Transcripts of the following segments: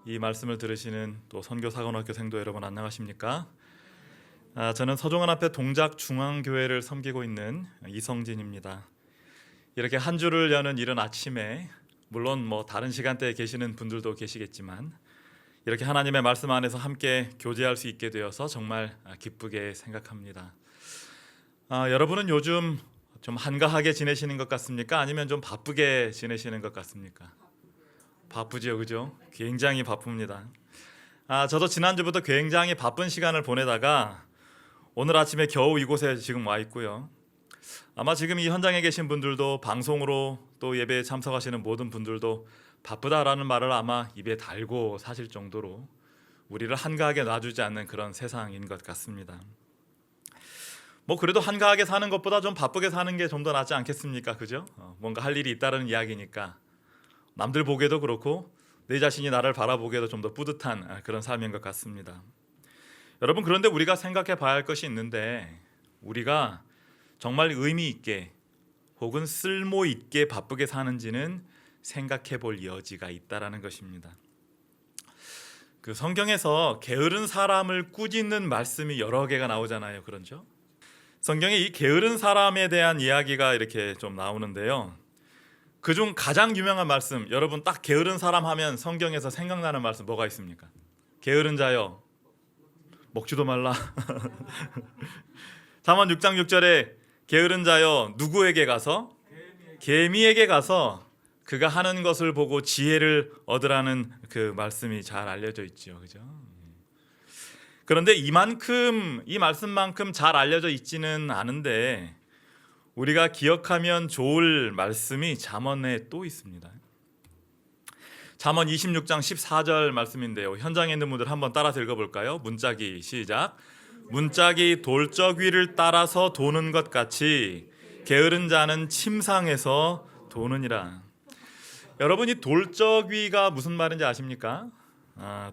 이 말씀을 들으시는 또 선교사관학교 생도 여러분 안녕하십니까? 저는 서종원 앞에 동작 중앙교회를 섬기고 있는 이성진입니다. 이렇게 한 주를 여는 이른 아침에 물론 다른 시간대에 계시는 분들도 계시겠지만 이렇게 하나님의 말씀 안에서 함께 교제할 수 있게 되어서 정말 기쁘게 생각합니다. 여러분은 요즘 좀 한가하게 지내시는 것 같습니까? 아니면 좀 바쁘게 지내시는 것 같습니까? 바쁘죠, 그죠? 굉장히 바쁩니다. 저도 지난주부터 굉장히 바쁜 시간을 보내다가 오늘 아침에 겨우 이곳에 지금 와 있고요. 아마 지금 이 현장에 계신 분들도 방송으로 또 예배에 참석하시는 모든 분들도 바쁘다라는 말을 아마 입에 달고 사실 정도로 우리를 한가하게 놔주지 않는 그런 세상인 것 같습니다. 그래도 한가하게 사는 것보다 좀 바쁘게 사는 게 좀 더 낫지 않겠습니까? 그죠? 뭔가 할 일이 있다는 이야기니까 남들 보기에도 그렇고 내 자신이 나를 바라보기에도 좀 더 뿌듯한 그런 삶인 것 같습니다. 여러분, 그런데 우리가 생각해 봐야 할 것이 있는데 우리가 정말 의미 있게 혹은 쓸모 있게 바쁘게 사는지는 생각해 볼 여지가 있다라는 것입니다. 그 성경에서 게으른 사람을 꾸짖는 말씀이 여러 개가 나오잖아요. 그렇죠? 성경에 이 게으른 사람에 대한 이야기가 이렇게 좀 나오는데요. 그중 가장 유명한 말씀, 여러분 딱 게으른 사람 하면 성경에서 생각나는 말씀 뭐가 있습니까? 게으른 자여 먹지도 말라. 잠언 6장 6절에 게으른 자여 누구에게 가서? 개미에게 가서 그가 하는 것을 보고 지혜를 얻으라는 그 말씀이 잘 알려져 있죠. 그죠? 그런데 이 말씀만큼 잘 알려져 있지는 않은데 우리가 기억하면 좋을 말씀이 잠언에 또 있습니다. 잠언 26장 14절 말씀인데요. 현장에 있는 분들 한번 따라서 읽어볼까요? 문짝이 시작. 문짝이 돌적 위를 따라서 도는 것 같이 게으른 자는 침상에서 도느니라. 여러분, 이 돌적 위가 무슨 말인지 아십니까?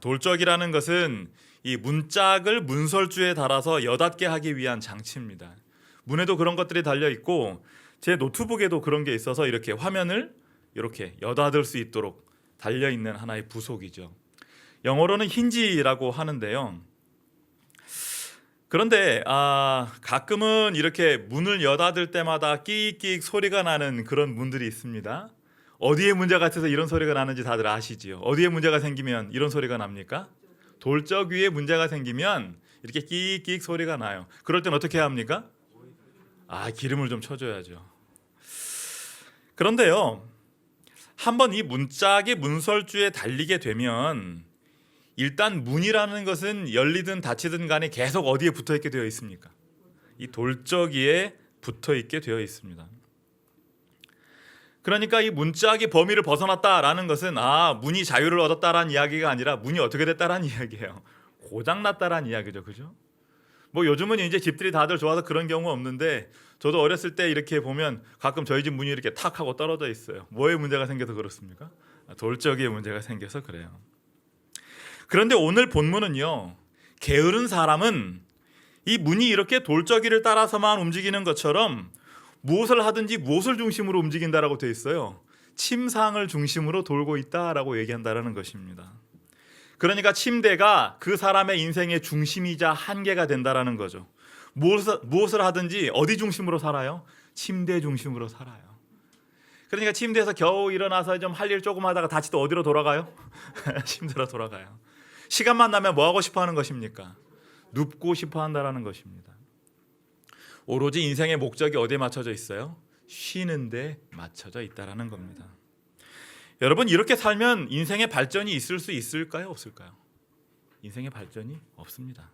돌적이라는 것은 이 문짝을 문설주에 달아서 여닫게 하기 위한 장치입니다. 문에도 그런 것들이 달려 있고 제 노트북에도 그런 게 있어서 이렇게 화면을 이렇게 여닫을 수 있도록 달려 있는 하나의 부속이죠. 영어로는 힌지라고 하는데요. 그런데 가끔은 이렇게 문을 여닫을 때마다 끼익끼익 소리가 나는 그런 문들이 있습니다. 어디에 문제가 있어서 이런 소리가 나는지 다들 아시지요? 어디에 문제가 생기면 이런 소리가 납니까? 돌적 위에 문제가 생기면 이렇게 끼익끼익 소리가 나요. 그럴 땐 어떻게 해야 합니까? 기름을 좀 쳐줘야죠. 그런데요, 한번 이 문짝이 문설주에 달리게 되면 일단 문이라는 것은 열리든 닫히든 간에 계속 어디에 붙어 있게 되어 있습니까? 이 돌적이에 붙어 있게 되어 있습니다. 그러니까 이 문짝이 범위를 벗어났다라는 것은 문이 자유를 얻었다라는 이야기가 아니라 문이 어떻게 됐다라는 이야기예요. 고장났다라는 이야기죠. 그죠? 요즘은 이제 집들이 다들 좋아서 그런 경우 없는데 저도 어렸을 때 이렇게 보면 가끔 저희 집 문이 이렇게 탁 하고 떨어져 있어요. 뭐에 문제가 생겨서 그렇습니까? 돌적이에 문제가 생겨서 그래요. 그런데 오늘 본문은요, 게으른 사람은 이 문이 이렇게 돌적이를 따라서만 움직이는 것처럼 무엇을 하든지 무엇을 중심으로 움직인다라고 되어 있어요. 침상을 중심으로 돌고 있다라고 얘기한다라는 것입니다. 그러니까 침대가 그 사람의 인생의 중심이자 한계가 된다라는 거죠. 무엇을 하든지 어디 중심으로 살아요? 침대 중심으로 살아요. 그러니까 침대에서 겨우 일어나서 좀 할 일 조금 하다가 다시 또 어디로 돌아가요? 침대로 돌아가요. 시간만 나면 뭐 하고 싶어 하는 것입니까? 눕고 싶어 한다라는 것입니다. 오로지 인생의 목적이 어디에 맞춰져 있어요? 쉬는 데 맞춰져 있다라는 겁니다. 여러분, 이렇게 살면 인생의 발전이 있을 수 있을까요? 없을까요? 인생의 발전이 없습니다.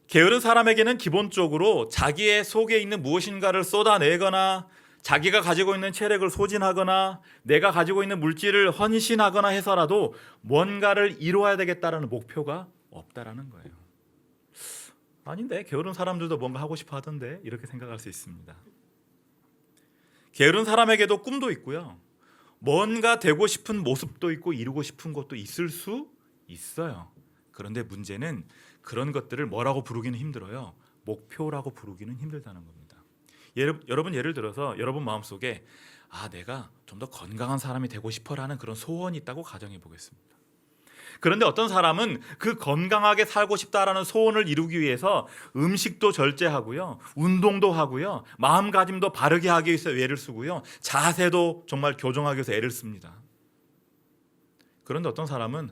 게으른 사람에게는 기본적으로 자기의 속에 있는 무엇인가를 쏟아내거나 자기가 가지고 있는 체력을 소진하거나 내가 가지고 있는 물질을 헌신하거나 해서라도 뭔가를 이루어야 되겠다라는 목표가 없다라는 거예요. 아닌데 게으른 사람들도 뭔가 하고 싶어 하던데 이렇게 생각할 수 있습니다. 게으른 사람에게도 꿈도 있고요. 뭔가 되고 싶은 모습도 있고 이루고 싶은 것도 있을 수 있어요. 그런데 문제는 그런 것들을 뭐라고 부르기는 힘들어요. 목표라고 부르기는 힘들다는 겁니다. 여러분 예를 들어서 여러분 마음속에 내가 좀 더 건강한 사람이 되고 싶어라는 그런 소원이 있다고 가정해 보겠습니다. 그런데 어떤 사람은 그 건강하게 살고 싶다라는 소원을 이루기 위해서 음식도 절제하고요, 운동도 하고요, 마음가짐도 바르게 하기 위해서 애를 쓰고요, 자세도 정말 교정하기 위해서 애를 씁니다. 그런데 어떤 사람은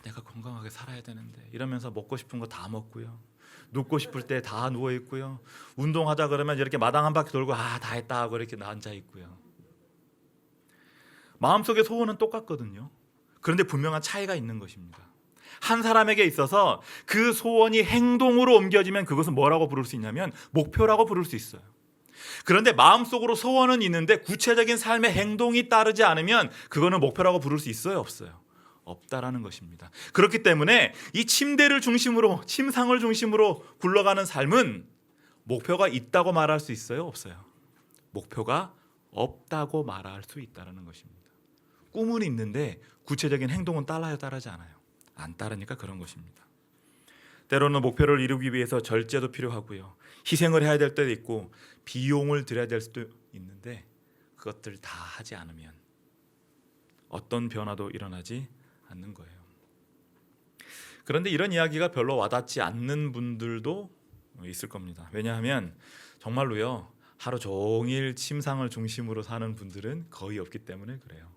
내가 건강하게 살아야 되는데 이러면서 먹고 싶은 거 다 먹고요, 눕고 싶을 때 다 누워 있고요, 운동하자 그러면 이렇게 마당 한 바퀴 돌고 다 했다 하고 이렇게 앉아 있고요. 마음속의 소원은 똑같거든요. 그런데 분명한 차이가 있는 것입니다. 한 사람에게 있어서 그 소원이 행동으로 옮겨지면 그것은 뭐라고 부를 수 있냐면 목표라고 부를 수 있어요. 그런데 마음속으로 소원은 있는데 구체적인 삶의 행동이 따르지 않으면 그거는 목표라고 부를 수 있어요, 없어요? 없다라는 것입니다. 그렇기 때문에 이 침대를 중심으로, 침상을 중심으로 굴러가는 삶은 목표가 있다고 말할 수 있어요, 없어요? 목표가 없다고 말할 수 있다는 것입니다. 꿈은 있는데 구체적인 행동은 따라요, 따르지 않아요? 안 따르니까 그런 것입니다. 때로는 목표를 이루기 위해서 절제도 필요하고요, 희생을 해야 될 때도 있고 비용을 들여야 될 수도 있는데 그것들 다 하지 않으면 어떤 변화도 일어나지 않는 거예요. 그런데 이런 이야기가 별로 와닿지 않는 분들도 있을 겁니다. 왜냐하면 정말로요, 하루 종일 침상을 중심으로 사는 분들은 거의 없기 때문에 그래요.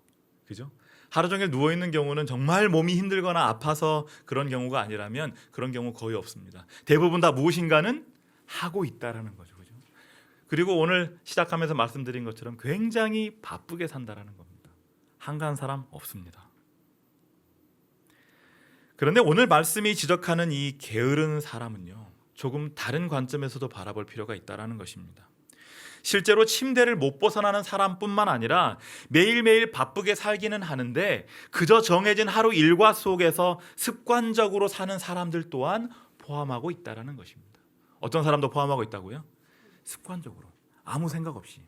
그죠? 하루 종일 누워 있는 경우는 정말 몸이 힘들거나 아파서 그런 경우가 아니라면 그런 경우 거의 없습니다. 대부분 다 무엇인가는 하고 있다라는 거죠. 그죠? 그리고 오늘 시작하면서 말씀드린 것처럼 굉장히 바쁘게 산다라는 겁니다. 한가한 사람 없습니다. 그런데 오늘 말씀이 지적하는 이 게으른 사람은요, 조금 다른 관점에서도 바라볼 필요가 있다라는 것입니다. 실제로 침대를 못 벗어나는 사람뿐만 아니라 매일매일 바쁘게 살기는 하는데 그저 정해진 하루 일과 속에서 습관적으로 사는 사람들 또한 포함하고 있다는 것입니다. 어떤 사람도 포함하고 있다고요? 습관적으로, 아무 생각 없이.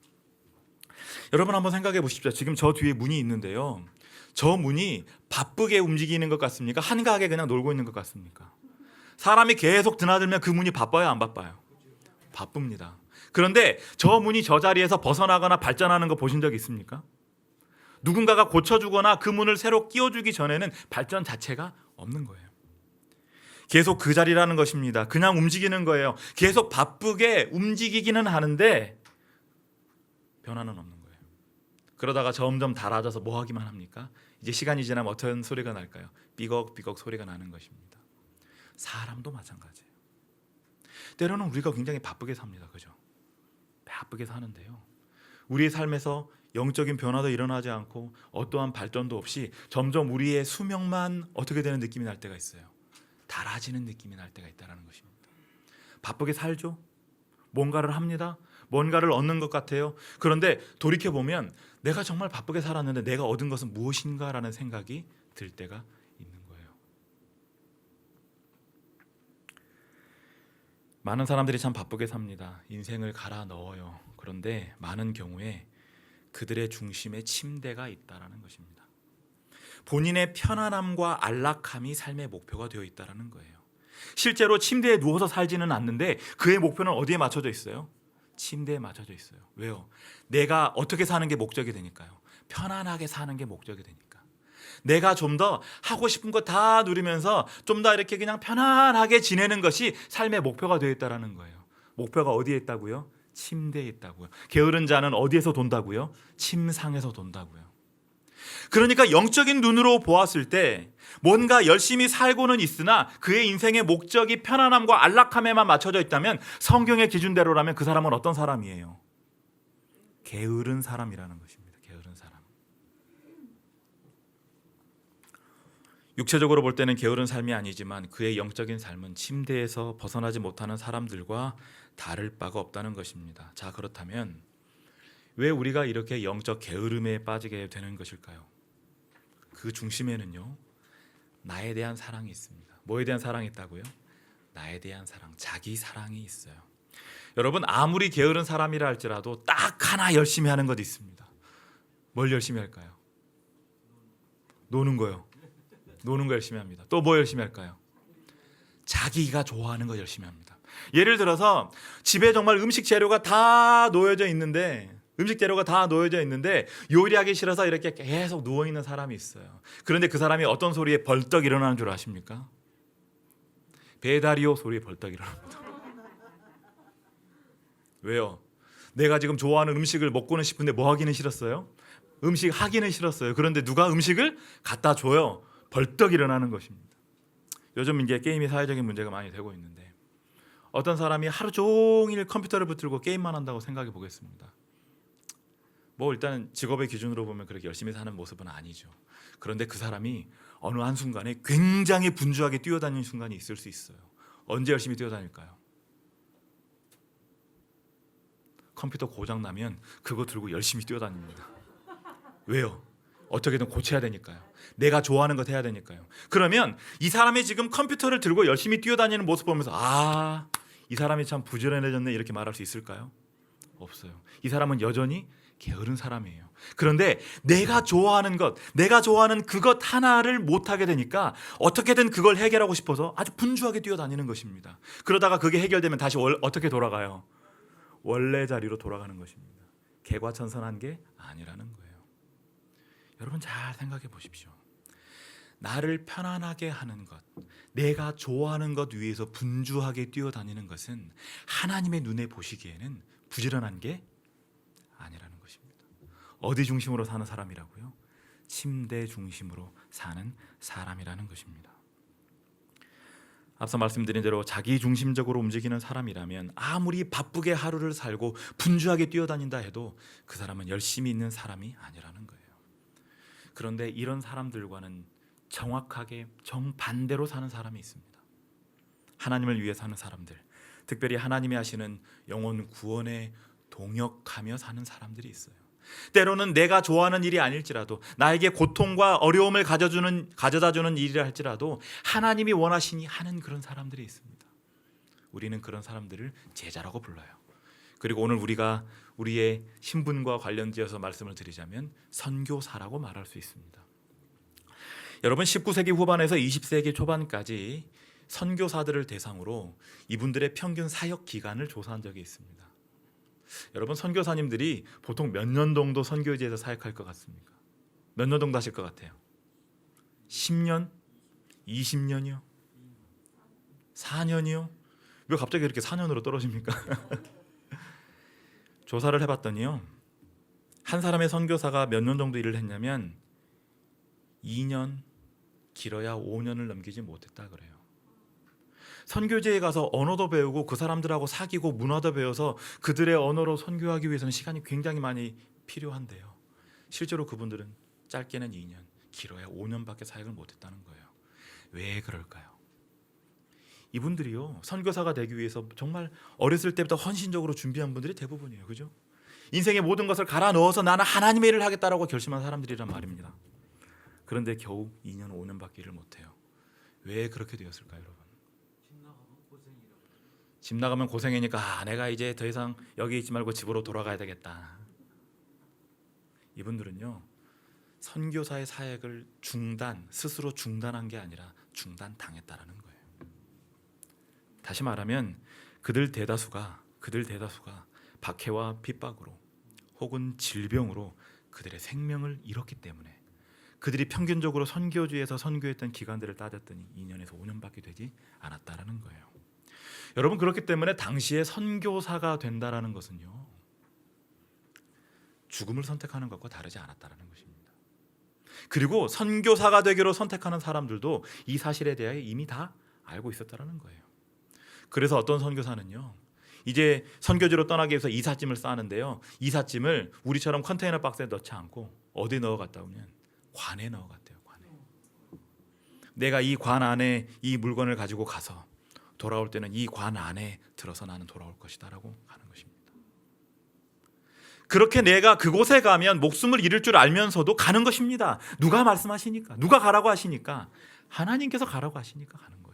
여러분 한번 생각해 보십시오. 지금 저 뒤에 문이 있는데요, 저 문이 바쁘게 움직이는 것 같습니까? 한가하게 그냥 놀고 있는 것 같습니까? 사람이 계속 드나들면 그 문이 바빠요, 안 바빠요? 바쁩니다. 그런데 저 문이 저 자리에서 벗어나거나 발전하는 거 보신 적 있습니까? 누군가가 고쳐주거나 그 문을 새로 끼워주기 전에는 발전 자체가 없는 거예요. 계속 그 자리라는 것입니다. 그냥 움직이는 거예요. 계속 바쁘게 움직이기는 하는데 변화는 없는 거예요. 그러다가 점점 닳아져서 뭐 하기만 합니까? 이제 시간이 지나면 어떤 소리가 날까요? 삐걱삐걱 소리가 나는 것입니다. 사람도 마찬가지예요. 때로는 우리가 굉장히 바쁘게 삽니다. 그죠? 바쁘게 사는데요, 우리의 삶에서 영적인 변화도 일어나지 않고 어떠한 발전도 없이 점점 우리의 수명만 어떻게 되는 느낌이 날 때가 있어요. 닳아지는 느낌이 날 때가 있다는 것입니다. 바쁘게 살죠. 뭔가를 합니다. 뭔가를 얻는 것 같아요. 그런데 돌이켜보면 내가 정말 바쁘게 살았는데 내가 얻은 것은 무엇인가라는 생각이 들 때가 있는 거예요. 많은 사람들이 참 바쁘게 삽니다. 인생을 갈아 넣어요. 그런데 많은 경우에 그들의 중심에 침대가 있다는 것입니다. 본인의 편안함과 안락함이 삶의 목표가 되어 있다는 거예요. 실제로 침대에 누워서 살지는 않는데 그의 목표는 어디에 맞춰져 있어요? 침대에 맞춰져 있어요. 왜요? 내가 어떻게 사는 게 목적이 되니까요. 편안하게 사는 게 목적이 되니까. 내가 좀 더 하고 싶은 거 다 누리면서 좀 더 이렇게 그냥 편안하게 지내는 것이 삶의 목표가 되어 있다는 거예요. 목표가 어디에 있다고요? 침대에 있다고요. 게으른 자는 어디에서 돈다고요? 침상에서 돈다고요. 그러니까 영적인 눈으로 보았을 때 뭔가 열심히 살고는 있으나 그의 인생의 목적이 편안함과 안락함에만 맞춰져 있다면 성경의 기준대로라면 그 사람은 어떤 사람이에요? 게으른 사람이라는 것입니다. 게으른 사람. 육체적으로 볼 때는 게으른 삶이 아니지만 그의 영적인 삶은 침대에서 벗어나지 못하는 사람들과 다를 바가 없다는 것입니다. 자, 그렇다면 왜 우리가 이렇게 영적 게으름에 빠지게 되는 것일까요? 그 중심에는요, 나에 대한 사랑이 있습니다. 뭐에 대한 사랑이 있다고요? 나에 대한 사랑, 자기 사랑이 있어요. 여러분, 아무리 게으른 사람이라 할지라도 딱 하나 열심히 하는 것 있습니다. 뭘 열심히 할까요? 노는 거요. 노는 거 열심히 합니다. 또 뭐 열심히 할까요? 자기가 좋아하는 거 열심히 합니다. 예를 들어서 집에 정말 음식 재료가 다 놓여져 있는데 요리하기 싫어서 이렇게 계속 누워있는 사람이 있어요. 그런데 그 사람이 어떤 소리에 벌떡 일어나는 줄 아십니까? 배달이요 소리에 벌떡 일어납니다. 왜요? 내가 지금 좋아하는 음식을 먹고는 싶은데 뭐 하기는 싫었어요? 음식 하기는 싫었어요. 그런데 누가 음식을 갖다 줘요. 벌떡 일어나는 것입니다. 요즘 이제 게임이 사회적인 문제가 많이 되고 있는데 어떤 사람이 하루 종일 컴퓨터를 붙들고 게임만 한다고 생각해 보겠습니다. 뭐 일단 직업의 기준으로 보면 그렇게 열심히 사는 모습은 아니죠. 그런데 그 사람이 어느 한순간에 굉장히 분주하게 뛰어다니는 순간이 있을 수 있어요. 언제 열심히 뛰어다닐까요? 컴퓨터 고장 나면 그거 들고 열심히 뛰어다닙니다. 왜요? 어떻게든 고쳐야 되니까요. 내가 좋아하는 것 해야 되니까요. 그러면 이 사람이 지금 컴퓨터를 들고 열심히 뛰어다니는 모습 보면서 이 사람이 참 부지런해졌네 이렇게 말할 수 있을까요? 없어요. 이 사람은 여전히 게으른 사람이에요. 그런데 내가 좋아하는 그것 하나를 못하게 되니까 어떻게든 그걸 해결하고 싶어서 아주 분주하게 뛰어다니는 것입니다. 그러다가 그게 해결되면 다시 어떻게 돌아가요? 원래 자리로 돌아가는 것입니다. 개과천선한 게 아니라는 거예요. 여러분 잘 생각해 보십시오. 나를 편안하게 하는 것, 내가 좋아하는 것 위해서 분주하게 뛰어다니는 것은 하나님의 눈에 보시기에는 부지런한 게 아니라는 것입니다. 어디 중심으로 사는 사람이라고요? 침대 중심으로 사는 사람이라는 것입니다. 앞서 말씀드린 대로 자기 중심적으로 움직이는 사람이라면 아무리 바쁘게 하루를 살고 분주하게 뛰어다닌다 해도 그 사람은 열심히 있는 사람이 아니라는 거예요. 그런데 이런 사람들과는 정확하게 정반대로 사는 사람이 있습니다. 하나님을 위해 사는 사람들, 특별히 하나님이 하시는 영혼 구원에 동역하며 사는 사람들이 있어요. 때로는 내가 좋아하는 일이 아닐지라도 나에게 고통과 어려움을 가져다주는 일이라 할지라도 하나님이 원하시니 하는 그런 사람들이 있습니다. 우리는 그런 사람들을 제자라고 불러요. 그리고 오늘 우리가 우리의 신분과 관련지어서 말씀을 드리자면 선교사라고 말할 수 있습니다. 여러분 19세기 후반에서 20세기 초반까지 선교사들을 대상으로 이분들의 평균 사역 기간을 조사한 적이 있습니다. 여러분 선교사님들이 보통 몇 년 정도 선교지에서 사역할 것 같습니까? 몇 년 정도 하실 것 같아요? 10년? 20년이요? 4년이요? 왜 갑자기 이렇게 4년으로 떨어집니까? 조사를 해봤더니요, 한 사람의 선교사가 몇 년 정도 일을 했냐면 2년, 길어야 5년을 넘기지 못했다 그래요. 선교지에 가서 언어도 배우고 그 사람들하고 사귀고 문화도 배워서 그들의 언어로 선교하기 위해서는 시간이 굉장히 많이 필요한데요, 실제로 그분들은 짧게는 2년, 길어야 5년밖에 사역을 못했다는 거예요. 왜 그럴까요? 이분들이요, 선교사가 되기 위해서 정말 어렸을 때부터 헌신적으로 준비한 분들이 대부분이에요. 그죠? 인생의 모든 것을 갈아 넣어서 나는 하나님의 일을 하겠다라고 결심한 사람들이란 말입니다. 그런데 겨우 2년, 5년밖에 일을 못해요. 왜 그렇게 되었을까요, 여러분? 집 나가면 고생이니까 내가 이제 더 이상 여기 있지 말고 집으로 돌아가야 되겠다. 이분들은요, 선교사의 사역을 스스로 중단한 게 아니라 중단당했다라는 거예요. 다시 말하면 그들 대다수가 박해와 핍박으로 혹은 질병으로 그들의 생명을 잃었기 때문에 그들이 평균적으로 선교지에서 선교했던 기간들을 따졌더니 2년에서 5년밖에 되지 않았다라는 거예요. 여러분, 그렇기 때문에 당시에 선교사가 된다라는 것은요, 죽음을 선택하는 것과 다르지 않았다라는 것입니다. 그리고 선교사가 되기로 선택하는 사람들도 이 사실에 대하여 이미 다 알고 있었다라는 거예요. 그래서 어떤 선교사는요, 이제 선교지로 떠나기 위해서 이삿짐을 싸는데요, 이삿짐을 우리처럼 컨테이너 박스에 넣지 않고 어디 넣어갔다 오면 관에 넣어갔대요. 관에. 내가 이 관 안에 이 물건을 가지고 가서 돌아올 때는 이 관 안에 들어서 나는 돌아올 것이다 라고 하는 것입니다. 그렇게 내가 그곳에 가면 목숨을 잃을 줄 알면서도 가는 것입니다. 누가 말씀하시니까, 누가 가라고 하시니까, 하나님께서 가라고 하시니까 가는 거예요.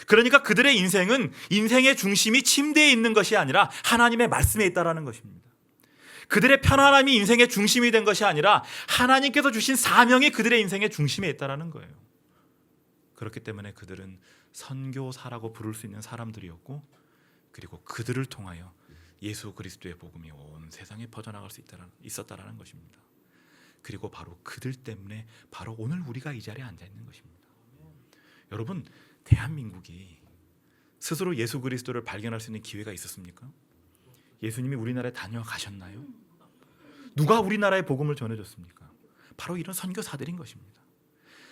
그러니까 그들의 인생은 인생의 중심이 침대에 있는 것이 아니라 하나님의 말씀에 있다라는 것입니다. 그들의 편안함이 인생의 중심이 된 것이 아니라 하나님께서 주신 사명이 그들의 인생의 중심에 있다라는 거예요. 그렇기 때문에 그들은 선교사라고 부를 수 있는 사람들이었고, 그리고 그들을 통하여 예수 그리스도의 복음이 온 세상에 퍼져나갈 수 있었다라는 것입니다. 그리고 바로 그들 때문에 바로 오늘 우리가 이 자리에 앉아 있는 것입니다. 여러분, 대한민국이 스스로 예수 그리스도를 발견할 수 있는 기회가 있었습니까? 예수님이 우리나라에 다녀가셨나요? 누가 우리나라에 복음을 전해줬습니까? 바로 이런 선교사들인 것입니다.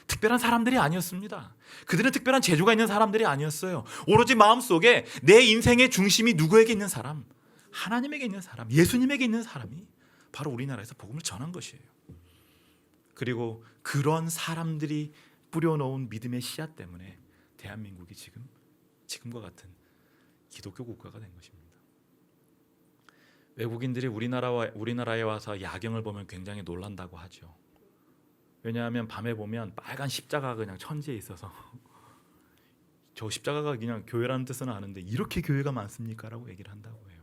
특별한 사람들이 아니었습니다. 그들은 특별한 재주가 있는 사람들이 아니었어요. 오로지 마음속에 내 인생의 중심이 누구에게 있는 사람, 하나님에게 있는 사람, 예수님에게 있는 사람이 바로 우리나라에서 복음을 전한 것이에요. 그리고 그런 사람들이 뿌려놓은 믿음의 씨앗 때문에 대한민국이 지금과 같은 기독교 국가가 된 것입니다. 외국인들이 우리나라에 와서 야경을 보면 굉장히 놀란다고 하죠. 왜냐하면 밤에 보면 빨간 십자가가 그냥 천지에 있어서 저 십자가가 그냥 교회라는 뜻은 아는데 이렇게 교회가 많습니까? 라고 얘기를 한다고 해요.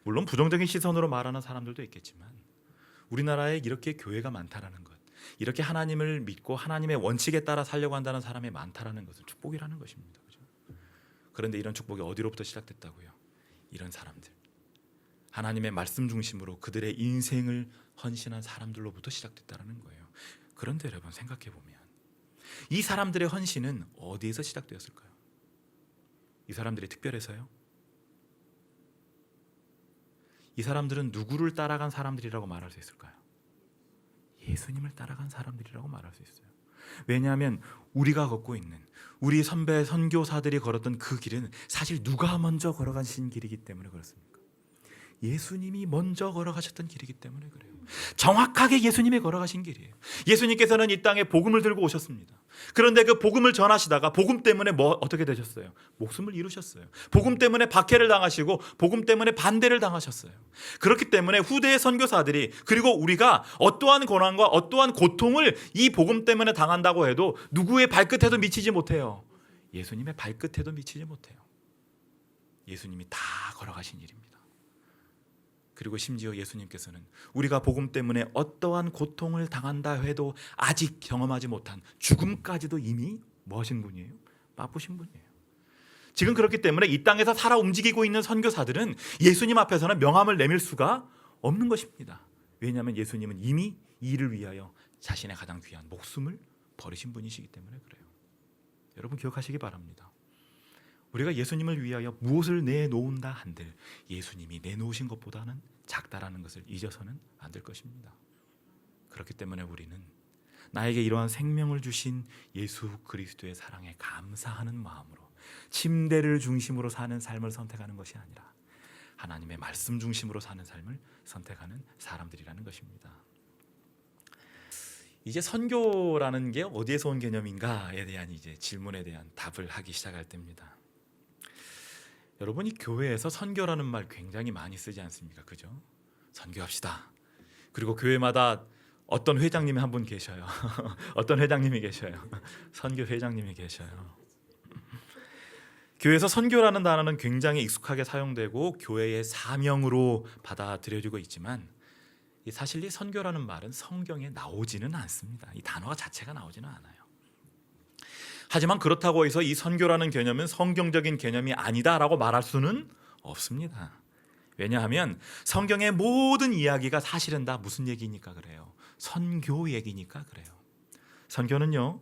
물론 부정적인 시선으로 말하는 사람들도 있겠지만 우리나라에 이렇게 교회가 많다라는 것, 이렇게 하나님을 믿고 하나님의 원칙에 따라 살려고 한다는 사람이 많다라는 것은 축복이라는 것입니다. 그렇죠? 그런데 이런 축복이 어디로부터 시작됐다고요? 이런 사람들, 하나님의 말씀 중심으로 그들의 인생을 헌신한 사람들로부터 시작됐다라는 거예요. 그런데 여러분, 생각해 보면 이 사람들의 헌신은 어디에서 시작되었을까요? 이 사람들이 특별해서요? 이 사람들은 누구를 따라간 사람들이라고 말할 수 있을까요? 예수님을 따라간 사람들이라고 말할 수 있어요. 왜냐하면 우리가 걷고 있는 우리 선배 선교사들이 걸었던 그 길은 사실 누가 먼저 걸어가신 길이기 때문에 그렇습니까? 예수님이 먼저 걸어가셨던 길이기 때문에 그래요. 정확하게 예수님이 걸어가신 길이에요. 예수님께서는 이 땅에 복음을 들고 오셨습니다. 그런데 그 복음을 전하시다가 복음 때문에 어떻게 되셨어요? 목숨을 잃으셨어요. 복음 때문에 박해를 당하시고 복음 때문에 반대를 당하셨어요. 그렇기 때문에 후대의 선교사들이, 그리고 우리가 어떠한 고난과 어떠한 고통을 이 복음 때문에 당한다고 해도 누구의 발끝에도 미치지 못해요. 예수님의 발끝에도 미치지 못해요. 예수님이 다 걸어가신 일입니다. 그리고 심지어 예수님께서는 우리가 복음 때문에 어떠한 고통을 당한다 해도 아직 경험하지 못한 죽음까지도 이미 뭐 하신 분이에요? 맛보신 분이에요. 지금 그렇기 때문에 이 땅에서 살아 움직이고 있는 선교사들은 예수님 앞에서는 명함을 내밀 수가 없는 것입니다. 왜냐하면 예수님은 이미 이 일을 위하여 자신의 가장 귀한 목숨을 버리신 분이시기 때문에 그래요. 여러분, 기억하시기 바랍니다. 우리가 예수님을 위하여 무엇을 내놓은다 한들 예수님이 내놓으신 것보다는 작다라는 것을 잊어서는 안 될 것입니다. 그렇기 때문에 우리는 나에게 이러한 생명을 주신 예수 그리스도의 사랑에 감사하는 마음으로 침대를 중심으로 사는 삶을 선택하는 것이 아니라 하나님의 말씀 중심으로 사는 삶을 선택하는 사람들이라는 것입니다. 이제 선교라는 게 어디에서 온 개념인가에 대한 이제 질문에 대한 답을 하기 시작할 때입니다. 여러분이 교회에서 선교라는 말 굉장히 많이 쓰지 않습니까? 그죠? 선교합시다. 그리고 교회마다 어떤 회장님이 한 분 계셔요. 어떤 회장님이 계셔요. 선교 회장님이 계셔요. 교회에서 선교라는 단어는 굉장히 익숙하게 사용되고 교회의 사명으로 받아들여지고 있지만 사실 이 선교라는 말은 성경에 나오지는 않습니다. 이 단어가 자체가 나오지는 않아요. 하지만 그렇다고 해서 이 선교라는 개념은 성경적인 개념이 아니다라고 말할 수는 없습니다. 왜냐하면 성경의 모든 이야기가 사실은 다 무슨 얘기니까 그래요? 선교 얘기니까 그래요. 선교는요,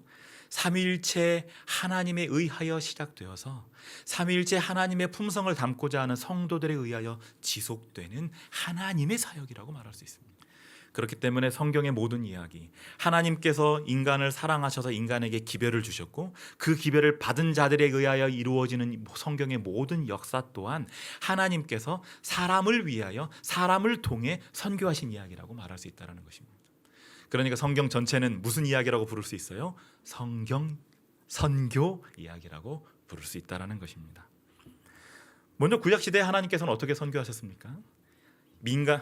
삼위일체 하나님에 의하여 시작되어서 삼위일체 하나님의 품성을 담고자 하는 성도들에 의하여 지속되는 하나님의 사역이라고 말할 수 있습니다. 그렇기 때문에 성경의 모든 이야기, 하나님께서 인간을 사랑하셔서 인간에게 기별을 주셨고 그 기별을 받은 자들에 의하여 이루어지는 성경의 모든 역사 또한 하나님께서 사람을 위하여 사람을 통해 선교하신 이야기라고 말할 수 있다는 것입니다. 그러니까 성경 전체는 무슨 이야기라고 부를 수 있어요? 선교 이야기라고 부를 수 있다는 것입니다. 먼저 구약시대에 하나님께서는 어떻게 선교하셨습니까?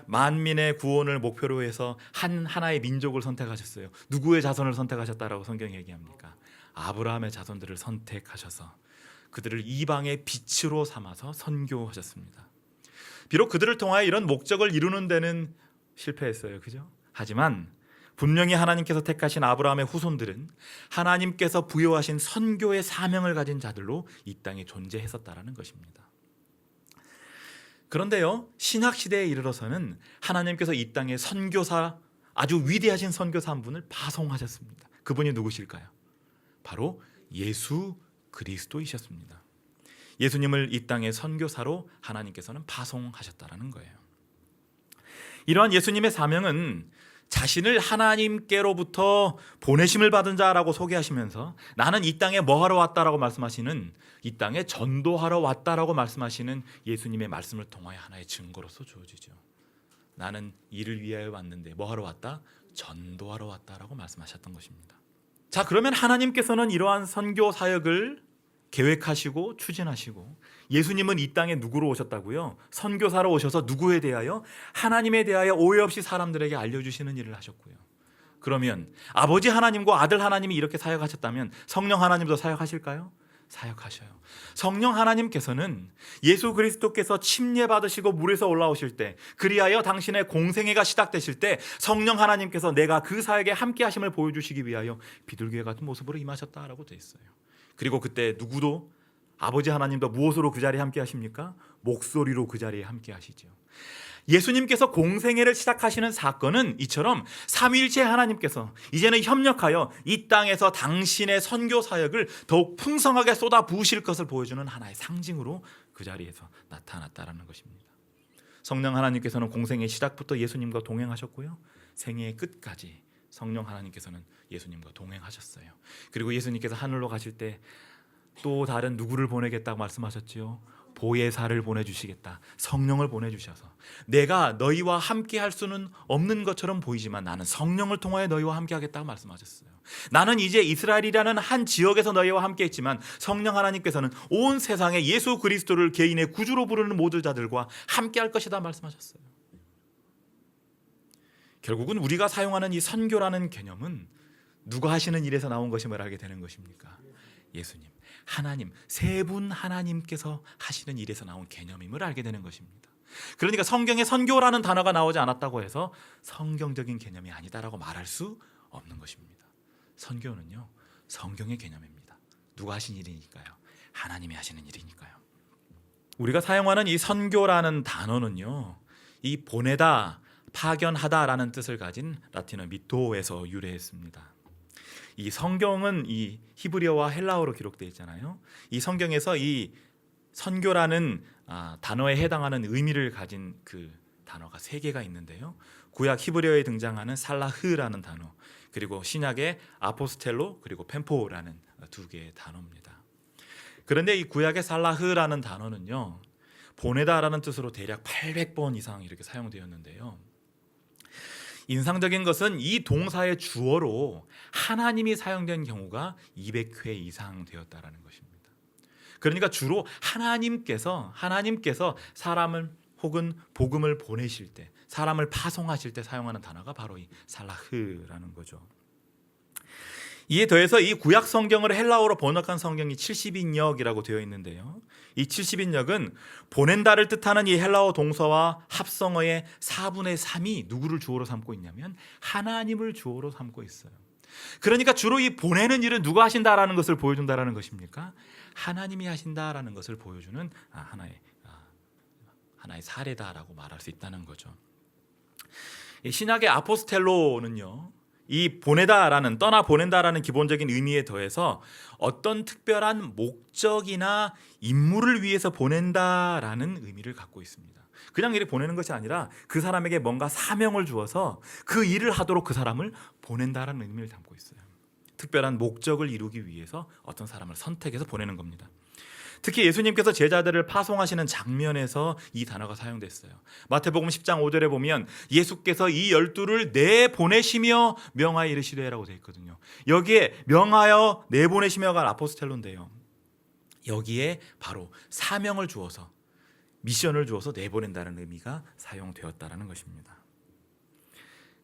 만민의 구원을 목표로 해서 하나의 민족을 선택하셨어요. 누구의 자손을 선택하셨다라고 성경이 얘기합니까? 아브라함의 자손들을 선택하셔서 그들을 이방의 빛으로 삼아서 선교하셨습니다. 비록 그들을 통하여 이런 목적을 이루는 데는 실패했어요. 그죠? 하지만 분명히 하나님께서 택하신 아브라함의 후손들은 하나님께서 부여하신 선교의 사명을 가진 자들로 이 땅에 존재했었다라는 것입니다. 그런데요, 신약 시대에 이르러서는 하나님께서 이 땅에 선교사, 아주 위대하신 선교사 한 분을 파송하셨습니다. 그분이 누구실까요? 바로 예수 그리스도이셨습니다. 예수님을 이 땅의 선교사로 하나님께서는 파송하셨다라는 거예요. 이러한 예수님의 사명은 자신을 하나님께로부터 보내심을 받은 자라고 소개하시면서 나는 이 땅에 뭐하러 왔다라고 말씀하시는, 이 땅에 전도하러 왔다라고 말씀하시는 예수님의 말씀을 통하여 하나의 증거로서 주어지죠. 나는 이를 위하여 왔는데 뭐하러 왔다? 전도하러 왔다라고 말씀하셨던 것입니다. 자, 그러면 하나님께서는 이러한 선교 사역을 계획하시고 추진하시고, 예수님은 이 땅에 누구로 오셨다고요? 선교사로 오셔서 누구에 대하여? 하나님에 대하여 오해 없이 사람들에게 알려주시는 일을 하셨고요. 그러면 아버지 하나님과 아들 하나님이 이렇게 사역하셨다면 성령 하나님도 사역하실까요? 사역하셔요. 성령 하나님께서는 예수 그리스도께서 침례받으시고 물에서 올라오실 때, 그리하여 당신의 공생애가 시작되실 때 성령 하나님께서 내가 그 사역에 함께 하심을 보여주시기 위하여 비둘기와 같은 모습으로 임하셨다라고 되어 있어요. 그리고 그때 누구도, 아버지 하나님도 무엇으로 그 자리에 함께 하십니까? 목소리로 그 자리에 함께 하시죠. 예수님께서 공생애를 시작하시는 사건은 이처럼 삼위일체 하나님께서 이제는 협력하여 이 땅에서 당신의 선교 사역을 더욱 풍성하게 쏟아 부으실 것을 보여주는 하나의 상징으로 그 자리에서 나타났다라는 것입니다. 성령 하나님께서는 공생의 시작부터 예수님과 동행하셨고요, 생애의 끝까지 성령 하나님께서는 예수님과 동행하셨어요. 그리고 예수님께서 하늘로 가실 때 또 다른 누구를 보내겠다고 말씀하셨지요? 보혜사를 보내주시겠다, 성령을 보내주셔서 내가 너희와 함께 할 수는 없는 것처럼 보이지만 나는 성령을 통하여 너희와 함께 하겠다고 말씀하셨어요. 나는 이제 이스라엘이라는 한 지역에서 너희와 함께 했지만 성령 하나님께서는 온 세상에 예수 그리스도를 개인의 구주로 부르는 모든 자들과 함께 할 것이다 말씀하셨어요. 결국은 우리가 사용하는 이 선교라는 개념은 누가 하시는 일에서 나온 것임을 알게 되는 것입니까? 예수님, 하나님, 세 분 하나님께서 하시는 일에서 나온 개념임을 알게 되는 것입니다. 그러니까 성경에 선교라는 단어가 나오지 않았다고 해서 성경적인 개념이 아니다라고 말할 수 없는 것입니다. 선교는요, 성경의 개념입니다. 누가 하신 일이니까요? 하나님이 하시는 일이니까요. 우리가 사용하는 이 선교라는 단어는요, 이 보내다, 파견하다라는 뜻을 가진 라틴어 미토에서 유래했습니다. 이 성경은 이 히브리어와 헬라어로 기록되어 있잖아요. 이 성경에서 이 선교라는 단어에 해당하는 의미를 가진 그 단어가 3개가 있는데요. 구약 히브리어에 등장하는 살라흐라는 단어, 그리고 신약의 아포스텔로, 그리고 펜포라는 2개의 단어입니다. 그런데 이 구약의 살라흐라는 단어는요, 보내다라는 뜻으로 대략 800번 이상 이렇게 사용되었는데요. 인상적인 것은 이 동사의 주어로 하나님이 사용된 경우가 200회 이상 되었다라는 것입니다. 그러니까 주로 하나님께서 사람을 혹은 복음을 보내실 때, 사람을 파송하실 때 사용하는 단어가 바로 이 살라흐라는 거죠. 이에 더해서 이 구약 성경을 헬라어로 번역한 성경이 70인역이라고 되어 있는데요. 이 70인역은 보낸다를 뜻하는 이 헬라어 동사와 합성어의 4분의 3이 누구를 주어로 삼고 있냐면 하나님을 주어로 삼고 있어요. 그러니까 주로 이 보내는 일은 누가 하신다라는 것을 보여준다라는 것입니까? 하나님이 하신다라는 것을 보여주는 하나의 사례다라고 말할 수 있다는 거죠. 신약의 아포스텔로는요, 이 보내다라는, 떠나 보낸다라는 기본적인 의미에 더해서 어떤 특별한 목적이나 임무를 위해서 보낸다라는 의미를 갖고 있습니다. 그냥 이렇게 보내는 것이 아니라 그 사람에게 뭔가 사명을 주어서 그 일을 하도록 그 사람을 보낸다라는 의미를 담고 있어요. 특별한 목적을 이루기 위해서 어떤 사람을 선택해서 보내는 겁니다. 특히 예수님께서 제자들을 파송하시는 장면에서 이 단어가 사용됐어요. 마태복음 10장 5절에 보면 예수께서 이 12를 내보내시며 명하여 이르시되라고 되어 있거든요. 여기에 명하여 내보내시며가 아포스텔로인데요, 여기에 바로 사명을 주어서, 미션을 주어서 내보낸다는 의미가 사용되었다는 것입니다.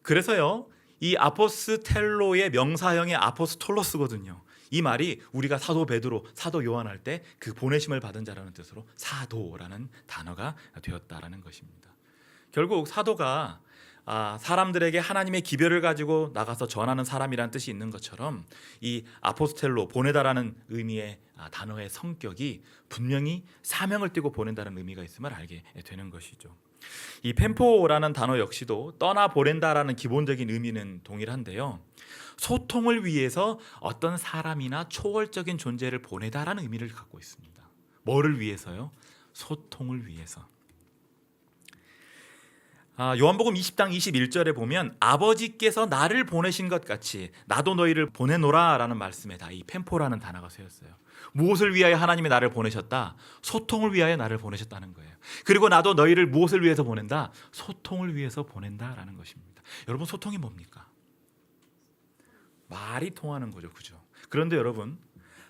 그래서요, 이 아포스텔로의 명사형이 아포스톨로스거든요. 이 말이 우리가 사도 베드로, 사도 요한 할 때 그 보내심을 받은 자라는 뜻으로 사도라는 단어가 되었다라는 것입니다. 결국 사도가 사람들에게 하나님의 기별을 가지고 나가서 전하는 사람이라는 뜻이 있는 것처럼 이 아포스텔로 보내다라는 의미의 단어의 성격이 분명히 사명을 띠고 보낸다는 의미가 있음을 알게 되는 것이죠. 이 펜포라는 단어 역시도 떠나 보낸다라는 기본적인 의미는 동일한데요. 소통을 위해서 어떤 사람이나 초월적인 존재를 보내다라는 의미를 갖고 있습니다. 뭐를 위해서요? 소통을 위해서. 요한복음 20장 21절에 보면 아버지께서 나를 보내신 것 같이 나도 너희를 보내노라 라는 말씀에 다 이 펜포라는 단어가 쓰였어요. 무엇을 위하여 하나님이 나를 보내셨다? 소통을 위하여 나를 보내셨다는 거예요. 그리고 나도 너희를 무엇을 위해서 보낸다? 소통을 위해서 보낸다라는 것입니다. 여러분, 소통이 뭡니까? 말이 통하는 거죠, 그죠? 그런데 여러분,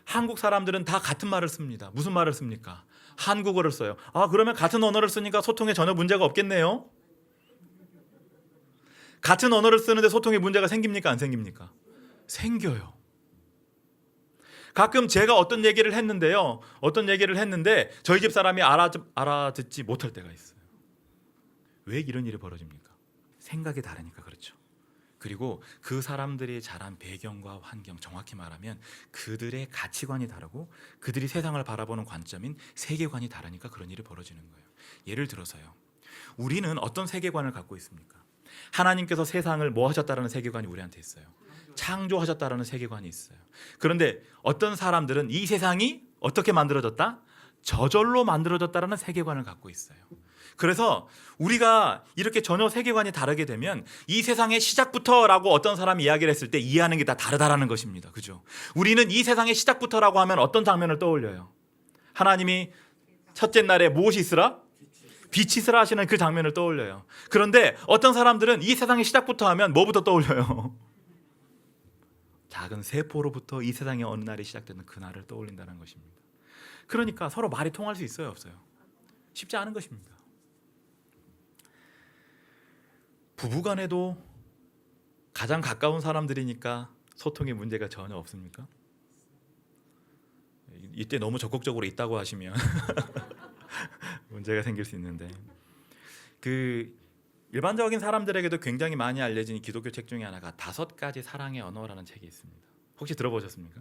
한국 사람들은 다 같은 말을 씁니다. 무슨 말을 씁니까? 한국어를 써요. 그러면 같은 언어를 쓰니까 소통에 전혀 문제가 없겠네요. 같은 언어를 쓰는데 소통에 문제가 생깁니까? 안 생깁니까? 생겨요. 가끔 제가 어떤 얘기를 했는데요. 어떤 얘기를 했는데 저희 집 사람이 알아듣지 못할 때가 있어요. 왜 이런 일이 벌어집니까? 생각이 다르니까 그렇죠. 그리고 그 사람들이 자란 배경과 환경, 정확히 말하면 그들의 가치관이 다르고 그들이 세상을 바라보는 관점인 세계관이 다르니까 그런 일이 벌어지는 거예요. 예를 들어서요. 우리는 어떤 세계관을 갖고 있습니까? 하나님께서 세상을 뭐 하셨다라는 세계관이 우리한테 있어요. 창조하셨다라는 세계관이 있어요. 그런데 어떤 사람들은 이 세상이 어떻게 만들어졌다? 저절로 만들어졌다라는 세계관을 갖고 있어요. 그래서 우리가 이렇게 전혀 세계관이 다르게 되면 이 세상의 시작부터라고 어떤 사람이 이야기를 했을 때 이해하는 게 다 다르다라는 것입니다. 그죠? 우리는 이 세상의 시작부터라고 하면 어떤 장면을 떠올려요? 하나님이 첫째 날에 무엇이 있으라? 빛이 있으라 하시는 그 장면을 떠올려요. 그런데 어떤 사람들은 이 세상의 시작부터 하면 뭐부터 떠올려요? 작은 세포로부터 이 세상의 어느 날이 시작되는 그 날을 떠올린다는 것입니다. 그러니까 서로 말이 통할 수 있어요, 없어요? 쉽지 않은 것입니다. 부부간에도 가장 가까운 사람들이니까 소통에 문제가 전혀 없습니까? 이때 너무 적극적으로 있다고 하시면 문제가 생길 수 있는데, 일반적인 사람들에게도 굉장히 많이 알려진 기독교 책 중에 하나가 5가지 사랑의 언어라는 책이 있습니다. 혹시 들어보셨습니까?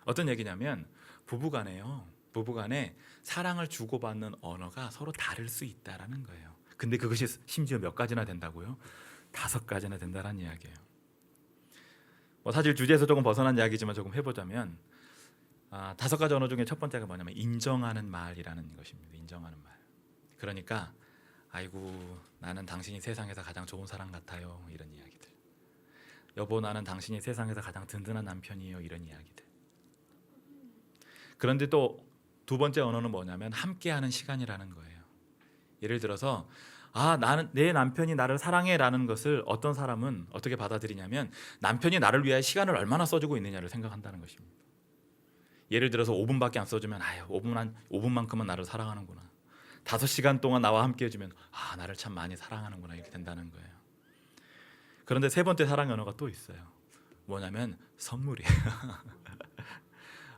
어떤 얘기냐면 부부간에 사랑을 주고받는 언어가 서로 다를 수 있다라는 거예요. 근데 그것이 심지어 몇 가지나 된다고요? 5가지나 된다는 이야기예요. 사실 주제에서 조금 벗어난 이야기지만 조금 해보자면 5가지 언어 중에 첫 번째가 뭐냐면 인정하는 말이라는 것입니다. 인정하는 말. 그러니까 아이고 나는 당신이 세상에서 가장 좋은 사람 같아요, 이런 이야기들. 여보, 나는 당신이 세상에서 가장 든든한 남편이에요, 이런 이야기들. 그런데 또 두 번째 언어는 뭐냐면 함께하는 시간이라는 거예요. 예를 들어서 내 남편이 나를 사랑해라는 것을 어떤 사람은 어떻게 받아들이냐면 남편이 나를 위해 시간을 얼마나 써주고 있느냐를 생각한다는 것입니다. 예를 들어서 5분밖에 안 써주면 5분만큼은 나를 사랑하는구나. 5시간 동안 나와 함께 해주면 나를 참 많이 사랑하는구나, 이렇게 된다는 거예요. 그런데 세 번째 사랑의 언어가 또 있어요. 뭐냐면 선물이에요.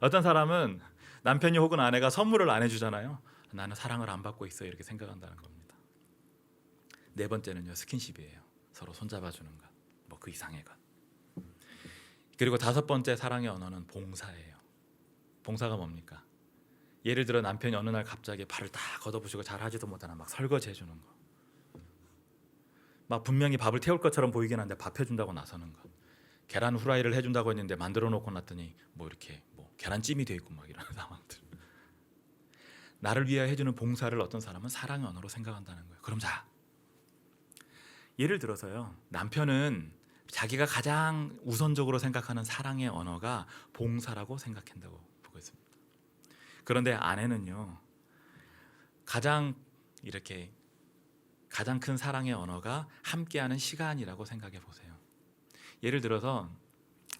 어떤 사람은 남편이 혹은 아내가 선물을 안 해주잖아요. 나는 사랑을 안 받고 있어, 이렇게 생각한다는 겁니다. 네 번째는요, 스킨십이에요. 서로 손잡아주는 것, 그 이상의 것. 그리고 5번째 사랑의 언어는 봉사예요. 봉사가 뭡니까? 예를 들어 남편이 어느 날 갑자기 발을 다 걷어부시고 잘 하지도 못하나 막 설거지 해주는 거. 분명히 밥을 태울 것처럼 보이긴 한데 밥 해준다고 나서는 거. 계란 후라이를 해준다고 했는데 만들어 놓고 났더니 이렇게 계란찜이 돼 있고 이런 상황들. 나를 위하여 해주는 봉사를 어떤 사람은 사랑의 언어로 생각한다는 거예요. 그럼 예를 들어서요, 남편은 자기가 가장 우선적으로 생각하는 사랑의 언어가 봉사라고 생각한다고 보고 있습니다. 그런데 아내는요, 가장 큰 사랑의 언어가 함께하는 시간이라고 생각해 보세요. 예를 들어서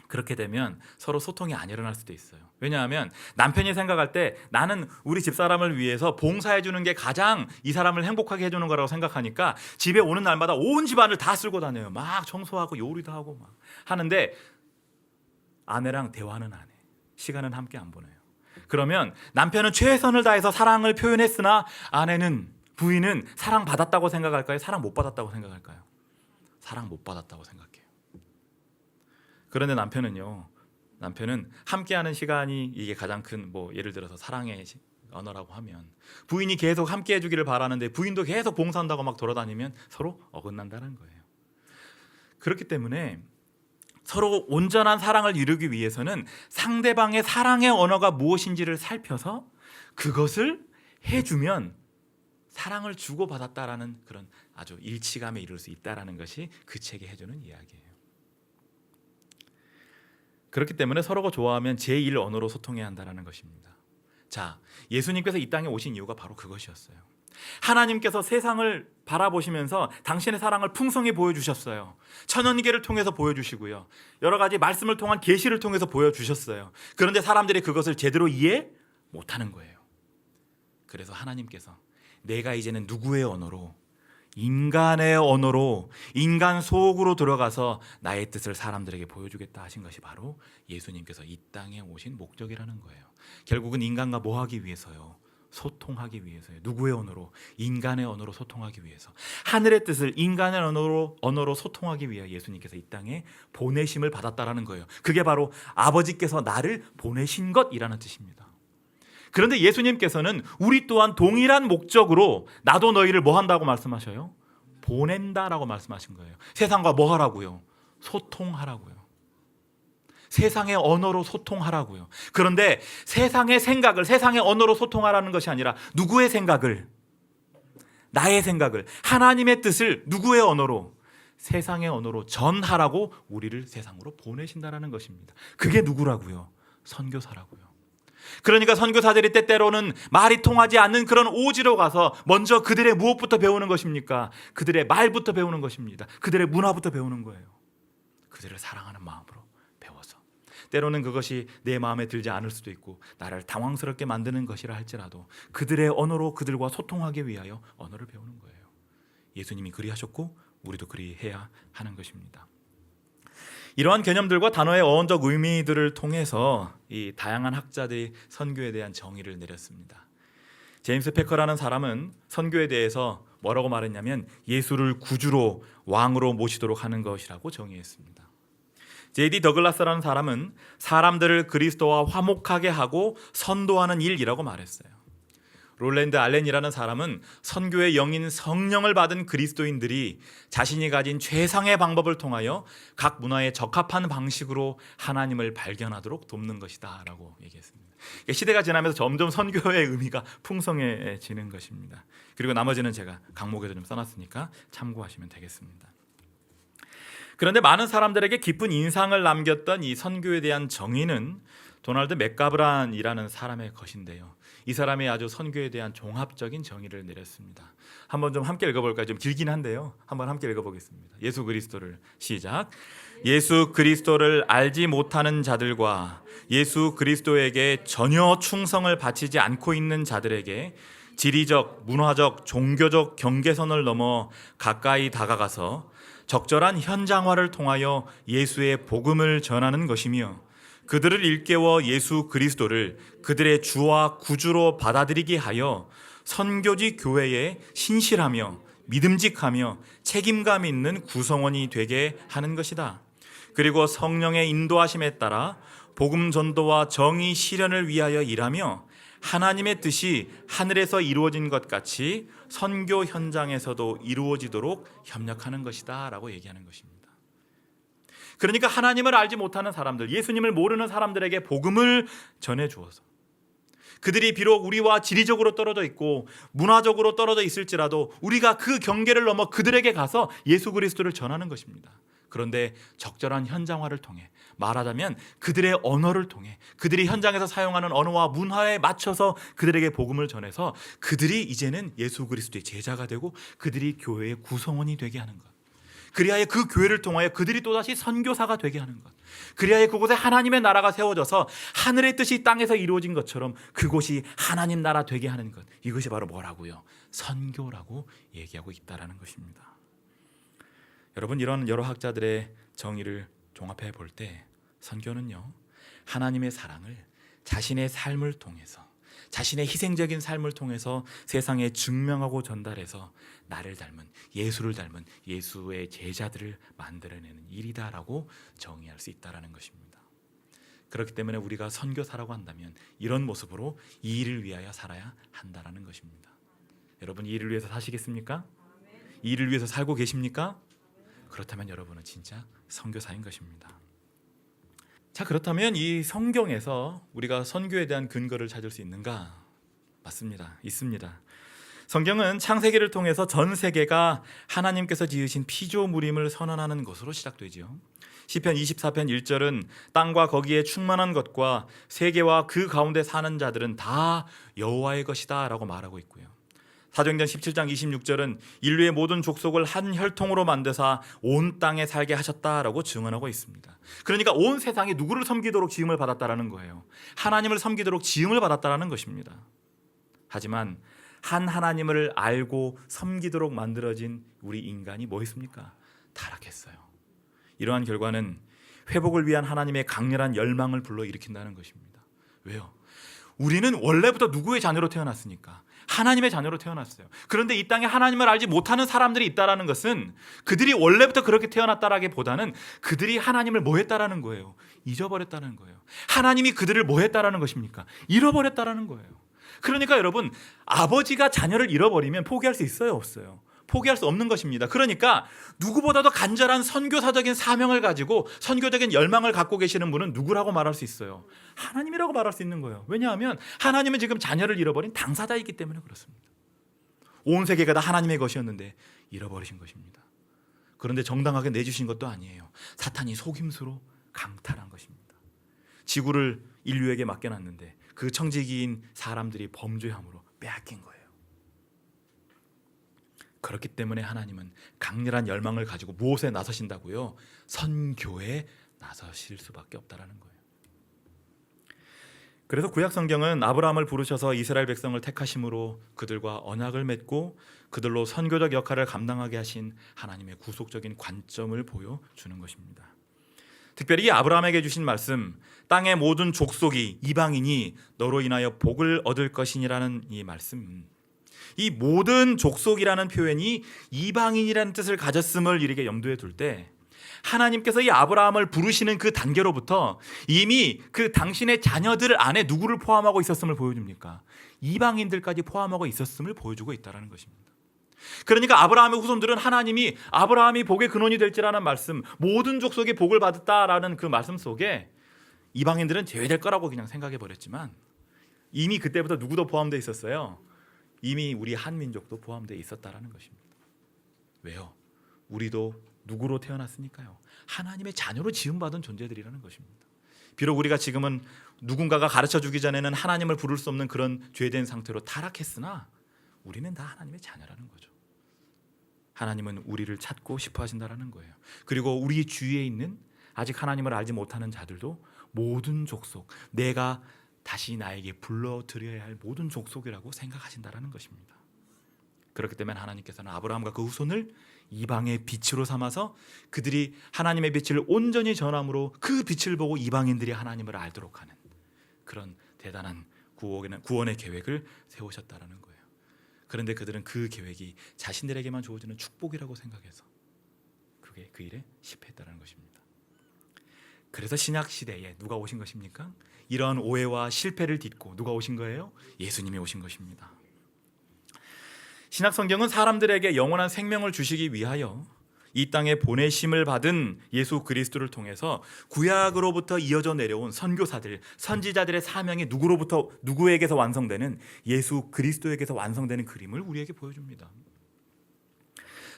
그렇게 되면 서로 소통이 안 일어날 수도 있어요. 왜냐하면 남편이 생각할 때 나는 우리 집사람을 위해서 봉사해 주는 게 가장 이 사람을 행복하게 해주는 거라고 생각하니까 집에 오는 날마다 온 집안을 다 쓸고 다녀요. 막 청소하고 요리도 하고 막 하는데 아내랑 대화는 안 해. 시간은 함께 안 보내요. 그러면 남편은 최선을 다해서 사랑을 표현했으나 아내는 부인은 사랑받았다고 생각할까요? 사랑 못 받았다고 생각할까요? 사랑 못 받았다고 생각해요. 그런데 남편은 함께하는 시간이 이게 가장 큰 예를 들어서 사랑의 언어라고 하면 부인이 계속 함께해 주기를 바라는데 부인도 계속 봉사한다고 막 돌아다니면 서로 어긋난다는 거예요. 그렇기 때문에 서로 온전한 사랑을 이루기 위해서는 상대방의 사랑의 언어가 무엇인지를 살펴서 그것을 해주면 사랑을 주고받았다라는 그런 아주 일치감에 이룰 수 있다라는 것이 그 책이 해주는 이야기예요. 그렇기 때문에 서로가 좋아하면 제1 언어로 소통해야 한다는 것입니다. 자, 예수님께서 이 땅에 오신 이유가 바로 그것이었어요. 하나님께서 세상을 바라보시면서 당신의 사랑을 풍성히 보여주셨어요. 천연계를 통해서 보여주시고요, 여러 가지 말씀을 통한 계시를 통해서 보여주셨어요. 그런데 사람들이 그것을 제대로 이해 못하는 거예요. 그래서 하나님께서 내가 이제는 누구의 언어로, 인간의 언어로, 인간 속으로 들어가서 나의 뜻을 사람들에게 보여주겠다 하신 것이 바로 예수님께서 이 땅에 오신 목적이라는 거예요. 결국은 인간과 뭐 하기 위해서요? 소통하기 위해서요. 누구의 언어로? 인간의 언어로 소통하기 위해서. 하늘의 뜻을 인간의 언어로 소통하기 위해 예수님께서 이 땅에 보내심을 받았다라는 거예요. 그게 바로 아버지께서 나를 보내신 것이라는 뜻입니다. 그런데 예수님께서는 우리 또한 동일한 목적으로 나도 너희를 뭐 한다고 말씀하셔요? 보낸다라고 말씀하신 거예요. 세상과 뭐 하라고요? 소통하라고요. 세상의 언어로 소통하라고요. 그런데 세상의 생각을 세상의 언어로 소통하라는 것이 아니라 누구의 생각을? 나의 생각을, 하나님의 뜻을 누구의 언어로? 세상의 언어로 전하라고 우리를 세상으로 보내신다라는 것입니다. 그게 누구라고요? 선교사라고요. 그러니까 선교사들이 때때로는 말이 통하지 않는 그런 오지로 가서 먼저 그들의 무엇부터 배우는 것입니까? 그들의 말부터 배우는 것입니다. 그들의 문화부터 배우는 거예요. 그들을 사랑하는 마음으로 배워서, 때로는 그것이 내 마음에 들지 않을 수도 있고 나를 당황스럽게 만드는 것이라 할지라도 그들의 언어로 그들과 소통하기 위하여 언어를 배우는 거예요. 예수님이 그리하셨고 우리도 그리해야 하는 것입니다. 이러한 개념들과 단어의 어원적 의미들을 통해서 이 다양한 학자들이 선교에 대한 정의를 내렸습니다. 제임스 패커라는 사람은 선교에 대해서 뭐라고 말했냐면 예수를 구주로 왕으로 모시도록 하는 것이라고 정의했습니다. J.D. 더글라스라는 사람은 사람들을 그리스도와 화목하게 하고 선도하는 일이라고 말했어요. 롤랜드 알렌이라는 사람은 선교의 영인 성령을 받은 그리스도인들이 자신이 가진 최상의 방법을 통하여 각 문화에 적합한 방식으로 하나님을 발견하도록 돕는 것이다 라고 얘기했습니다. 시대가 지나면서 점점 선교의 의미가 풍성해지는 것입니다. 그리고 나머지는 제가 강목에도 좀 써놨으니까 참고하시면 되겠습니다. 그런데 많은 사람들에게 깊은 인상을 남겼던 이 선교에 대한 정의는 도널드 맥가브란이라는 사람의 것인데요, 이 사람이 아주 선교에 대한 종합적인 정의를 내렸습니다. 한번 좀 함께 읽어볼까요? 좀 길긴 한데요, 한번 함께 읽어보겠습니다. 예수 그리스도를, 시작. 예수 그리스도를 알지 못하는 자들과 예수 그리스도에게 전혀 충성을 바치지 않고 있는 자들에게 지리적, 문화적, 종교적 경계선을 넘어 가까이 다가가서 적절한 현장화를 통하여 예수의 복음을 전하는 것이며, 그들을 일깨워 예수 그리스도를 그들의 주와 구주로 받아들이게 하여 선교지 교회에 신실하며 믿음직하며 책임감 있는 구성원이 되게 하는 것이다. 그리고 성령의 인도하심에 따라 복음 전도와 정의 실현을 위하여 일하며 하나님의 뜻이 하늘에서 이루어진 것 같이 선교 현장에서도 이루어지도록 협력하는 것이다 라고 얘기하는 것입니다. 그러니까 하나님을 알지 못하는 사람들, 예수님을 모르는 사람들에게 복음을 전해주어서 그들이 비록 우리와 지리적으로 떨어져 있고 문화적으로 떨어져 있을지라도 우리가 그 경계를 넘어 그들에게 가서 예수 그리스도를 전하는 것입니다. 그런데 적절한 현장화를 통해, 말하자면 그들의 언어를 통해, 그들이 현장에서 사용하는 언어와 문화에 맞춰서 그들에게 복음을 전해서 그들이 이제는 예수 그리스도의 제자가 되고 그들이 교회의 구성원이 되게 하는 것, 그리하여 그 교회를 통하여 그들이 또다시 선교사가 되게 하는 것, 그리하여 그곳에 하나님의 나라가 세워져서 하늘의 뜻이 땅에서 이루어진 것처럼 그곳이 하나님 나라 되게 하는 것, 이것이 바로 뭐라고요? 선교라고 얘기하고 있다는 것입니다. 여러분, 이런 여러 학자들의 정의를 종합해 볼 때 선교는요, 하나님의 사랑을 자신의 삶을 통해서 자신의 희생적인 삶을 통해서 세상에 증명하고 전달해서 나를 닮은, 예수를 닮은 예수의 제자들을 만들어내는 일이다라고 정의할 수 있다는 것입니다. 그렇기 때문에 우리가 선교사라고 한다면 이런 모습으로 이 일을 위하여 살아야 한다는 것입니다. 여러분, 이 일을 위해서 사시겠습니까? 이 일을 위해서 살고 계십니까? 그렇다면 여러분은 진짜 선교사인 것입니다. 자, 그렇다면 이 성경에서 우리가 선교에 대한 근거를 찾을 수 있는가? 맞습니다. 있습니다. 성경은 창세기를 통해서 전 세계가 하나님께서 지으신 피조물임을 선언하는 것으로 시작되지요. 시편 24편 1절은 땅과 거기에 충만한 것과 세계와 그 가운데 사는 자들은 다 여호와의 것이다 라고 말하고 있고요. 사도행전 17장 26절은 인류의 모든 족속을 한 혈통으로 만드사 온 땅에 살게 하셨다라고 증언하고 있습니다. 그러니까 온 세상이 누구를 섬기도록 지음을 받았다라는 거예요. 하나님을 섬기도록 지음을 받았다라는 것입니다. 하지만 한 하나님을 알고 섬기도록 만들어진 우리 인간이 뭐 했습니까? 타락했어요. 이러한 결과는 회복을 위한 하나님의 강렬한 열망을 불러일으킨다는 것입니다. 왜요? 우리는 원래부터 누구의 자녀로 태어났으니까, 하나님의 자녀로 태어났어요. 그런데 이 땅에 하나님을 알지 못하는 사람들이 있다는 것은 그들이 원래부터 그렇게 태어났다라기보다는 그들이 하나님을 뭐 했다라는 거예요? 잊어버렸다는 거예요. 하나님이 그들을 뭐 했다라는 것입니까? 잃어버렸다라는 거예요. 그러니까 여러분, 아버지가 자녀를 잃어버리면 포기할 수 있어요, 없어요? 포기할 수 없는 것입니다. 그러니까 누구보다도 간절한 선교사적인 사명을 가지고 선교적인 열망을 갖고 계시는 분은 누구라고 말할 수 있어요? 하나님이라고 말할 수 있는 거예요. 왜냐하면 하나님은 지금 자녀를 잃어버린 당사자이기 때문에 그렇습니다. 온 세계가 다 하나님의 것이었는데 잃어버리신 것입니다. 그런데 정당하게 내주신 것도 아니에요. 사탄이 속임수로 강탈한 것입니다. 지구를 인류에게 맡겨놨는데 그 청지기인 사람들이 범죄함으로 빼앗긴 거예요. 그렇기 때문에 하나님은 강렬한 열망을 가지고 무엇에 나서신다고요? 선교에 나서실 수밖에 없다라는 거예요. 그래서 구약 성경은 아브라함을 부르셔서 이스라엘 백성을 택하심으로 그들과 언약을 맺고 그들로 선교적 역할을 감당하게 하신 하나님의 구속적인 관점을 보여주는 것입니다. 특별히 아브라함에게 주신 말씀, 땅의 모든 족속이 이방인이 너로 인하여 복을 얻을 것이니라는 이 말씀, 이 모든 족속이라는 표현이 이방인이라는 뜻을 가졌음을 이렇게 염두에 둘 때 하나님께서 이 아브라함을 부르시는 그 단계로부터 이미 그 당신의 자녀들 안에 누구를 포함하고 있었음을 보여줍니까? 이방인들까지 포함하고 있었음을 보여주고 있다는 것입니다. 그러니까 아브라함의 후손들은 하나님이 아브라함이 복의 근원이 될지라는 말씀, 모든 족속이 복을 받았다라는 그 말씀 속에 이방인들은 제외될 거라고 그냥 생각해 버렸지만 이미 그때부터 누구도 포함되어 있었어요. 이미 우리 한민족도 포함되어 있었다라는 것입니다. 왜요? 우리도 누구로 태어났으니까요. 하나님의 자녀로 지음받은 존재들이라는 것입니다. 비록 우리가 지금은 누군가가 가르쳐주기 전에는 하나님을 부를 수 없는 그런 죄된 상태로 타락했으나 우리는 다 하나님의 자녀라는 거죠. 하나님은 우리를 찾고 싶어 하신다는 거예요. 그리고 우리 주위에 있는 아직 하나님을 알지 못하는 자들도 모든 족속, 내가 다시 나에게 불러드려야 할 모든 족속이라고 생각하신다는 것입니다. 그렇기 때문에 하나님께서는 아브라함과 그 후손을 이방의 빛으로 삼아서 그들이 하나님의 빛을 온전히 전함으로 그 빛을 보고 이방인들이 하나님을 알도록 하는 그런 대단한 구원의 계획을 세우셨다는 거예요. 그런데 그들은 그 계획이 자신들에게만 주어지는 축복이라고 생각해서 그게 그 일에 실패했다는 것입니다. 그래서 신약 시대에 누가 오신 것입니까? 이러한 오해와 실패를 딛고 누가 오신 거예요? 예수님이 오신 것입니다. 신약 성경은 사람들에게 영원한 생명을 주시기 위하여 이 땅에 보내심을 받은 예수 그리스도를 통해서 구약으로부터 이어져 내려온 선교사들, 선지자들의 사명이 누구에게서 완성되는 예수 그리스도에게서 완성되는 그림을 우리에게 보여줍니다.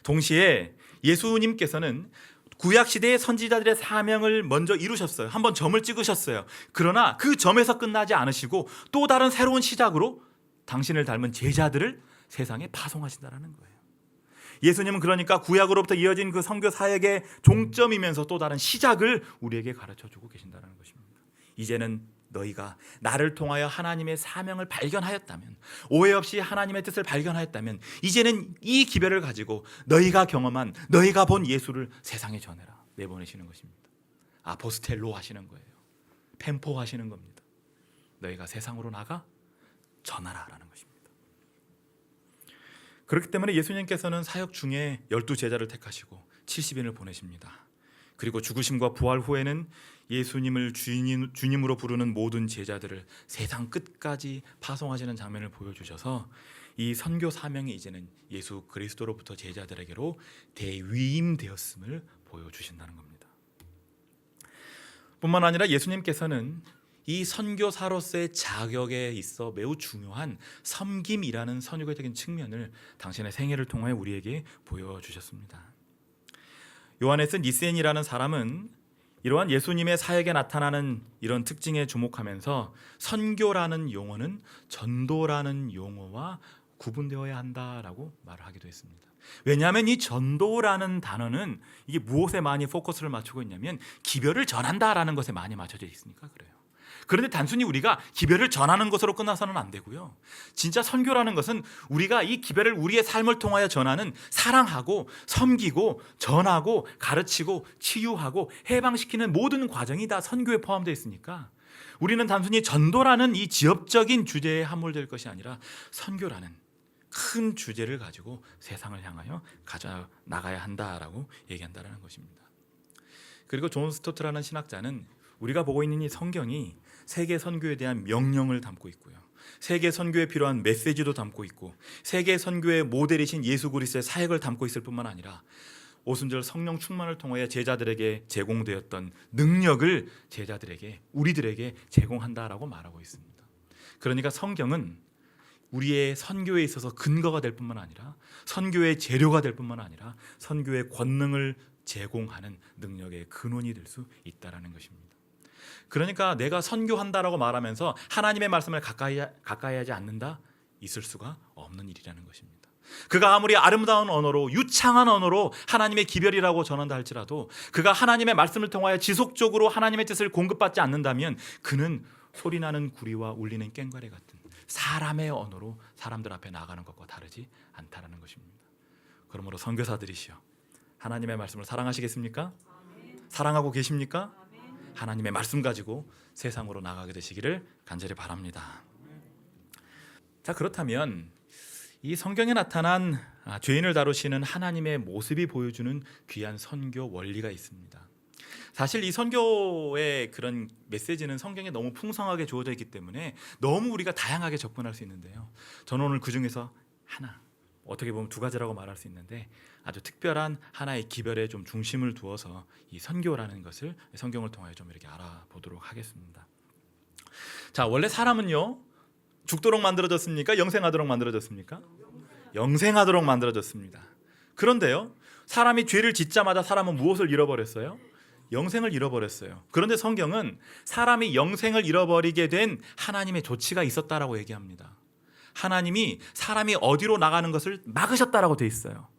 동시에 예수님께서는 구약 시대의 선지자들의 사명을 먼저 이루셨어요. 한번 점을 찍으셨어요. 그러나 그 점에서 끝나지 않으시고 또 다른 새로운 시작으로 당신을 닮은 제자들을 세상에 파송하신다는 거예요. 예수님은 그러니까 구약으로부터 이어진 그 선교 사역의 종점이면서 또 다른 시작을 우리에게 가르쳐주고 계신다는 것입니다. 이제는 너희가 나를 통하여 하나님의 사명을 발견하였다면, 오해 없이 하나님의 뜻을 발견하였다면 이제는 이 기별을 가지고 너희가 경험한, 너희가 본 예수를 세상에 전해라. 내보내시는 것입니다. 아포스텔로 하시는 거예요. 펜포 하시는 겁니다. 너희가 세상으로 나가 전하라라는 것입니다. 그렇기 때문에 예수님께서는 사역 중에 12제자를 택하시고 70인을 보내십니다. 그리고 죽으심과 부활 후에는 예수님을 주님으로 부르는 모든 제자들을 세상 끝까지 파송하시는 장면을 보여주셔서 이 선교 사명이 이제는 예수 그리스도로부터 제자들에게로 대위임되었음을 보여주신다는 겁니다. 뿐만 아니라 예수님께서는 이 선교사로서의 자격에 있어 매우 중요한 섬김이라는 선교적인 측면을 당신의 생애를 통해 우리에게 보여주셨습니다. 요한에 쓴 니센이라는 사람은 이러한 예수님의 사역에 나타나는 이런 특징에 주목하면서 선교라는 용어는 전도라는 용어와 구분되어야 한다라고 말을 하기도 했습니다. 왜냐하면 이 전도라는 단어는 이게 무엇에 많이 포커스를 맞추고 있냐면 기별을 전한다라는 것에 많이 맞춰져 있으니까 그래요. 그런데 단순히 우리가 기별을 전하는 것으로 끝나서는 안 되고요. 진짜 선교라는 것은 우리가 이 기별을 우리의 삶을 통하여 전하는 사랑하고 섬기고 전하고 가르치고 치유하고 해방시키는 모든 과정이 다 선교에 포함되어 있으니까 우리는 단순히 전도라는 이 지엽적인 주제에 함몰될 것이 아니라 선교라는 큰 주제를 가지고 세상을 향하여 가져 나가야 한다라고 얘기한다는 것입니다. 그리고 존 스토트라는 신학자는 우리가 보고 있는 이 성경이 세계 선교에 대한 명령을 담고 있고요. 세계 선교에 필요한 메시지도 담고 있고 세계 선교의 모델이신 예수 그리스도의 사역을 담고 있을 뿐만 아니라 오순절 성령 충만을 통하여 제자들에게 제공되었던 능력을 제자들에게 우리들에게 제공한다라고 말하고 있습니다. 그러니까 성경은 우리의 선교에 있어서 근거가 될 뿐만 아니라 선교의 재료가 될 뿐만 아니라 선교의 권능을 제공하는 능력의 근원이 될 수 있다라는 것입니다. 그러니까 내가 선교한다라고 말하면서 하나님의 말씀을 가까이 하지 않는다? 있을 수가 없는 일이라는 것입니다. 그가 아무리 아름다운 언어로 유창한 언어로 하나님의 기별이라고 전한다 할지라도 그가 하나님의 말씀을 통하여 지속적으로 하나님의 뜻을 공급받지 않는다면 그는 소리나는 구리와 울리는 꽹과리 같은 사람의 언어로 사람들 앞에 나가는 것과 다르지 않다라는 것입니다. 그러므로 선교사들이시여 하나님의 말씀을 사랑하시겠습니까? 사랑하고 계십니까? 하나님의 말씀 가지고 세상으로 나가게 되시기를 간절히 바랍니다. 자, 그렇다면 이 성경에 나타난 죄인을 다루시는 하나님의 모습이 보여주는 귀한 선교 원리가 있습니다. 사실 이 선교의 그런 메시지는 성경에 너무 풍성하게 주어져 있기 때문에 너무 우리가 다양하게 접근할 수 있는데요. 저는 오늘 그 중에서 하나, 어떻게 보면 두 가지라고 말할 수 있는데 아주 특별한 하나의 기별에 좀 중심을 두어서 이 선교라는 것을 성경을 통하여 좀 이렇게 알아보도록 하겠습니다. 자, 원래 사람은요 죽도록 만들어졌습니까? 영생하도록 만들어졌습니까? 영생하도록 만들어졌습니다. 그런데요 사람이 죄를 짓자마자 사람은 무엇을 잃어버렸어요? 영생을 잃어버렸어요. 그런데 성경은 사람이 영생을 잃어버리게 된 하나님의 조치가 있었다라고 얘기합니다. 하나님이 사람이 어디로 나가는 것을 막으셨다라고 돼 있어요.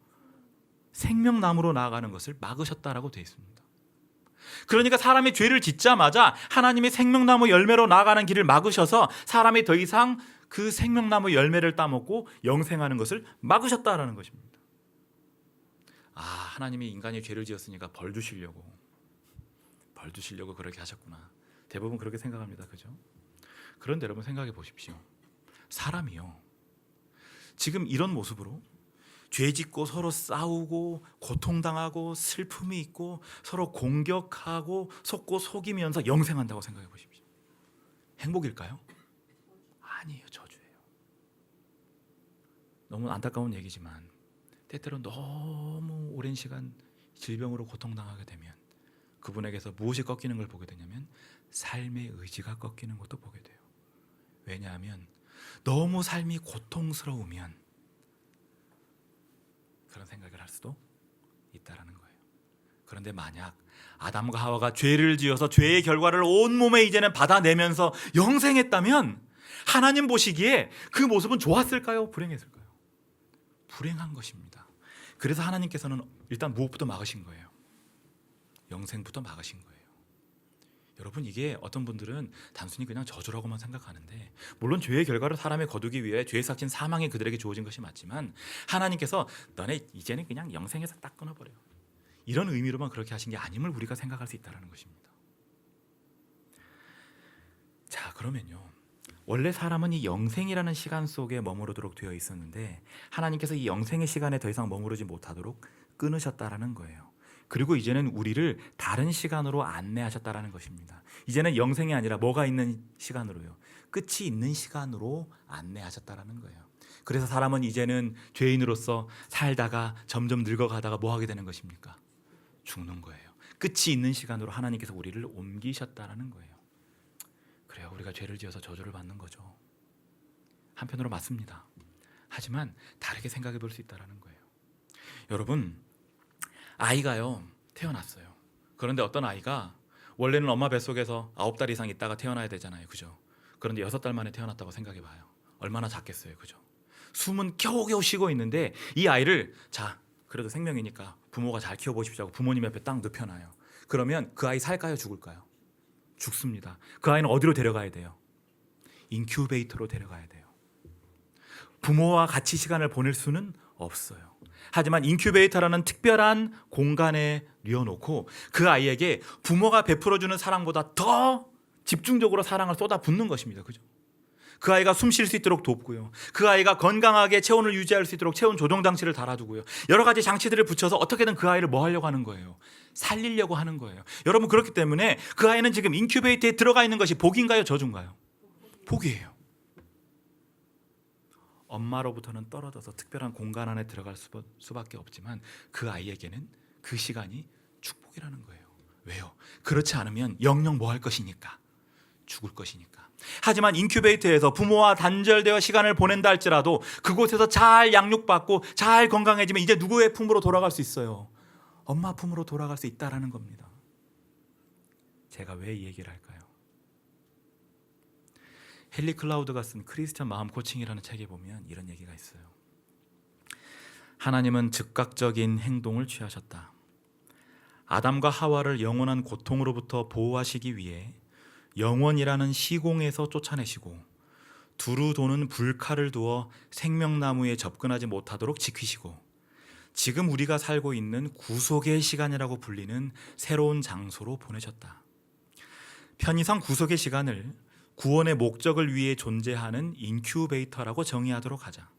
생명나무로 나아가는 것을 막으셨다라고 돼 있습니다. 그러니까 사람이 죄를 짓자마자 하나님이 생명나무 열매로 나아가는 길을 막으셔서 사람이 더 이상 그 생명나무 열매를 따먹고 영생하는 것을 막으셨다라는 것입니다. 하나님이 인간이 죄를 지었으니까 벌 주시려고 그렇게 하셨구나. 대부분 그렇게 생각합니다. 그죠? 그런데 여러분 생각해 보십시오. 사람이요 지금 이런 모습으로 죄 짓고 서로 싸우고 고통당하고 슬픔이 있고 서로 공격하고 속고 속이면서 영생한다고 생각해 보십시오. 행복일까요? 아니에요. 저주예요. 너무 안타까운 얘기지만 때때로 너무 오랜 시간 질병으로 고통당하게 되면 그분에게서 무엇이 꺾이는 걸 보게 되냐면 삶의 의지가 꺾이는 것도 보게 돼요. 왜냐하면 너무 삶이 고통스러우면 그런 생각을 할 수도 있다라는 거예요. 그런데 만약 아담과 하와가 죄를 지어서 죄의 결과를 온몸에 이제는 받아내면서 영생했다면 하나님 보시기에 그 모습은 좋았을까요? 불행했을까요? 불행한 것입니다. 그래서 하나님께서는 일단 무엇부터 막으신 거예요? 영생부터 막으신 거예요. 여러분 이게 어떤 분들은 단순히 그냥 저주라고만 생각하는데 물론 죄의 결과를 사람에 거두기 위해 죄의 삭진 사망이 그들에게 주어진 것이 맞지만 하나님께서 너네 이제는 그냥 영생에서 딱 끊어버려 이런 의미로만 그렇게 하신 게 아님을 우리가 생각할 수 있다는 것입니다. 자, 그러면요 원래 사람은 이 영생이라는 시간 속에 머무르도록 되어 있었는데 하나님께서 이 영생의 시간에 더 이상 머무르지 못하도록 끊으셨다라는 거예요. 그리고 이제는 우리를 다른 시간으로 안내하셨다라는 것입니다. 이제는 영생이 아니라 뭐가 있는 시간으로요? 끝이 있는 시간으로 안내하셨다라는 거예요. 그래서 사람은 이제는 죄인으로서 살다가 점점 늙어가다가 뭐 하게 되는 것입니까? 죽는 거예요. 끝이 있는 시간으로 하나님께서 우리를 옮기셨다라는 거예요. 그래요. 우리가 죄를 지어서 저주를 받는 거죠. 한편으로 맞습니다. 하지만 다르게 생각해 볼 수 있다는 거예요. 여러분, 아이가요 태어났어요. 그런데 어떤 아이가 원래는 엄마 뱃속에서 9달 이상 있다가 태어나야 되잖아요. 그죠? 그런데 6달 만에 태어났다고 생각해 봐요. 얼마나 작겠어요. 그죠? 숨은 겨우겨우 쉬고 있는데 이 아이를 자, 그래도 생명이니까 부모가 잘 키워보십시오 하고 부모님 옆에 딱 눕혀놔요. 그러면 그 아이 살까요? 죽을까요? 죽습니다. 그 아이는 어디로 데려가야 돼요? 인큐베이터로 데려가야 돼요. 부모와 같이 시간을 보낼 수는 없어요. 하지만 인큐베이터라는 특별한 공간에 뉘어놓고 그 아이에게 부모가 베풀어주는 사랑보다 더 집중적으로 사랑을 쏟아붓는 것입니다. 그죠? 그 아이가 숨 쉴 수 있도록 돕고요. 그 아이가 건강하게 체온을 유지할 수 있도록 체온 조정 장치를 달아두고요. 여러 가지 장치들을 붙여서 어떻게든 그 아이를 뭐 하려고 하는 거예요? 살리려고 하는 거예요. 여러분, 그렇기 때문에 그 아이는 지금 인큐베이터에 들어가 있는 것이 복인가요? 저주인가요? 복이에요. 엄마로부터는 떨어져서 특별한 공간 안에 들어갈 수밖에 없지만 그 아이에게는 그 시간이 축복이라는 거예요. 왜요? 그렇지 않으면 영영 뭐 할 것이니까? 죽을 것이니까. 하지만 인큐베이터에서 부모와 단절되어 시간을 보낸다 할지라도 그곳에서 잘 양육받고 잘 건강해지면 이제 누구의 품으로 돌아갈 수 있어요? 엄마 품으로 돌아갈 수 있다라는 겁니다. 제가 왜 이 얘기를 할까요? 헨리 클라우드가 쓴 크리스천 마음 코칭이라는 책에 보면 이런 얘기가 있어요. 하나님은 즉각적인 행동을 취하셨다. 아담과 하와를 영원한 고통으로부터 보호하시기 위해 영원이라는 시공에서 쫓아내시고 두루 도는 불칼을 두어 생명나무에 접근하지 못하도록 지키시고 지금 우리가 살고 있는 구속의 시간이라고 불리는 새로운 장소로 보내셨다. 편의상 구속의 시간을 구원의 목적을 위해 존재하는 인큐베이터라고 정의하도록 하자.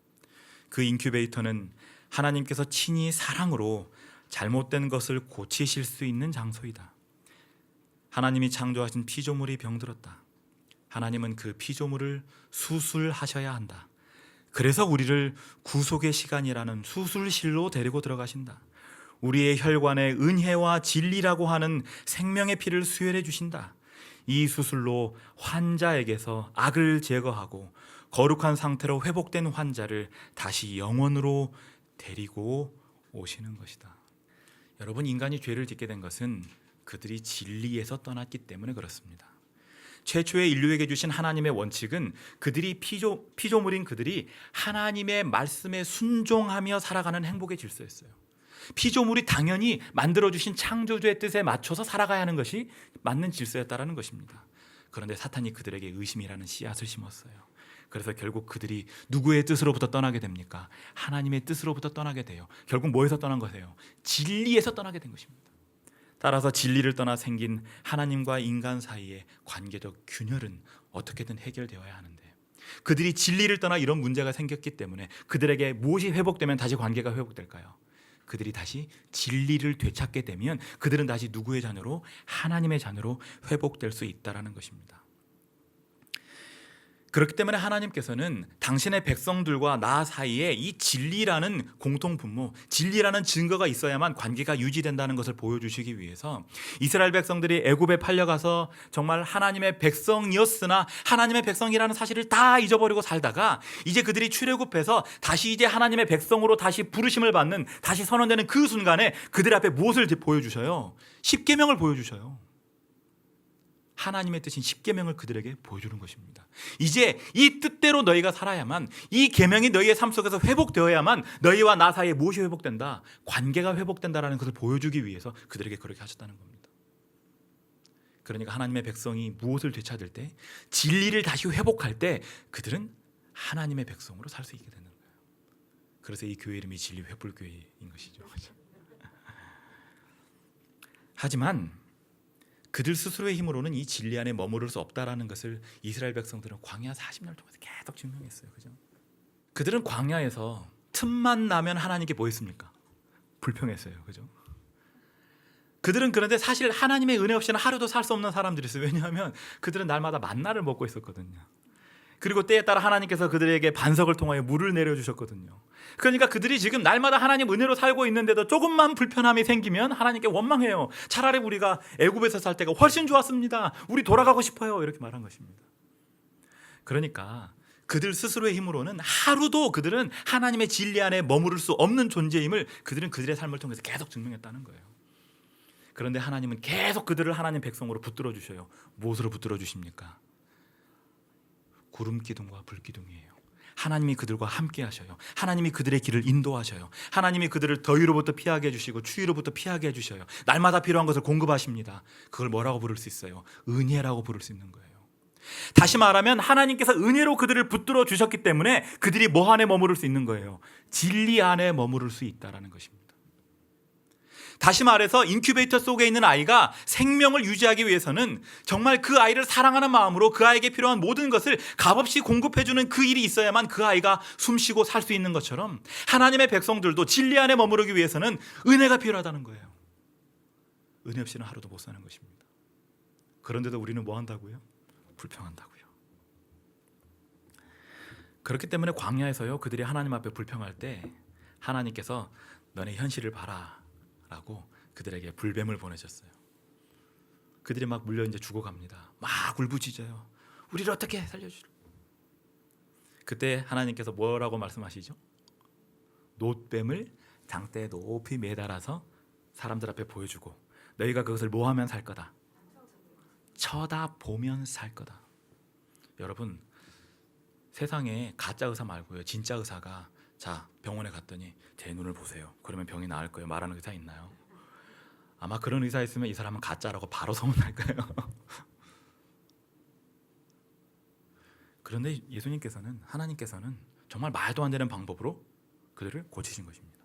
그 인큐베이터는 하나님께서 친히 사랑으로 잘못된 것을 고치실 수 있는 장소이다. 하나님이 창조하신 피조물이 병들었다. 하나님은 그 피조물을 수술하셔야 한다. 그래서 우리를 구속의 시간이라는 수술실로 데리고 들어가신다. 우리의 혈관에 은혜와 진리라고 하는 생명의 피를 수혈해 주신다. 이 수술로 환자에게서 악을 제거하고 거룩한 상태로 회복된 환자를 다시 영원으로 데리고 오시는 것이다. 여러분, 인간이 죄를 짓게 된 것은 그들이 진리에서 떠났기 때문에 그렇습니다. 최초의 인류에게 주신 하나님의 원칙은 그들이 피조물인 그들이 하나님의 말씀에 순종하며 살아가는 행복의 질서였어요. 피조물이 당연히 만들어주신 창조주의 뜻에 맞춰서 살아가야 하는 것이 맞는 질서였다라는 것입니다. 그런데 사탄이 그들에게 의심이라는 씨앗을 심었어요. 그래서 결국 그들이 누구의 뜻으로부터 떠나게 됩니까? 하나님의 뜻으로부터 떠나게 돼요. 결국 뭐에서 떠난 거세요? 진리에서 떠나게 된 것입니다. 따라서 진리를 떠나 생긴 하나님과 인간 사이의 관계적 균열은 어떻게든 해결되어야 하는데 그들이 진리를 떠나 이런 문제가 생겼기 때문에 그들에게 무엇이 회복되면 다시 관계가 회복될까요? 그들이 다시 진리를 되찾게 되면 그들은 다시 누구의 자녀로? 하나님의 자녀로 회복될 수 있다는 것입니다. 그렇기 때문에 하나님께서는 당신의 백성들과 나 사이에 이 진리라는 공통분모, 진리라는 증거가 있어야만 관계가 유지된다는 것을 보여주시기 위해서 이스라엘 백성들이 애굽에 팔려가서 정말 하나님의 백성이었으나 하나님의 백성이라는 사실을 다 잊어버리고 살다가 이제 그들이 출애굽해서 다시 이제 하나님의 백성으로 다시 부르심을 받는, 다시 선언되는 그 순간에 그들 앞에 무엇을 보여주셔요? 십계명을 보여주셔요. 하나님의 뜻인 십계명을 그들에게 보여주는 것입니다. 이제 이 뜻대로 너희가 살아야만, 이 계명이 너희의 삶 속에서 회복되어야만 너희와 나 사이에 무엇이 회복된다? 관계가 회복된다라는 것을 보여주기 위해서 그들에게 그렇게 하셨다는 겁니다. 그러니까 하나님의 백성이 무엇을 되찾을 때, 진리를 다시 회복할 때 그들은 하나님의 백성으로 살 수 있게 되는 거예요. 그래서 이 교회 이름이 진리 회복교회인 것이죠. 하지만 그들 스스로의 힘으로는 이 진리 안에 머무를 수 없다라는 것을 이스라엘 백성들은 광야 40년을 통해서 계속 증명했어요. 그죠? 그들은 광야에서 틈만 나면 하나님께 뭐 했습니까? 불평했어요. 그죠? 그들은 그런데 사실 하나님의 은혜 없이는 하루도 살 수 없는 사람들이었어요. 왜냐하면 그들은 날마다 만나를 먹고 있었거든요. 그리고 때에 따라 하나님께서 그들에게 반석을 통하여 물을 내려주셨거든요. 그러니까 그들이 지금 날마다 하나님 은혜로 살고 있는데도 조금만 불편함이 생기면 하나님께 원망해요. 차라리 우리가 애굽에서 살 때가 훨씬 좋았습니다. 우리 돌아가고 싶어요. 이렇게 말한 것입니다. 그러니까 그들 스스로의 힘으로는 하루도 그들은 하나님의 진리 안에 머무를 수 없는 존재임을 그들은 그들의 삶을 통해서 계속 증명했다는 거예요. 그런데 하나님은 계속 그들을 하나님 백성으로 붙들어 주셔요. 무엇으로 붙들어 주십니까? 구름 기둥과 불 기둥이에요. 하나님이 그들과 함께 하셔요. 하나님이 그들의 길을 인도하셔요. 하나님이 그들을 더위로부터 피하게 해주시고 추위로부터 피하게 해주셔요. 날마다 필요한 것을 공급하십니다. 그걸 뭐라고 부를 수 있어요? 은혜라고 부를 수 있는 거예요. 다시 말하면 하나님께서 은혜로 그들을 붙들어 주셨기 때문에 그들이 뭐 안에 머무를 수 있는 거예요? 진리 안에 머무를 수 있다는 것입니다. 다시 말해서 인큐베이터 속에 있는 아이가 생명을 유지하기 위해서는 정말 그 아이를 사랑하는 마음으로 그 아이에게 필요한 모든 것을 값없이 공급해주는 그 일이 있어야만 그 아이가 숨쉬고 살 수 있는 것처럼 하나님의 백성들도 진리 안에 머무르기 위해서는 은혜가 필요하다는 거예요. 은혜 없이는 하루도 못 사는 것입니다. 그런데도 우리는 뭐 한다고요? 불평한다고요. 그렇기 때문에 광야에서요, 그들이 하나님 앞에 불평할 때 하나님께서 너네 현실을 봐라 라고 그들에게 불뱀을 보내셨어요. 그들이 막 물려 이제 죽어갑니다. 막 울부짖어요. 우리를 어떻게 살려주려? 그때 하나님께서 뭐라고 말씀하시죠? 놋뱀을 장대에 높이 매달아서 사람들 앞에 보여주고 너희가 그것을 뭐 하면 살 거다? 쳐다보면 살 거다. 여러분, 세상에 가짜 의사 말고요, 진짜 의사가 자, 병원에 갔더니 제 눈을 보세요. 그러면 병이 나을 거예요. 말하는 의사 있나요? 아마 그런 의사 있으면 이 사람은 가짜라고 바로 소문날 거예요. 그런데 예수님께서는, 하나님께서는 정말 말도 안 되는 방법으로 그들을 고치신 것입니다.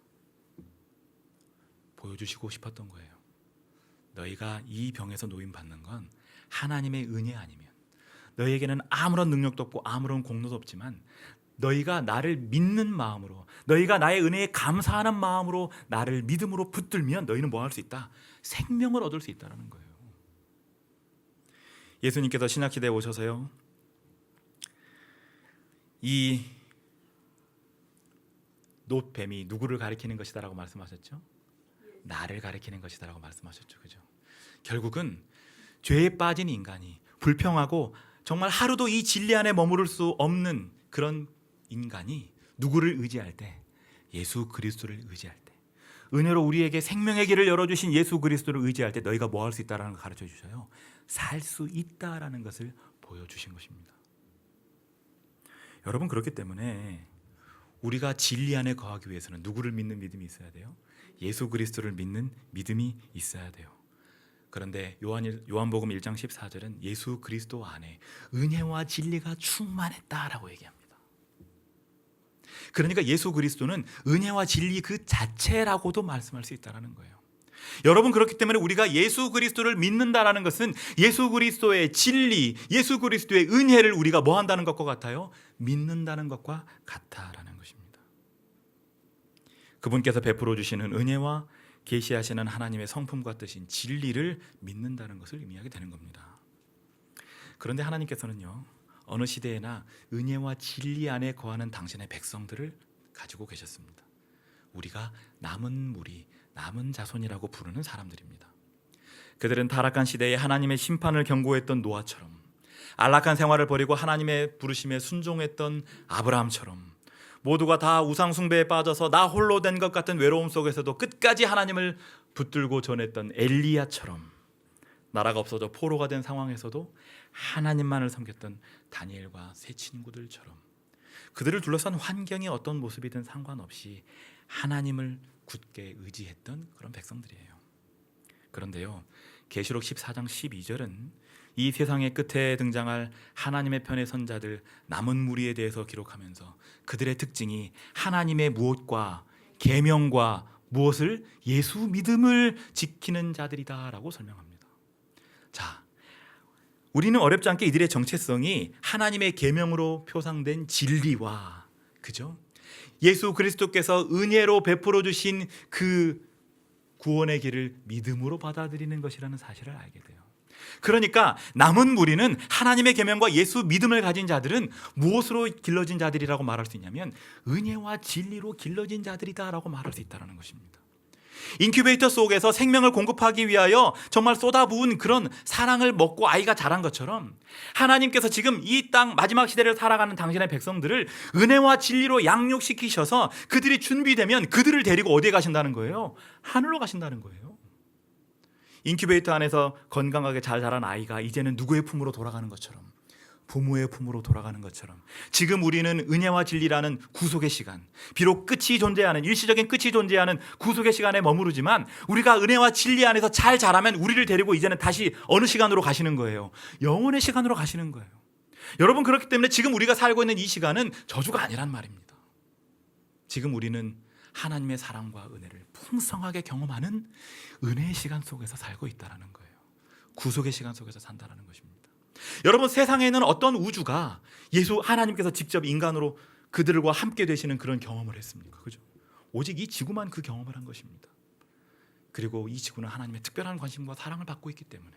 보여주시고 싶었던 거예요. 너희가 이 병에서 노임받는 건 하나님의 은혜 아니면, 너희에게는 아무런 능력도 없고 아무런 공로도 없지만 너희가 나를 믿는 마음으로, 너희가 나의 은혜에 감사하는 마음으로 나를 믿음으로 붙들면 너희는 뭐 할 수 있다? 생명을 얻을 수 있다는 거예요. 예수님께서 신약시대에 오셔서요, 이 놋뱀이 누구를 가리키는 것이다라고 말씀하셨죠? 나를 가리키는 것이다라고 말씀하셨죠. 그죠? 결국은 죄에 빠진 인간이 불평하고 정말 하루도 이 진리 안에 머무를 수 없는 그런 인간이 누구를 의지할 때? 예수 그리스도를 의지할 때, 은혜로 우리에게 생명의 길을 열어주신 예수 그리스도를 의지할 때 너희가 뭐 할 수 있다는 걸 가르쳐 주셔요. 살 수 있다라는 것을 보여주신 것입니다. 여러분, 그렇기 때문에 우리가 진리 안에 거하기 위해서는 누구를 믿는 믿음이 있어야 돼요? 예수 그리스도를 믿는 믿음이 있어야 돼요. 그런데 요한복음 1장 14절은 예수 그리스도 안에 은혜와 진리가 충만했다라고 얘기합니다. 그러니까 예수 그리스도는 은혜와 진리 그 자체라고도 말씀할 수 있다는 거예요. 여러분, 그렇기 때문에 우리가 예수 그리스도를 믿는다라는 것은 예수 그리스도의 진리, 예수 그리스도의 은혜를 우리가 뭐 한다는 것과 같아요? 믿는다는 것과 같다라는 것입니다. 그분께서 베풀어 주시는 은혜와 계시하시는 하나님의 성품과 뜻인 진리를 믿는다는 것을 의미하게 되는 겁니다. 그런데 하나님께서는요, 어느 시대에나 은혜와 진리 안에 거하는 당신의 백성들을 가지고 계셨습니다. 우리가 남은 무리, 남은 자손이라고 부르는 사람들입니다. 그들은 타락한 시대에 하나님의 심판을 경고했던 노아처럼, 안락한 생활을 버리고 하나님의 부르심에 순종했던 아브라함처럼, 모두가 다 우상 숭배에 빠져서 나 홀로 된 것 같은 외로움 속에서도 끝까지 하나님을 붙들고 전했던 엘리야처럼, 나라가 없어져 포로가 된 상황에서도 하나님만을 섬겼던 다니엘과 세 친구들처럼, 그들을 둘러싼 환경이 어떤 모습이든 상관없이 하나님을 굳게 의지했던 그런 백성들이에요. 그런데요, 계시록 14장 12절은 이 세상의 끝에 등장할 하나님의 편의 선자들 남은 무리에 대해서 기록하면서 그들의 특징이 하나님의 무엇과 계명과 무엇을? 예수 믿음을 지키는 자들이다라고 설명합니다. 자, 우리는 어렵지 않게 이들의 정체성이 하나님의 계명으로 표상된 진리와, 그죠? 예수 그리스도께서 은혜로 베풀어 주신 그 구원의 길을 믿음으로 받아들이는 것이라는 사실을 알게 돼요. 그러니까 남은 무리는 하나님의 계명과 예수 믿음을 가진 자들은 무엇으로 길러진 자들이라고 말할 수 있냐면 은혜와 진리로 길러진 자들이다라고 말할 수 있다는 것입니다. 인큐베이터 속에서 생명을 공급하기 위하여 정말 쏟아부은 그런 사랑을 먹고 아이가 자란 것처럼 하나님께서 지금 이 땅 마지막 시대를 살아가는 당신의 백성들을 은혜와 진리로 양육시키셔서 그들이 준비되면 그들을 데리고 어디에 가신다는 거예요? 하늘로 가신다는 거예요. 인큐베이터 안에서 건강하게 잘 자란 아이가 이제는 누구의 품으로 돌아가는 것처럼, 부모의 품으로 돌아가는 것처럼 지금 우리는 은혜와 진리라는 구속의 시간, 비록 끝이 존재하는, 일시적인 끝이 존재하는 구속의 시간에 머무르지만 우리가 은혜와 진리 안에서 잘 자라면 우리를 데리고 이제는 다시 어느 시간으로 가시는 거예요? 영원의 시간으로 가시는 거예요. 여러분, 그렇기 때문에 지금 우리가 살고 있는 이 시간은 저주가 아니란 말입니다. 지금 우리는 하나님의 사랑과 은혜를 풍성하게 경험하는 은혜의 시간 속에서 살고 있다는 거예요. 구속의 시간 속에서 산다는 것입니다. 여러분, 세상에는 어떤 우주가 예수 하나님께서 직접 인간으로 그들과 함께 되시는 그런 경험을 했습니까? 그죠? 오직 이 지구만 그 경험을 한 것입니다. 그리고 이 지구는 하나님의 특별한 관심과 사랑을 받고 있기 때문에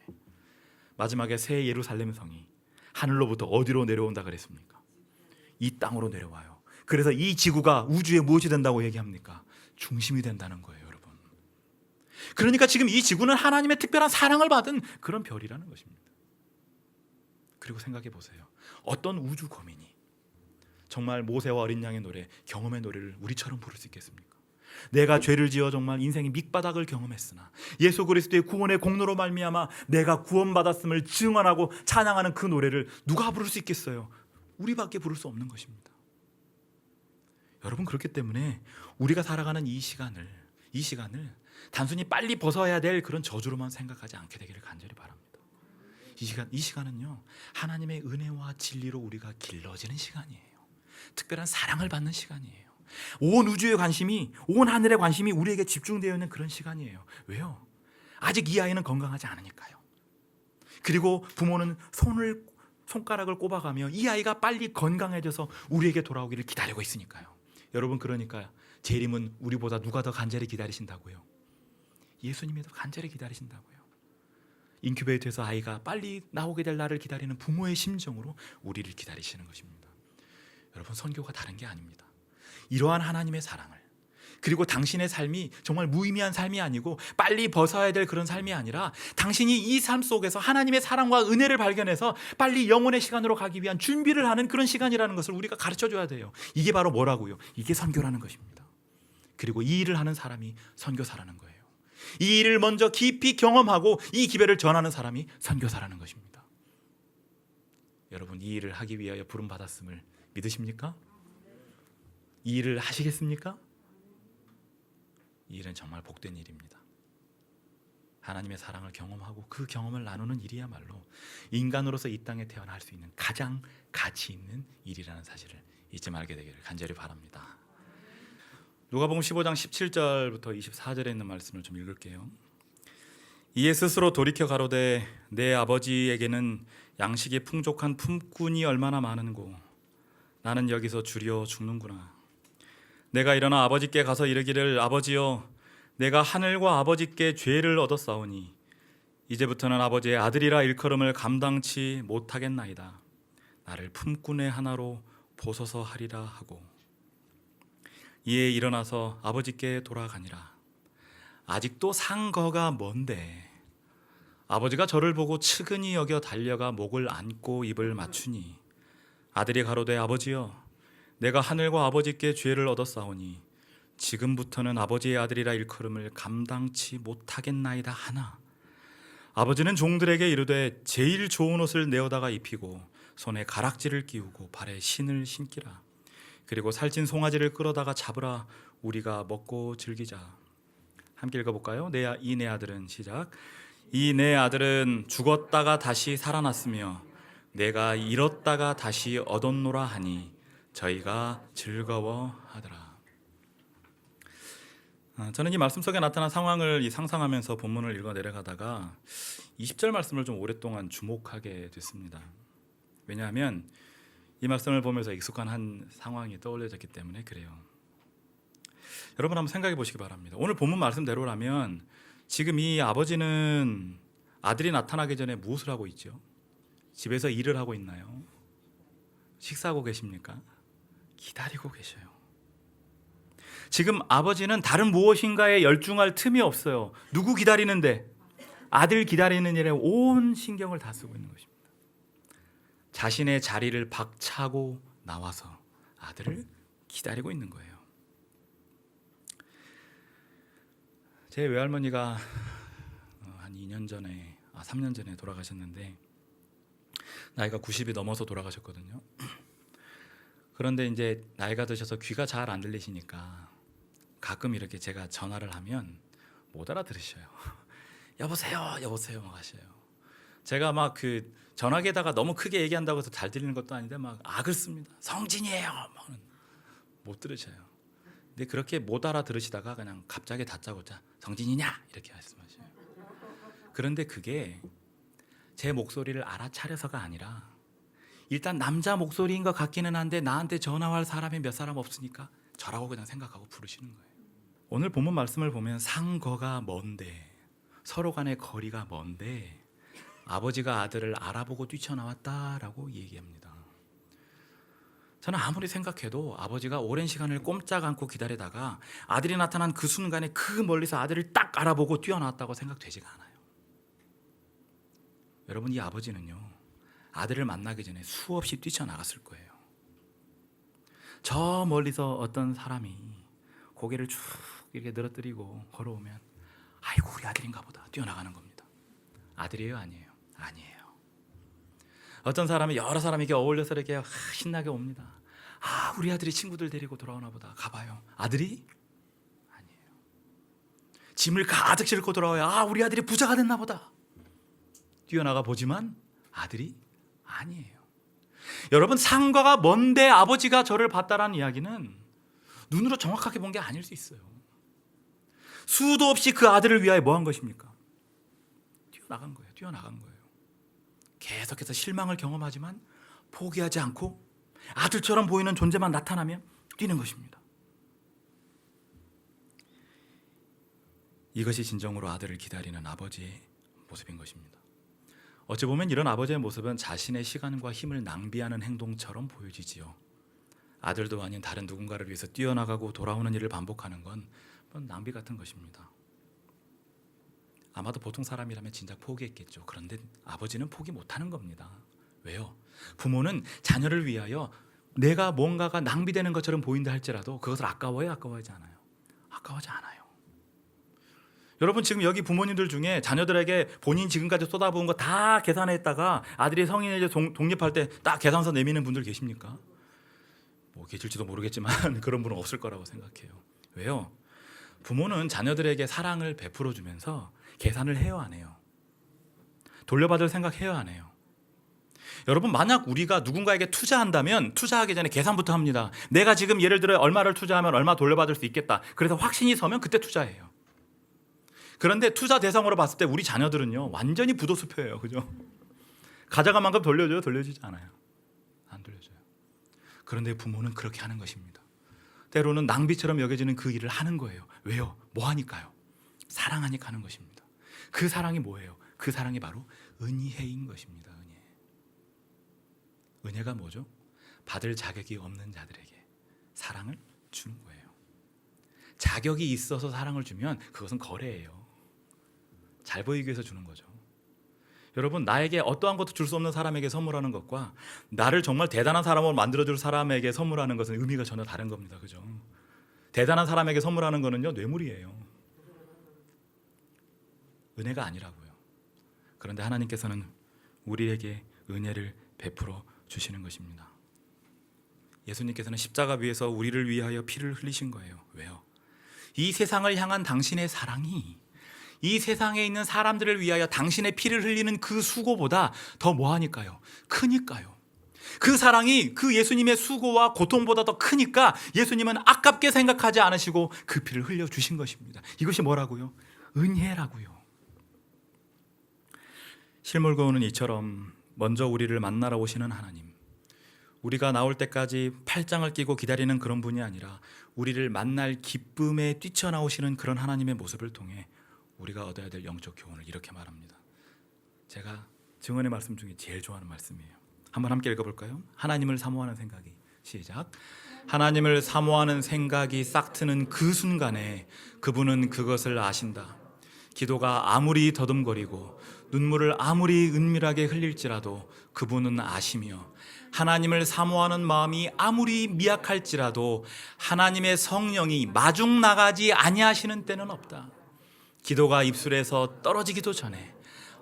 마지막에 새 예루살렘 성이 하늘로부터 어디로 내려온다 그랬습니까? 이 땅으로 내려와요. 그래서 이 지구가 우주에 무엇이 된다고 얘기합니까? 중심이 된다는 거예요, 여러분. 그러니까 지금 이 지구는 하나님의 특별한 사랑을 받은 그런 별이라는 것입니다. 그리고 생각해 보세요. 어떤 우주 거민이 정말 모세와 어린 양의 노래, 경험의 노래를 우리처럼 부를 수 있겠습니까? 내가 죄를 지어 정말 인생의 밑바닥을 경험했으나 예수 그리스도의 구원의 공로로 말미암아 내가 구원받았음을 증언하고 찬양하는 그 노래를 누가 부를 수 있겠어요? 우리밖에 부를 수 없는 것입니다. 여러분, 그렇기 때문에 우리가 살아가는 이 시간을 단순히 빨리 벗어야 될 그런 저주로만 생각하지 않게 되기를 간절히 바랍니다. 이 시간은요, 하나님의 은혜와 진리로 우리가 길러지는 시간이에요. 특별한 사랑을 받는 시간이에요. 온 우주의 관심이, 온 하늘의 관심이 우리에게 집중되어 있는 그런 시간이에요. 왜요? 아직 이 아이는 건강하지 않으니까요. 그리고 부모는 손가락을 꼽아가며 이 아이가 빨리 건강해져서 우리에게 돌아오기를 기다리고 있으니까요. 여러분, 그러니까 재림은 우리보다 누가 더 간절히 기다리신다고요? 예수님이 더 간절히 기다리신다고요. 인큐베이터에서 아이가 빨리 나오게 될 날을 기다리는 부모의 심정으로 우리를 기다리시는 것입니다. 여러분, 선교가 다른 게 아닙니다. 이러한 하나님의 사랑을, 그리고 당신의 삶이 정말 무의미한 삶이 아니고 빨리 벗어야 될 그런 삶이 아니라 당신이 이 삶 속에서 하나님의 사랑과 은혜를 발견해서 빨리 영혼의 시간으로 가기 위한 준비를 하는 그런 시간이라는 것을 우리가 가르쳐줘야 돼요. 이게 바로 뭐라고요? 이게 선교라는 것입니다. 그리고 이 일을 하는 사람이 선교사라는 거예요. 이 일을 먼저 깊이 경험하고 이 기별을 전하는 사람이 선교사라는 것입니다. 여러분, 이 일을 하기 위하여 부름받았음을 믿으십니까? 이 일을 하시겠습니까? 이 일은 정말 복된 일입니다. 하나님의 사랑을 경험하고 그 경험을 나누는 일이야말로 인간으로서 이 땅에 태어날 수 있는 가장 가치 있는 일이라는 사실을 잊지 말게 되기를 간절히 바랍니다. 누가복음 15장 17절부터 24절에 있는 말씀을 좀 읽을게요. 이에 스스로 돌이켜 가로되 내 아버지에게는 양식이 풍족한 품꾼이 얼마나 많은고 나는 여기서 주려 죽는구나. 내가 일어나 아버지께 가서 이르기를 아버지여 내가 하늘과 아버지께 죄를 얻었사오니 이제부터는 아버지의 아들이라 일컬음을 감당치 못하겠나이다. 나를 품꾼의 하나로 보소서 하리라 하고 이에 일어나서 아버지께 돌아가니라. 아직도 상거가 먼데 아버지가 저를 보고 측은히 여겨 달려가 목을 안고 입을 맞추니 아들이 가로되 아버지여 내가 하늘과 아버지께 죄를 얻었사오니 지금부터는 아버지의 아들이라 일컬음을 감당치 못하겠나이다 하나 아버지는 종들에게 이르되 제일 좋은 옷을 내어다가 입히고 손에 가락지를 끼우고 발에 신을 신기라. 그리고 살찐 송아지를 끌어다가 잡으라. 우리가 먹고 즐기자. 함께 읽어볼까요? 이 내 아들은 시작. 이 내 아들은 죽었다가 다시 살아났으며 내가 잃었다가 다시 얻었노라 하니 저희가 즐거워하더라. 저는 이 말씀 속에 나타난 상황을 상상하면서 본문을 읽어 내려가다가 20절 말씀을 좀 오랫동안 주목하게 됐습니다. 왜냐하면 이 말씀을 보면서 익숙한 한 상황이 떠올려졌기 때문에 그래요. 여러분 한번 생각해 보시기 바랍니다. 오늘 본문 말씀대로라면 지금 이 아버지는 아들이 나타나기 전에 무엇을 하고 있죠? 집에서 일을 하고 있나요? 식사하고 계십니까? 기다리고 계셔요. 지금 아버지는 다른 무엇인가에 열중할 틈이 없어요. 누구 기다리는데? 아들 기다리는 일에 온 신경을 다 쓰고 있는 것입니다. 자신의 자리를 박차고 나와서 아들을 기다리고 있는 거예요. 제 외할머니가 한 3년 전에 돌아가셨는데 나이가 90이 넘어서 돌아가셨거든요. 그런데 이제 나이가 드셔서 귀가 잘 안 들리시니까 가끔 이렇게 제가 전화를 하면 못 알아들으셔요. 여보세요, 여보세요 막 하셔요. 제가 막 그 전화기에다가 너무 크게 얘기한다고 해서 잘 들리는 것도 아닌데 막 악을 씁니다. 성진이에요. 못 들으셔요. 근데 그렇게 못 알아들으시다가 그냥 갑자기 다짜고짜 성진이냐 이렇게 말씀하셔요. 그런데 그게 제 목소리를 알아차려서가 아니라 일단 남자 목소리인 것 같기는 한데 나한테 전화할 사람이 몇 사람 없으니까 저라고 그냥 생각하고 부르시는 거예요. 오늘 본문 말씀을 보면 상거가 먼데 서로 간의 거리가 먼데 아버지가 아들을 알아보고 뛰쳐나왔다라고 얘기합니다. 저는 아무리 생각해도 아버지가 오랜 시간을 꼼짝 않고 기다리다가 아들이 나타난 그 순간에 그 멀리서 아들을 딱 알아보고 뛰어나왔다고 생각되지가 않아요. 여러분, 이 아버지는요 아들을 만나기 전에 수없이 뛰쳐나갔을 거예요. 저 멀리서 어떤 사람이 고개를 쭉 이렇게 늘어뜨리고 걸어오면 아이고 우리 아들인가 보다 뛰어나가는 겁니다. 아들이에요? 아니에요? 아니에요. 어떤 사람이 여러 사람에게 어울려서 이렇게 신나게 옵니다. 아 우리 아들이 친구들 데리고 돌아오나 보다 가봐요. 아들이? 아니에요. 짐을 가득 싣고 돌아와요. 아 우리 아들이 부자가 됐나 보다 뛰어나가 보지만 아들이 아니에요. 여러분, 상가가 먼데 아버지가 저를 봤다라는 이야기는 눈으로 정확하게 본 게 아닐 수 있어요. 수도 없이 그 아들을 위하여 뭐 한 것입니까? 뛰어나간 거예요. 뛰어나간 거예요. 계속해서 실망을 경험하지만 포기하지 않고 아들처럼 보이는 존재만 나타나면 뛰는 것입니다. 이것이 진정으로 아들을 기다리는 아버지의 모습인 것입니다. 어찌 보면 이런 아버지의 모습은 자신의 시간과 힘을 낭비하는 행동처럼 보여지지요. 아들도 아닌 다른 누군가를 위해서 뛰어나가고 돌아오는 일을 반복하는 건 낭비 같은 것입니다. 아마도 보통 사람이라면 진작 포기했겠죠. 그런데 아버지는 포기 못하는 겁니다. 왜요? 부모는 자녀를 위하여 내가 뭔가가 낭비되는 것처럼 보인다 할지라도 그것을 아까워해요? 아까워하지 않아요? 아까워하지 않아요. 여러분, 지금 여기 부모님들 중에 자녀들에게 본인 지금까지 쏟아부은 거 다 계산했다가 아들이 성인이 독립할 때 딱 계산서 내미는 분들 계십니까? 뭐 계실지도 모르겠지만 그런 분은 없을 거라고 생각해요. 왜요? 부모는 자녀들에게 사랑을 베풀어 주면서 계산을 해요, 안 해요? 돌려받을 생각 해요, 안 해요? 여러분, 만약 우리가 누군가에게 투자한다면 투자하기 전에 계산부터 합니다. 내가 지금 예를 들어 얼마를 투자하면 얼마 돌려받을 수 있겠다. 그래서 확신이 서면 그때 투자해요. 그런데 투자 대상으로 봤을 때 우리 자녀들은요 완전히 부도수표예요. 그죠? 가져간 만큼 돌려줘요? 돌려주지 않아요. 안 돌려줘요. 그런데 부모는 그렇게 하는 것입니다. 때로는 낭비처럼 여겨지는 그 일을 하는 거예요. 왜요? 뭐 하니까요? 사랑하니까 하는 것입니다. 그 사랑이 뭐예요? 그 사랑이 바로 은혜인 것입니다. 은혜가 뭐죠? 받을 자격이 없는 자들에게 사랑을 주는 거예요. 자격이 있어서 사랑을 주면 그것은 거래예요. 잘 보이기 위해서 주는 거죠. 여러분, 나에게 어떠한 것도 줄 수 없는 사람에게 선물하는 것과 나를 정말 대단한 사람으로 만들어줄 사람에게 선물하는 것은 의미가 전혀 다른 겁니다. 그죠? 대단한 사람에게 선물하는 거는요 뇌물이에요. 은혜가 아니라고요. 그런데 하나님께서는 우리에게 은혜를 베풀어 주시는 것입니다. 예수님께서는 십자가 위에서 우리를 위하여 피를 흘리신 거예요. 왜요? 이 세상을 향한 당신의 사랑이 이 세상에 있는 사람들을 위하여 당신의 피를 흘리는 그 수고보다 더 뭐하니까요? 크니까요. 그 사랑이 그 예수님의 수고와 고통보다 더 크니까 예수님은 아깝게 생각하지 않으시고 그 피를 흘려주신 것입니다. 이것이 뭐라고요? 은혜라고요. 실물교훈은 이처럼 먼저 우리를 만나러 오시는 하나님, 우리가 나올 때까지 팔짱을 끼고 기다리는 그런 분이 아니라 우리를 만날 기쁨에 뛰쳐나오시는 그런 하나님의 모습을 통해 우리가 얻어야 될 영적 교훈을 이렇게 말합니다. 제가 증언의 말씀 중에 제일 좋아하는 말씀이에요. 한번 함께 읽어볼까요? 하나님을 사모하는 생각이, 시작. 하나님을 사모하는 생각이 싹트는 그 순간에 그분은 그것을 아신다. 기도가 아무리 더듬거리고 눈물을 아무리 은밀하게 흘릴지라도 그분은 아시며, 하나님을 사모하는 마음이 아무리 미약할지라도 하나님의 성령이 마중 나가지 아니하시는 때는 없다. 기도가 입술에서 떨어지기도 전에,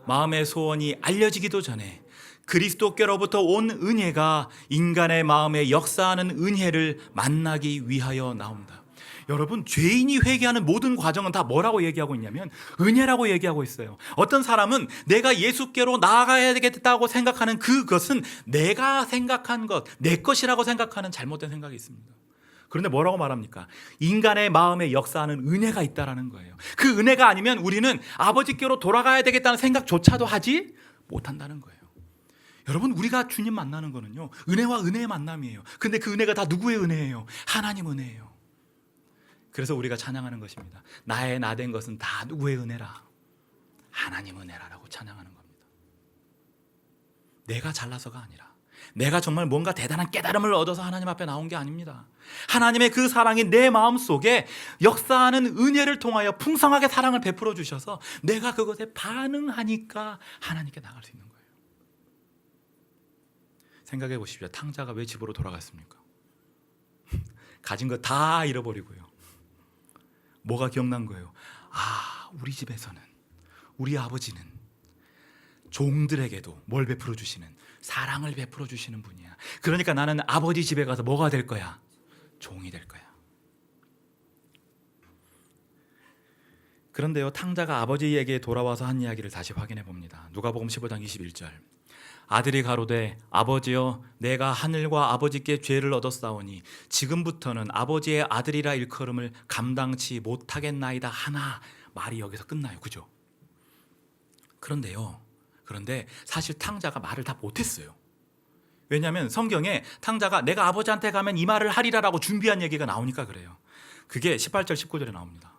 마음의 소원이 알려지기도 전에 그리스도께로부터 온 은혜가 인간의 마음에 역사하는 은혜를 만나기 위하여 나온다. 여러분, 죄인이 회개하는 모든 과정은 다 뭐라고 얘기하고 있냐면 은혜라고 얘기하고 있어요. 어떤 사람은 내가 예수께로 나아가야 되겠다고 생각하는 그것은 내가 생각한 것, 내 것이라고 생각하는 잘못된 생각이 있습니다. 그런데 뭐라고 말합니까? 인간의 마음에 역사하는 은혜가 있다라는 거예요. 그 은혜가 아니면 우리는 아버지께로 돌아가야 되겠다는 생각조차도 하지 못한다는 거예요. 여러분, 우리가 주님 만나는 거는요, 은혜와 은혜의 만남이에요. 근데 그 은혜가 다 누구의 은혜예요? 하나님 은혜예요. 그래서 우리가 찬양하는 것입니다. 나의 나 된 것은 다 누구의 은혜라? 하나님 은혜라라고 찬양하는 겁니다. 내가 잘나서가 아니라, 내가 정말 뭔가 대단한 깨달음을 얻어서 하나님 앞에 나온 게 아닙니다. 하나님의 그 사랑이 내 마음속에 역사하는 은혜를 통하여 풍성하게 사랑을 베풀어 주셔서 내가 그것에 반응하니까 하나님께 나갈 수 있는 거예요. 생각해 보십시오. 탕자가 왜 집으로 돌아갔습니까? 가진 거 다 잃어버리고요. 뭐가 기억난 거예요? 아, 우리 집에서는, 우리 아버지는 종들에게도 뭘 베풀어 주시는, 사랑을 베풀어 주시는 분이야. 그러니까 나는 아버지 집에 가서 뭐가 될 거야? 종이 될 거야. 그런데요, 탕자가 아버지에게 돌아와서 한 이야기를 다시 확인해 봅니다. 누가복음 15장 21절. 아들이 가로되 아버지여, 내가 하늘과 아버지께 죄를 얻었사오니 지금부터는 아버지의 아들이라 일컬음을 감당치 못하겠나이다 하나. 말이 여기서 끝나요. 그죠? 그런데 사실 탕자가 말을 다 못했어요. 왜냐하면 성경에 탕자가 내가 아버지한테 가면 이 말을 하리라라고 준비한 얘기가 나오니까 그래요. 그게 18절 19절에 나옵니다.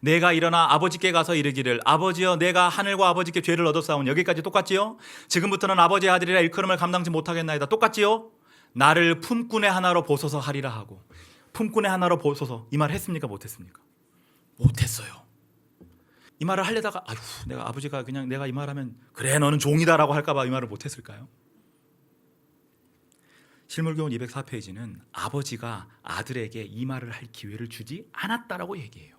내가 일어나 아버지께 가서 이르기를 아버지여, 내가 하늘과 아버지께 죄를 얻었사오니. 여기까지 똑같지요? 지금부터는 아버지의 아들이라 일컬음을 감당치 못하겠나이다. 똑같지요? 나를 품꾼의 하나로 보소서 하리라 하고. 품꾼의 하나로 보소서, 이 말을 했습니까? 못했습니까? 못했어요. 이 말을 하려다가 아휴, 내가 아버지가 그냥 내가 이 말하면 그래 너는 종이다라고 할까 봐 이 말을 못했을까요? 실물교훈 204페이지는 아버지가 아들에게 이 말을 할 기회를 주지 않았다라고 얘기해요.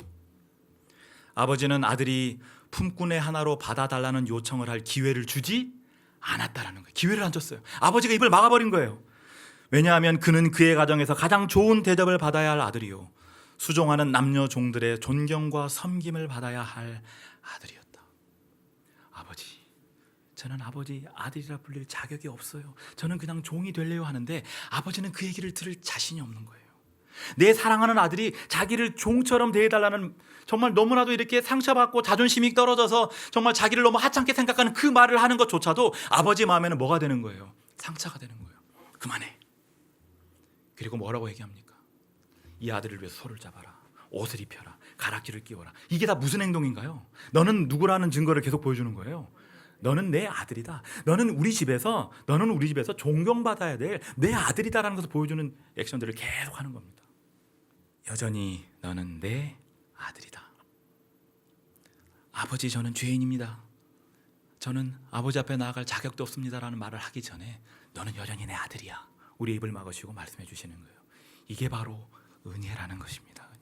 아버지는 아들이 품꾼의 하나로 받아달라는 요청을 할 기회를 주지 않았다라는 거예요. 기회를 안 줬어요. 아버지가 입을 막아버린 거예요. 왜냐하면 그는 그의 가정에서 가장 좋은 대접을 받아야 할 아들이요, 수종하는 남녀 종들의 존경과 섬김을 받아야 할 아들이었다. 아버지, 저는 아버지 아들이라 불릴 자격이 없어요. 저는 그냥 종이 될래요 하는데 아버지는 그 얘기를 들을 자신이 없는 거예요. 내 사랑하는 아들이 자기를 종처럼 대해달라는, 정말 너무나도 이렇게 상처받고 자존심이 떨어져서 정말 자기를 너무 하찮게 생각하는 그 말을 하는 것조차도 아버지 마음에는 뭐가 되는 거예요? 상처가 되는 거예요. 그만해. 그리고 뭐라고 얘기합니까? 이 아들을 위해서 소를 잡아라, 옷을 입혀라, 가락지를 끼워라. 이게 다 무슨 행동인가요? 너는 누구라는 증거를 계속 보여주는 거예요. 너는 내 아들이다. 너는 우리 집에서 존경받아야 될 내 아들이다라는 것을 보여주는 액션들을 계속 하는 겁니다. 여전히 너는 내 아들이다. 아버지, 저는 죄인입니다. 저는 아버지 앞에 나아갈 자격도 없습니다라는 말을 하기 전에 너는 여전히 내 아들이야. 우리 입을 막으시고 말씀해 주시는 거예요. 이게 바로 은혜라는 것입니다. 은혜.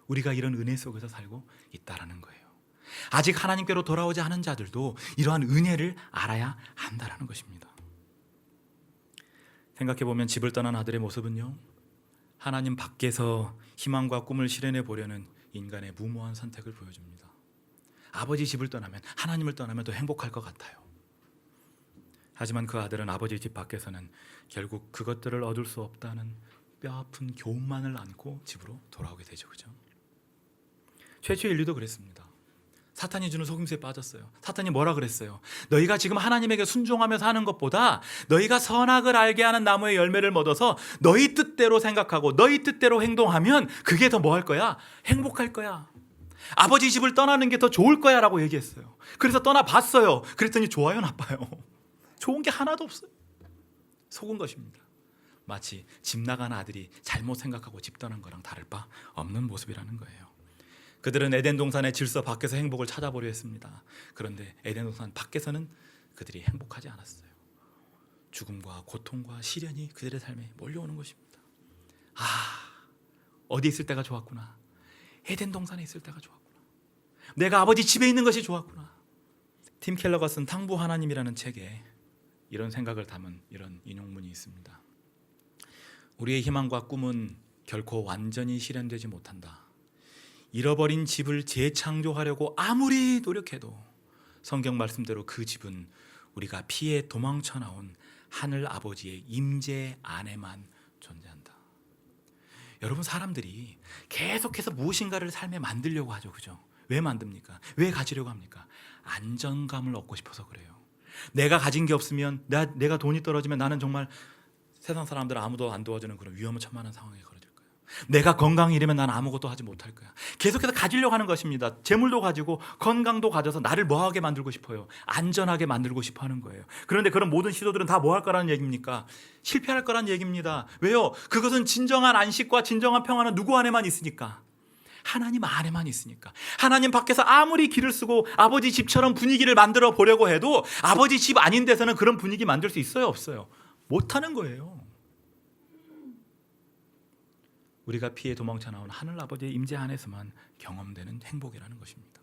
우리가 이런 은혜 속에서 살고 있다라는 거예요. 아직 하나님께로 돌아오지 않은 자들도 이러한 은혜를 알아야 한다라는 것입니다. 생각해보면 집을 떠난 아들의 모습은요, 하나님 밖에서 희망과 꿈을 실현해 보려는 인간의 무모한 선택을 보여줍니다. 아버지 집을 떠나면, 하나님을 떠나면 더 행복할 것 같아요. 하지만 그 아들은 아버지 집 밖에서는 결국 그것들을 얻을 수 없다는 뼈아픈 교훈만을 안고 집으로 돌아오게 되죠. 그죠? 최초의 인류도 그랬습니다. 사탄이 주는 속임수에 빠졌어요. 사탄이 뭐라 그랬어요? 너희가 지금 하나님에게 순종하며 사는 것보다 너희가 선악을 알게 하는 나무의 열매를 얻어서 너희 뜻대로 생각하고 너희 뜻대로 행동하면 그게 더 뭐 할 거야? 행복할 거야. 아버지 집을 떠나는 게 더 좋을 거야 라고 얘기했어요. 그래서 떠나봤어요. 그랬더니 좋아요, 나빠요? 좋은 게 하나도 없어요. 속은 것입니다. 마치 집 나간 아들이 잘못 생각하고 집 떠난 거랑 다를 바 없는 모습이라는 거예요. 그들은 에덴 동산의 질서 밖에서 행복을 찾아보려 했습니다. 그런데 에덴 동산 밖에서는 그들이 행복하지 않았어요. 죽음과 고통과 시련이 그들의 삶에 몰려오는 것입니다. 어디 있을 때가 좋았구나. 에덴 동산에 있을 때가 좋았구나. 내가 아버지 집에 있는 것이 좋았구나. 팀 켈러가 쓴 탕부 하나님이라는 책에 이런 생각을 담은 이런 인용문이 있습니다. 우리의 희망과 꿈은 결코 완전히 실현되지 못한다. 잃어버린 집을 재창조하려고 아무리 노력해도 성경 말씀대로 그 집은 우리가 피해 도망쳐 나온 하늘 아버지의 임재 안에만 존재한다. 여러분, 사람들이 계속해서 무엇인가를 삶에 만들려고 하죠. 그죠? 왜 만듭니까? 왜 가지려고 합니까? 안정감을 얻고 싶어서 그래요. 내가 가진 게 없으면, 내가 돈이 떨어지면 나는 정말 세상 사람들 아무도 안 도와주는 그런 위험천만한 상황에 걸어질 거예요. 내가 건강이 이러면 난 아무것도 하지 못할 거야. 계속해서 가지려고 하는 것입니다. 재물도 가지고 건강도 가져서 나를 뭐하게 만들고 싶어요. 안전하게 만들고 싶어 하는 거예요. 그런데 그런 모든 시도들은 다 뭐 할 거라는 얘기입니까? 실패할 거라는 얘기입니다. 왜요? 그것은 진정한 안식과 진정한 평화는 누구 안에만 있으니까? 하나님 안에만 있으니까. 하나님 밖에서 아무리 길을 쓰고 아버지 집처럼 분위기를 만들어 보려고 해도 아버지 집 아닌 데서는 그런 분위기 만들 수 있어요, 없어요? 못하는 거예요. 우리가 피해 도망쳐 나온 하늘 아버지의 임재 안에서만 경험되는 행복이라는 것입니다.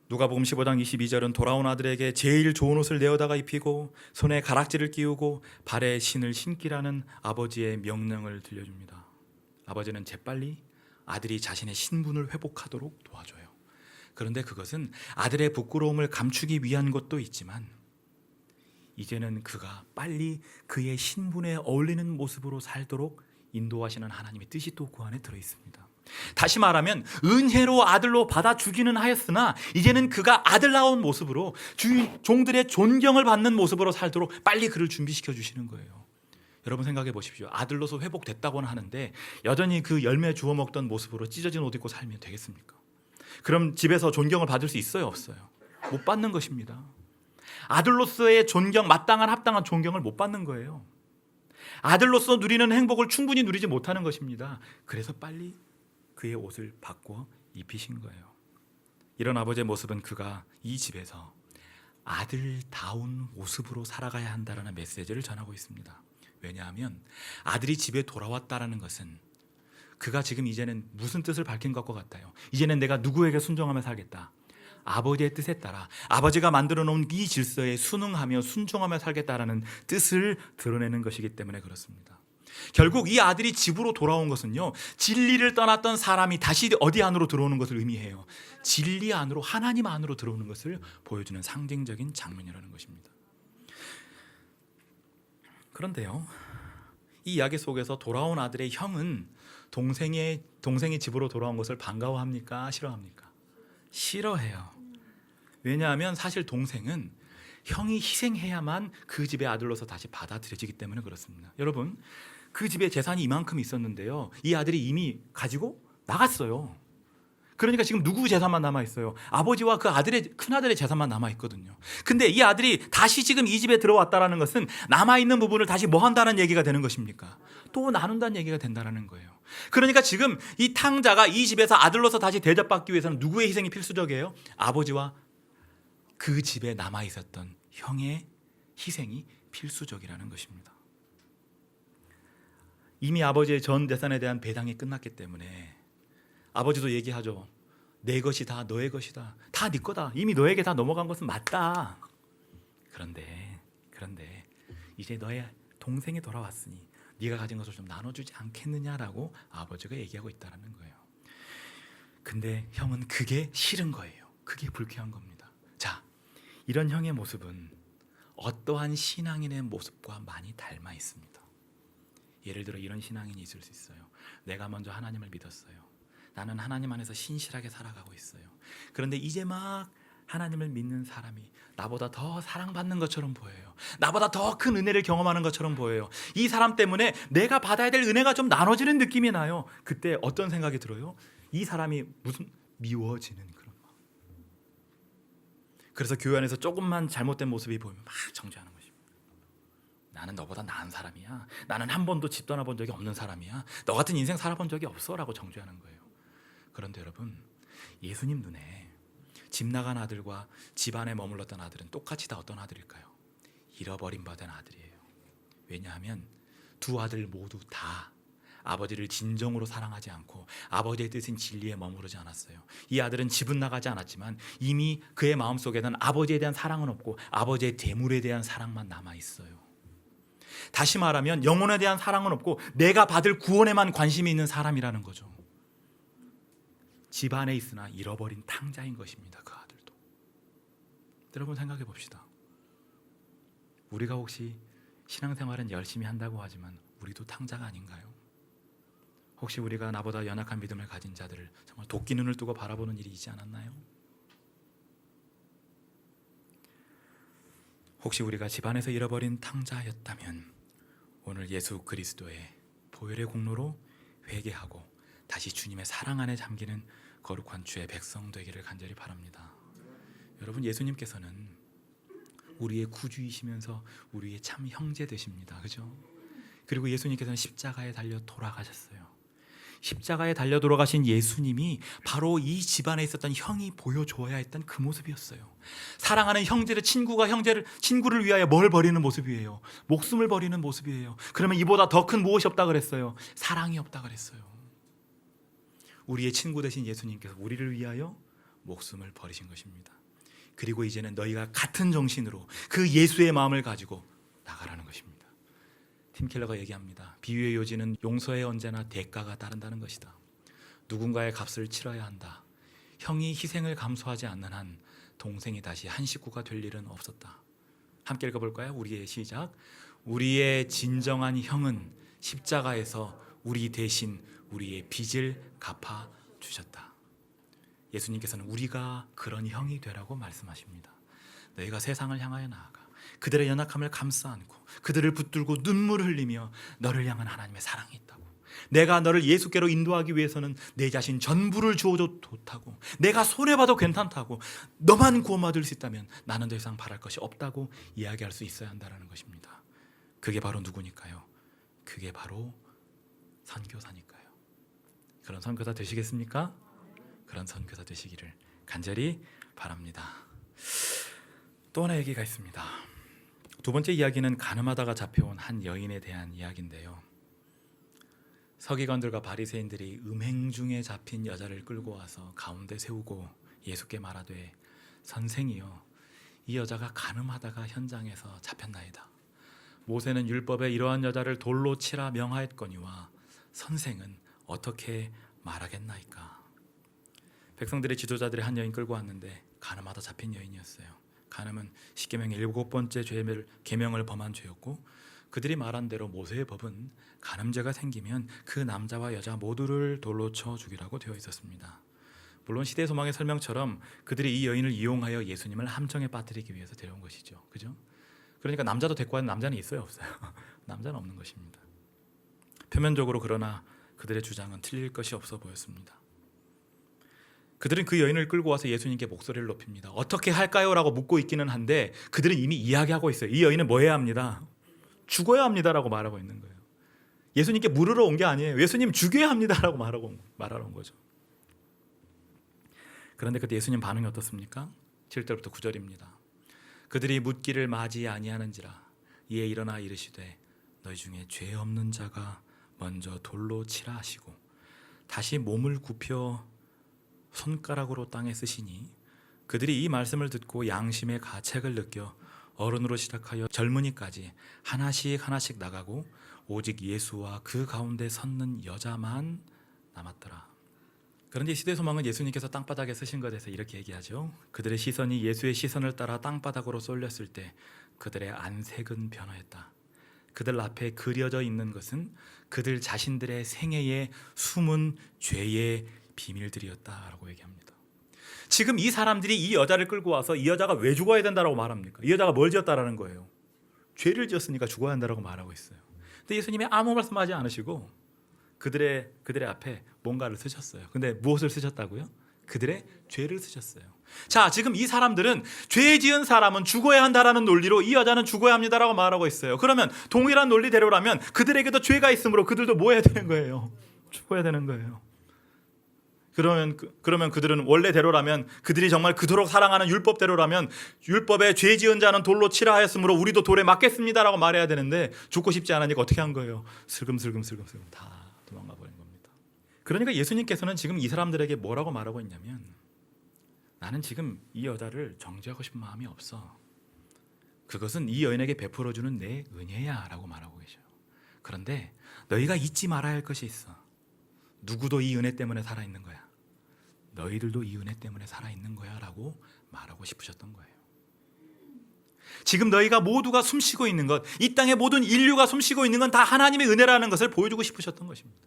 누가복음 15장 22절은 돌아온 아들에게 제일 좋은 옷을 내어다가 입히고 손에 가락지를 끼우고 발에 신을 신기라는 아버지의 명령을 들려줍니다. 아버지는 재빨리 아들이 자신의 신분을 회복하도록 도와줘요. 그런데 그것은 아들의 부끄러움을 감추기 위한 것도 있지만 이제는 그가 빨리 그의 신분에 어울리는 모습으로 살도록 인도하시는 하나님의 뜻이 또 그 안에 들어있습니다. 다시 말하면 은혜로 아들로 받아주기는 하였으나 이제는 그가 아들다운 모습으로 종들의 존경을 받는 모습으로 살도록 빨리 그를 준비시켜 주시는 거예요. 여러분 생각해 보십시오. 아들로서 회복됐다고는 하는데 여전히 그 열매 주워 먹던 모습으로 찢어진 옷 입고 살면 되겠습니까? 그럼 집에서 존경을 받을 수 있어요, 없어요? 못 받는 것입니다. 아들로서의 존경, 마땅한 합당한 존경을 못 받는 거예요. 아들로서 누리는 행복을 충분히 누리지 못하는 것입니다. 그래서 빨리 그의 옷을 바꿔 입히신 거예요. 이런 아버지의 모습은 그가 이 집에서 아들다운 모습으로 살아가야 한다는 메시지를 전하고 있습니다. 왜냐하면 아들이 집에 돌아왔다는 것은 그가 지금 이제는 무슨 뜻을 밝힌 것과 같아요. 이제는 내가 누구에게 순종하며 살겠다. 아버지의 뜻에 따라 아버지가 만들어 놓은 이 질서에 순응하며 순종하며 살겠다라는 뜻을 드러내는 것이기 때문에 그렇습니다. 결국 이 아들이 집으로 돌아온 것은요, 진리를 떠났던 사람이 다시 어디 안으로 들어오는 것을 의미해요. 진리 안으로, 하나님 안으로 들어오는 것을 보여주는 상징적인 장면이라는 것입니다. 그런데요, 이 이야기 속에서 돌아온 아들의 형은 동생이 집으로 돌아온 것을 반가워합니까? 싫어합니까? 싫어해요. 왜냐하면 사실 동생은 형이 희생해야만 그 집의 아들로서 다시 받아들여지기 때문에 그렇습니다. 여러분, 그 집에 재산이 이만큼 있었는데요, 이 아들이 이미 가지고 나갔어요. 그러니까 지금 누구 재산만 남아있어요? 아버지와 그 큰아들의 재산만 남아있거든요. 근데 이 아들이 다시 지금 이 집에 들어왔다는 것은 남아있는 부분을 다시 뭐 한다는 얘기가 되는 것입니까? 또 나눈다는 얘기가 된다는 거예요. 그러니까 지금 이 탕자가 이 집에서 아들로서 다시 대접받기 위해서는 누구의 희생이 필수적이에요? 아버지와 그 집에 남아있었던 형의 희생이 필수적이라는 것입니다. 이미 아버지의 전 재산에 대한 배당이 끝났기 때문에 아버지도 얘기하죠. 내 것이 다 너의 것이다. 다 네 거다. 이미 너에게 다 넘어간 것은 맞다. 그런데 이제 너의 동생이 돌아왔으니 네가 가진 것을 좀 나눠주지 않겠느냐라고 아버지가 얘기하고 있다는 거예요. 근데 형은 그게 싫은 거예요. 그게 불쾌한 겁니다. 자, 이런 형의 모습은 어떠한 신앙인의 모습과 많이 닮아 있습니다. 예를 들어 이런 신앙인이 있을 수 있어요. 내가 먼저 하나님을 믿었어요. 나는 하나님 안에서 신실하게 살아가고 있어요. 그런데 이제 막 하나님을 믿는 사람이 나보다 더 사랑받는 것처럼 보여요. 나보다 더 큰 은혜를 경험하는 것처럼 보여요. 이 사람 때문에 내가 받아야 될 은혜가 좀 나눠지는 느낌이 나요. 그때 어떤 생각이 들어요? 이 사람이 무슨 미워지는 그런 마음. 그래서 교회 안에서 조금만 잘못된 모습이 보이면 막 정죄하는 것입니다. 나는 너보다 나은 사람이야. 나는 한 번도 집 떠나본 적이 없는 사람이야. 너 같은 인생 살아본 적이 없어 라고 정죄하는 거예요. 그런데 여러분, 예수님 눈에 집 나간 아들과 집 안에 머물렀던 아들은 똑같이 다 어떤 아들일까요? 잃어버린 바 된 아들이에요. 왜냐하면 두 아들 모두 다 아버지를 진정으로 사랑하지 않고 아버지의 뜻인 진리에 머무르지 않았어요. 이 아들은 집은 나가지 않았지만 이미 그의 마음속에는 아버지에 대한 사랑은 없고 아버지의 재물에 대한 사랑만 남아있어요. 다시 말하면 영혼에 대한 사랑은 없고 내가 받을 구원에만 관심이 있는 사람이라는 거죠. 집 안에 있으나 잃어버린 탕자인 것입니다. 그 아들도. 여러분 생각해 봅시다. 우리가 혹시 신앙생활은 열심히 한다고 하지만 우리도 탕자가 아닌가요? 혹시 우리가 나보다 연약한 믿음을 가진 자들을 정말 도끼 눈을 뜨고 바라보는 일이 있지 않았나요? 혹시 우리가 집안에서 잃어버린 탕자였다면 오늘 예수 그리스도의 보혈의 공로로 회개하고 다시 주님의 사랑 안에 잠기는 거룩한 주의 백성 되기를 간절히 바랍니다. 여러분, 예수님께서는 우리의 구주이시면서 우리의 참 형제 되십니다. 그죠? 그리고 예수님께서는 십자가에 달려 돌아가셨어요. 십자가에 달려 돌아가신 예수님이 바로 이 집안에 있었던 형이 보여줘야 했던 그 모습이었어요. 사랑하는 형제를 친구를 위하여 뭘 버리는 모습이에요? 목숨을 버리는 모습이에요. 그러면 이보다 더 큰 무엇이 없다 그랬어요? 사랑이 없다 그랬어요. 우리의 친구 되신 예수님께서 우리를 위하여 목숨을 버리신 것입니다. 그리고 이제는 너희가 같은 정신으로 그 예수의 마음을 가지고 나가라는 것입니다. 팀 켈러가 얘기합니다. 비유의 요지는 용서에 언제나 대가가 따른다는 것이다. 누군가의 값을 치러야 한다. 형이 희생을 감수하지 않는 한 동생이 다시 한 식구가 될 일은 없었다. 함께 읽어볼까요? 우리의 시작. 우리의 진정한 형은 십자가에서 우리 대신 우리의 빚을 갚아 주셨다. 예수님께서는 우리가 그런 형이 되라고 말씀하십니다. 너희가 세상을 향하여 나아가 그들의 연약함을 감싸 안고 그들을 붙들고 눈물을 흘리며 너를 향한 하나님의 사랑이 있다고, 내가 너를 예수께로 인도하기 위해서는 내 자신 전부를 주어도 좋다고, 내가 손해봐도 괜찮다고, 너만 구원받을 수 있다면 나는 더 이상 바랄 것이 없다고 이야기할 수 있어야 한다는 것입니다. 그게 바로 누구니까요? 그게 바로 선교사니까요. 그런 선교사 되시겠습니까? 그런 선교사 되시기를 간절히 바랍니다. 또 하나 얘기가 있습니다. 두 번째 이야기는 가늠하다가 잡혀온 한 여인에 대한 이야기인데요. 서기관들과 바리새인들이 음행 중에 잡힌 여자를 끌고 와서 가운데 세우고 예수께 말하되, 선생이여, 이 여자가 가늠하다가 현장에서 잡혔나이다. 모세는 율법에 이러한 여자를 돌로 치라 명하였거니와 선생은 어떻게 말하겠나이까. 백성들의 지도자들이 한 여인 끌고 왔는데 가늠하다 잡힌 여인이었어요. 가늠은 십계명의 7번째 계명을 범한 죄였고, 그들이 말한 대로 모세의 법은 가늠죄가 생기면 그 남자와 여자 모두를 돌로 쳐 죽이라고 되어 있었습니다. 물론 시대 소망의 설명처럼 그들이 이 여인을 이용하여 예수님을 함정에 빠뜨리기 위해서 데려온 것이죠. 그죠? 그러니까 남자도 데리고 왔는 남자는 있어요, 없어요? 남자는 없는 것입니다. 표면적으로 그러나 그들의 주장은 틀릴 것이 없어 보였습니다. 그들은 그 여인을 끌고 와서 예수님께 목소리를 높입니다. 어떻게 할까요? 라고 묻고 있기는 한데 그들은 이미 이야기하고 있어요. 이 여인은 뭐 해야 합니다? 죽어야 합니다라고 말하고 있는 거예요. 예수님께 물으러 온 게 아니에요. 예수님 죽여야 합니다라고 말하러 온 거죠. 그런데 그때 예수님 반응이 어떻습니까? 7절부터 9절입니다. 그들이 묻기를 맞이 아니하는지라 이에 일어나 이르시되, 너희 중에 죄 없는 자가 먼저 돌로 치라 하시고 다시 몸을 굽혀 손가락으로 땅에 쓰시니, 그들이 이 말씀을 듣고 양심의 가책을 느껴 어른으로 시작하여 젊은이까지 하나씩 나가고 오직 예수와 그 가운데 섰는 여자만 남았더라. 그런데 시대 소망은 예수님께서 땅바닥에 쓰신 것에 대해서 이렇게 얘기하죠. 그들의 시선이 예수의 시선을 따라 땅바닥으로 쏠렸을 때 그들의 안색은 변화했다. 그들 앞에 그려져 있는 것은 그들 자신들의 생애의 숨은 죄의 비밀들이었다라고 얘기합니다. 지금 이 사람들이 이 여자를 끌고 와서 이 여자가 왜 죽어야 된다라고 말합니까? 이 여자가 뭘 지었다라는 거예요? 죄를 지었으니까 죽어야 한다라고 말하고 있어요. 근데 예수님이 아무 말씀하지 않으시고 그들의 앞에 뭔가를 쓰셨어요. 근데 무엇을 쓰셨다고요? 그들의 죄를 쓰셨어요. 자, 지금 이 사람들은 죄 지은 사람은 죽어야 한다라는 논리로 이 여자는 죽어야 합니다라고 말하고 있어요. 그러면 동일한 논리대로라면 그들에게도 죄가 있으므로 그들도 뭐 해야 되는 거예요? 죽어야 되는 거예요. 그러면 그들은 원래대로라면, 그들이 정말 그토록 사랑하는 율법대로라면 율법에 죄 지은 자는 돌로 치라 하였으므로 우리도 돌에 맞겠습니다라고 말해야 되는데 죽고 싶지 않으니까 어떻게 한 거예요? 슬금슬금 다 도망가 버린 겁니다. 그러니까 예수님께서는 지금 이 사람들에게 뭐라고 말하고 있냐면, 나는 지금 이 여자를 정죄하고 싶은 마음이 없어. 그것은 이 여인에게 베풀어주는 내 은혜야 라고 말하고 계셔요. 그런데 너희가 잊지 말아야 할 것이 있어. 누구도 이 은혜 때문에 살아있는 거야. 너희들도 이 은혜 때문에 살아있는 거야 라고 말하고 싶으셨던 거예요. 지금 너희가 모두가 숨쉬고 있는 것, 이 땅의 모든 인류가 숨쉬고 있는 건 다 하나님의 은혜라는 것을 보여주고 싶으셨던 것입니다.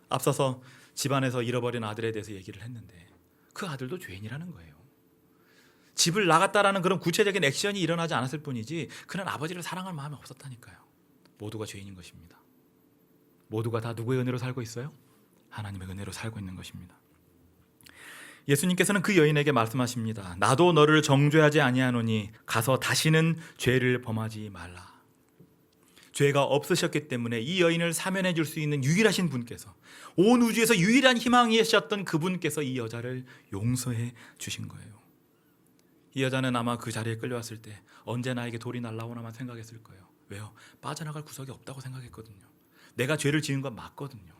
앞서서 집안에서 잃어버린 아들에 대해서 얘기를 했는데 그 아들도 죄인이라는 거예요. 집을 나갔다라는 그런 구체적인 액션이 일어나지 않았을 뿐이지 그는 아버지를 사랑할 마음이 없었다니까요. 모두가 죄인인 것입니다. 모두가 다 누구의 은혜로 살고 있어요? 하나님의 은혜로 살고 있는 것입니다. 예수님께서는 그 여인에게 말씀하십니다. 나도 너를 정죄하지 아니하노니 가서 다시는 죄를 범하지 말라. 죄가 없으셨기 때문에 이 여인을 사면해 줄 수 있는 유일하신 분께서, 온 우주에서 유일한 희망이셨던 그분께서 이 여자를 용서해 주신 거예요. 이 여자는 아마 그 자리에 끌려왔을 때 언제 나에게 돌이 날라오나만 생각했을 거예요. 왜요? 빠져나갈 구석이 없다고 생각했거든요. 내가 죄를 지은 건 맞거든요.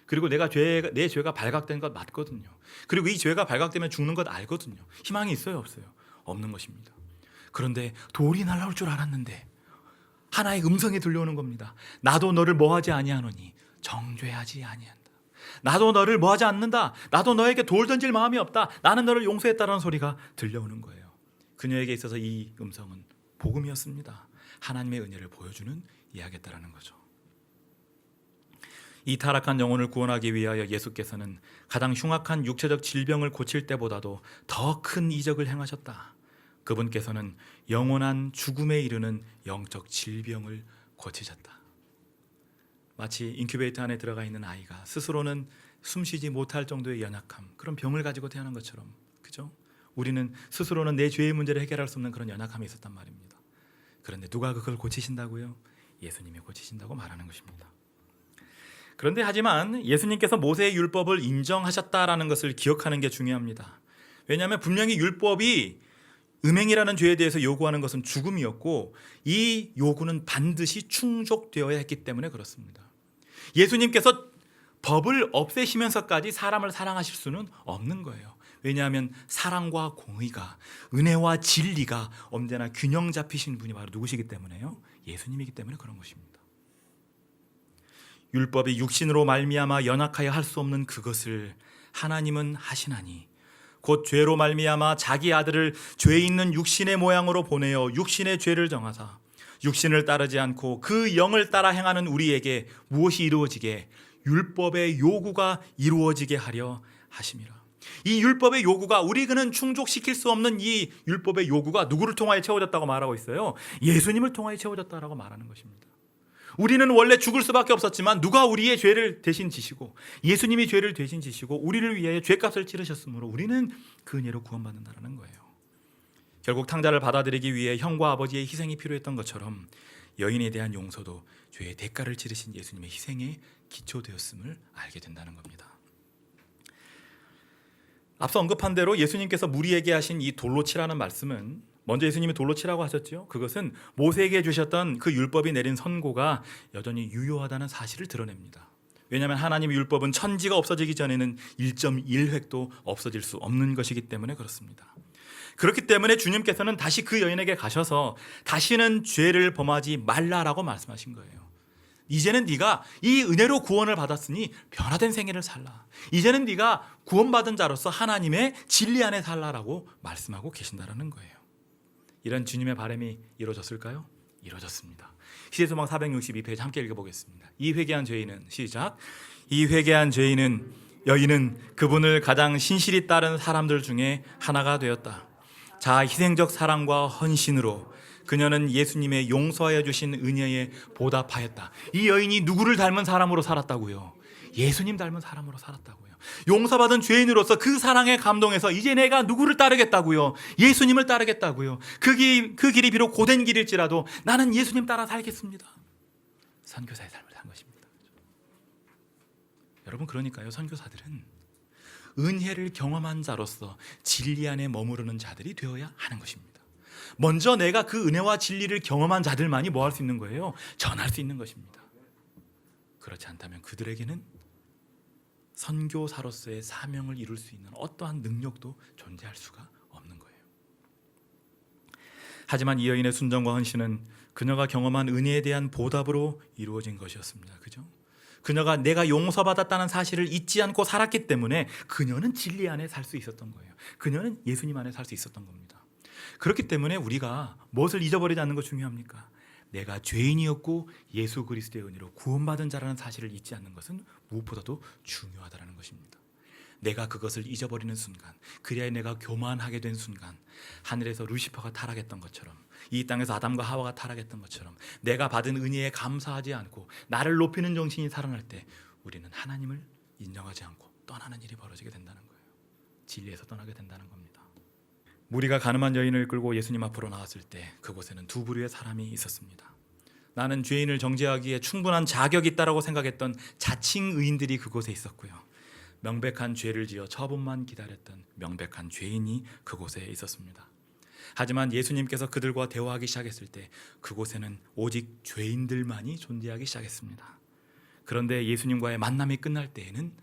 그리고 내 죄가 발각된 것 맞거든요. 그리고 이 죄가 발각되면 죽는 것 알거든요. 희망이 있어요, 없어요? 없는 것입니다. 그런데 돌이 날라올 줄 알았는데 하나의 음성이 들려오는 겁니다. 나도 너를 뭐하지 아니하노니 정죄하지 아니한다. 나도 너를 뭐하지 않는다. 나도 너에게 돌 던질 마음이 없다. 나는 너를 용서했다라는 소리가 들려오는 거예요. 그녀에게 있어서 이 음성은 복음이었습니다. 하나님의 은혜를 보여주는 이야기였다라는 거죠. 이 타락한 영혼을 구원하기 위하여 예수께서는 가장 흉악한 육체적 질병을 고칠 때보다도 더 큰 이적을 행하셨다. 그분께서는 영원한 죽음에 이르는 영적 질병을 고치셨다. 마치 인큐베이터 안에 들어가 있는 아이가 스스로는 숨쉬지 못할 정도의 연약함, 그런 병을 가지고 태어난 것처럼, 그죠? 우리는 스스로는 내 죄의 문제를 해결할 수 없는 그런 연약함이 있었단 말입니다. 그런데 누가 그걸 고치신다고요? 예수님이 고치신다고 말하는 것입니다. 그런데 하지만 예수님께서 모세의 율법을 인정하셨다라는 것을 기억하는 게 중요합니다. 왜냐하면 분명히 율법이 음행이라는 죄에 대해서 요구하는 것은 죽음이었고 이 요구는 반드시 충족되어야 했기 때문에 그렇습니다. 예수님께서 법을 없애시면서까지 사람을 사랑하실 수는 없는 거예요. 왜냐하면 사랑과 공의가, 은혜와 진리가 언제나 균형 잡히신 분이 바로 누구시기 때문에요? 예수님이기 때문에 그런 것입니다. 율법이 육신으로 말미암아 연약하여 할 수 없는 그것을 하나님은 하시나니 곧 죄로 말미암아 자기 아들을 죄 있는 육신의 모양으로 보내어 육신의 죄를 정하사 육신을 따르지 않고 그 영을 따라 행하는 우리에게 무엇이 이루어지게? 율법의 요구가 이루어지게 하려 하심이라. 이 율법의 요구가, 우리는 충족시킬 수 없는 이 율법의 요구가 누구를 통하여 채워졌다고 말하고 있어요? 예수님을 통하여 채워졌다라고 말하는 것입니다. 우리는 원래 죽을 수밖에 없었지만 누가 우리의 죄를 대신 지시고 예수님이 죄를 대신 지시고 우리를 위하여 죄값을 치르셨으므로 우리는 그 은혜로 구원받는다는 거예요. 결국 탕자를 받아들이기 위해 형과 아버지의 희생이 필요했던 것처럼 여인에 대한 용서도 죄의 대가를 치르신 예수님의 희생에 기초되었음을 알게 된다는 겁니다. 앞서 언급한 대로 예수님께서 무리에게 하신 이 돌로 치라는 말씀은, 먼저 예수님이 돌로 치라고 하셨죠. 그것은 모세에게 주셨던 그 율법이 내린 선고가 여전히 유효하다는 사실을 드러냅니다. 왜냐하면 하나님의 율법은 천지가 없어지기 전에는 1.1획도 없어질 수 없는 것이기 때문에 그렇습니다. 그렇기 때문에 주님께서는 다시 그 여인에게 가셔서 다시는 죄를 범하지 말라라고 말씀하신 거예요. 이제는 네가 이 은혜로 구원을 받았으니 변화된 생애를 살라. 이제는 네가 구원받은 자로서 하나님의 진리 안에 살라라고 말씀하고 계신다라는 거예요. 이런 주님의 바람이 이루어졌을까요? 이루어졌습니다. 시대소망 462페이지 함께 읽어보겠습니다. 이 회개한 죄인은 시작. 이 회개한 죄인은 여인은 그분을 가장 신실히 따른 사람들 중에 하나가 되었다. 자, 희생적 사랑과 헌신으로 그녀는 예수님의 용서하여 주신 은혜에 보답하였다. 이 여인이 누구를 닮은 사람으로 살았다고요? 예수님 닮은 사람으로 살았다고요. 용서받은 죄인으로서 그 사랑에 감동해서 이제 내가 누구를 따르겠다고요? 예수님을 따르겠다고요. 그 길이 비록 고된 길일지라도 나는 예수님 따라 살겠습니다. 선교사의 삶을 산 것입니다. 여러분, 그러니까요, 선교사들은 은혜를 경험한 자로서 진리 안에 머무르는 자들이 되어야 하는 것입니다. 먼저 내가 그 은혜와 진리를 경험한 자들만이 뭐 할 수 있는 거예요? 전할 수 있는 것입니다. 그렇지 않다면 그들에게는 선교사로서의 사명을 이룰 수 있는 어떠한 능력도 존재할 수가 없는 거예요. 하지만 이 여인의 순종과 헌신은 그녀가 경험한 은혜에 대한 보답으로 이루어진 것이었습니다. 그죠? 그녀가 내가 용서받았다는 사실을 잊지 않고 살았기 때문에 그녀는 진리 안에 살 수 있었던 거예요. 그녀는 예수님 안에 살 수 있었던 겁니다. 그렇기 때문에 우리가 무엇을 잊어버리지 않는 것 중요합니까? 내가 죄인이었고 예수 그리스도의 은혜로 구원받은 자라는 사실을 잊지 않는 것은 무엇보다도 중요하다는 것입니다. 내가 그것을 잊어버리는 순간, 그래야 내가 교만하게 된 순간, 하늘에서 루시퍼가 타락했던 것처럼, 이 땅에서 아담과 하와가 타락했던 것처럼 내가 받은 은혜에 감사하지 않고 나를 높이는 정신이 살아날 때 우리는 하나님을 인정하지 않고 떠나는 일이 벌어지게 된다는 거예요. 진리에서 떠나게 된다는 겁니다. 무리가 가늠한 여인을 끌고 예수님 앞으로 나왔을 때 그곳에는 두 부류의 사람이 있었습니다. 나는 죄인을 정죄하기에 충분한 자격이 있다고 생각했던 자칭 의인들이 그곳에 있었고요. 명백한 죄를 지어 처분만 기다렸던 명백한 죄인이 그곳에 있었습니다. 하지만 예수님께서 그들과 대화하기 시작했을 때 그곳에는 오직 죄인들만이 존재하기 시작했습니다. 그런데 예수님과의 만남이 끝날 때에는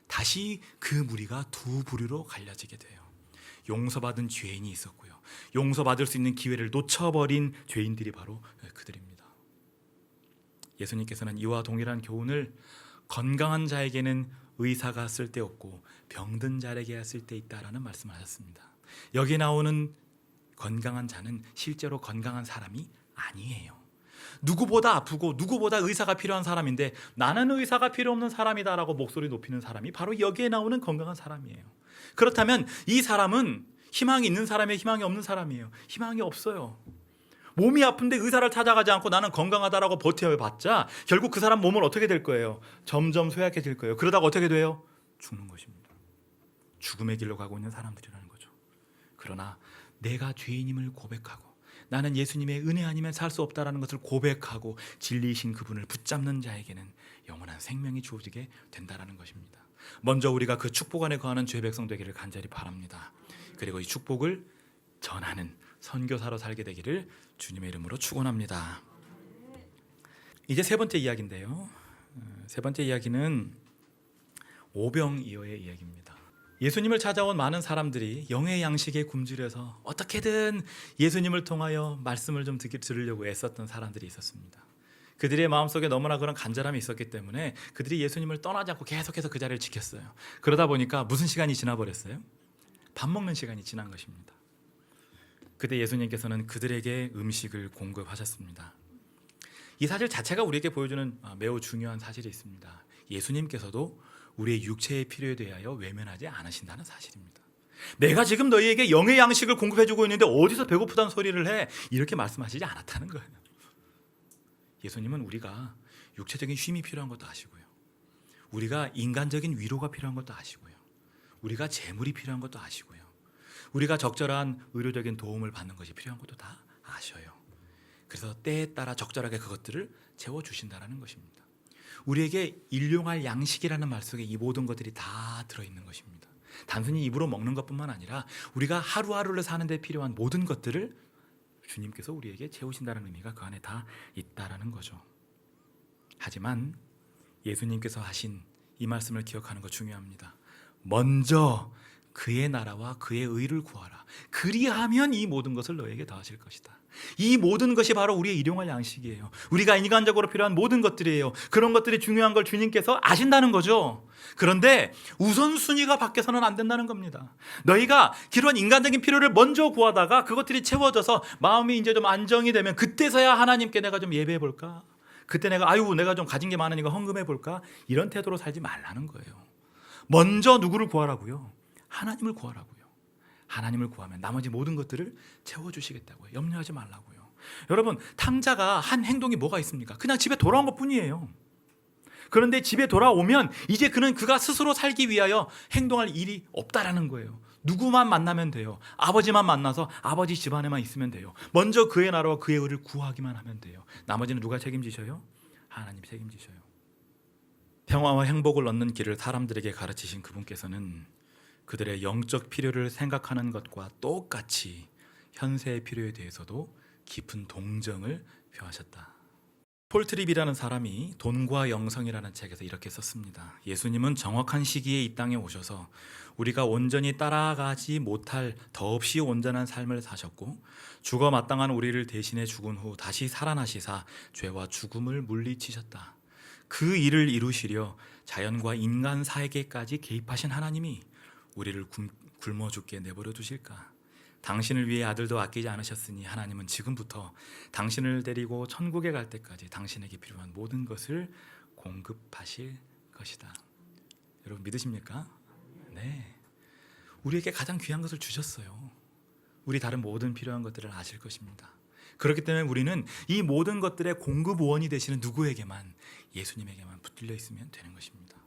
다시 그 무리가 두 부류로 갈려지게 돼요. 용서받은 죄인이 있었고요. 용서받을 수 있는 기회를 놓쳐버린 죄인들이 바로 그들입니다. 예수님께서는 이와 동일한 교훈을 건강한 자에게는 의사가 쓸데없고 병든 자에게 쓸데있다라는 말씀을 하셨습니다. 여기 나오는 건강한 자는 실제로 건강한 사람이 아니에요. 누구보다 아프고 누구보다 의사가 필요한 사람인데 나는 의사가 필요 없는 사람이다라고 목소리 높이는 사람이 바로 여기에 나오는 건강한 사람이에요. 그렇다면 이 사람은 희망이 있는 사람이에요? 희망이 없는 사람이에요? 희망이 없어요. 몸이 아픈데 의사를 찾아가지 않고 나는 건강하다라고 버텨봤자 결국 그 사람 몸은 어떻게 될 거예요? 점점 쇠약해질 거예요. 그러다가 어떻게 돼요? 죽는 것입니다. 죽음의 길로 가고 있는 사람들이라는 거죠. 그러나 내가 죄인임을 고백하고 나는 예수님의 은혜 아니면 살 수 없다라는 것을 고백하고 진리이신 그분을 붙잡는 자에게는 영원한 생명이 주어지게 된다라는 것입니다. 먼저 우리가 그 축복 안에 거하는 죄 백성 되기를 간절히 바랍니다. 그리고 이 축복을 전하는 선교사로 살게 되기를 주님의 이름으로 축원합니다. 이제 세 번째 이야기인데요. 세 번째 이야기는 오병이어의 이야기입니다. 예수님을 찾아온 많은 사람들이 영의 양식에 굶주려서 어떻게든 예수님을 통하여 말씀을 좀 들으려고 애썼던 사람들이 있었습니다. 그들의 마음속에 너무나 그런 간절함이 있었기 때문에 그들이 예수님을 떠나지 않고 계속해서 그 자리를 지켰어요. 그러다 보니까 무슨 시간이 지나버렸어요? 밥 먹는 시간이 지난 것입니다. 그때 예수님께서는 그들에게 음식을 공급하셨습니다. 이 사실 자체가 우리에게 보여주는 매우 중요한 사실이 있습니다. 예수님께서도 우리의 육체의 필요에 대하여 외면하지 않으신다는 사실입니다. 내가 지금 너희에게 영의 양식을 공급해주고 있는데 어디서 배고프다는 소리를 해? 이렇게 말씀하시지 않았다는 거예요. 예수님은 우리가 육체적인 쉼이 필요한 것도 아시고요. 우리가 인간적인 위로가 필요한 것도 아시고요. 우리가 재물이 필요한 것도 아시고요. 우리가 적절한 의료적인 도움을 받는 것이 필요한 것도 다 아셔요. 그래서 때에 따라 적절하게 그것들을 채워주신다는 것입니다. 우리에게 일용할 양식이라는 말 속에 이 모든 것들이 다 들어있는 것입니다. 단순히 입으로 먹는 것뿐만 아니라 우리가 하루하루를 사는 데 필요한 모든 것들을 주님께서 우리에게 채우신다는 의미가 그 안에 다 있다라는 거죠. 하지만 예수님께서 하신 이 말씀을 기억하는 것 중요합니다. 먼저 그의 나라와 그의 의를 구하라. 그리하면 이 모든 것을 너에게 더하실 것이다. 이 모든 것이 바로 우리의 일용할 양식이에요. 우리가 인간적으로 필요한 모든 것들이에요. 그런 것들이 중요한 걸 주님께서 아신다는 거죠. 그런데 우선순위가 바뀌어서는 안 된다는 겁니다. 너희가 그런 인간적인 필요를 먼저 구하다가 그것들이 채워져서 마음이 이제 좀 안정이 되면 그때서야 하나님께 내가 좀 예배해 볼까? 그때 내가 좀 가진 게 많으니까 헌금해 볼까? 이런 태도로 살지 말라는 거예요. 먼저 누구를 구하라고요? 하나님을 구하라고요. 하나님을 구하면 나머지 모든 것들을 채워주시겠다고요. 염려하지 말라고요. 여러분, 탕자가 한 행동이 뭐가 있습니까? 그냥 집에 돌아온 것뿐이에요. 그런데 집에 돌아오면 이제 그가 스스로 살기 위하여 행동할 일이 없다라는 거예요. 누구만 만나면 돼요. 아버지만 만나서 아버지 집안에만 있으면 돼요. 먼저 그의 나라와 그의 의를 구하기만 하면 돼요. 나머지는 누가 책임지셔요? 하나님이 책임지셔요. 평화와 행복을 얻는 길을 사람들에게 가르치신 그분께서는 그들의 영적 필요를 생각하는 것과 똑같이 현세의 필요에 대해서도 깊은 동정을 표하셨다. 폴 트립이라는 사람이 돈과 영성이라는 책에서 이렇게 썼습니다. 예수님은 정확한 시기에 이 땅에 오셔서 우리가 온전히 따라가지 못할 더없이 온전한 삶을 사셨고 죽어 마땅한 우리를 대신해 죽은 후 다시 살아나시사 죄와 죽음을 물리치셨다. 그 일을 이루시려 자연과 인간 사회계까지 개입하신 하나님이 우리를 굶어 죽게 내버려 두실까? 당신을 위해 아들도 아끼지 않으셨으니 하나님은 지금부터 당신을 데리고 천국에 갈 때까지 당신에게 필요한 모든 것을 공급하실 것이다. 여러분 믿으십니까? 네. 우리에게 가장 귀한 것을 주셨어요. 우리 다른 모든 필요한 것들을 아실 것입니다. 그렇기 때문에 우리는 이 모든 것들의 공급원이 되시는 누구에게만, 예수님에게만 붙들려 있으면 되는 것입니다.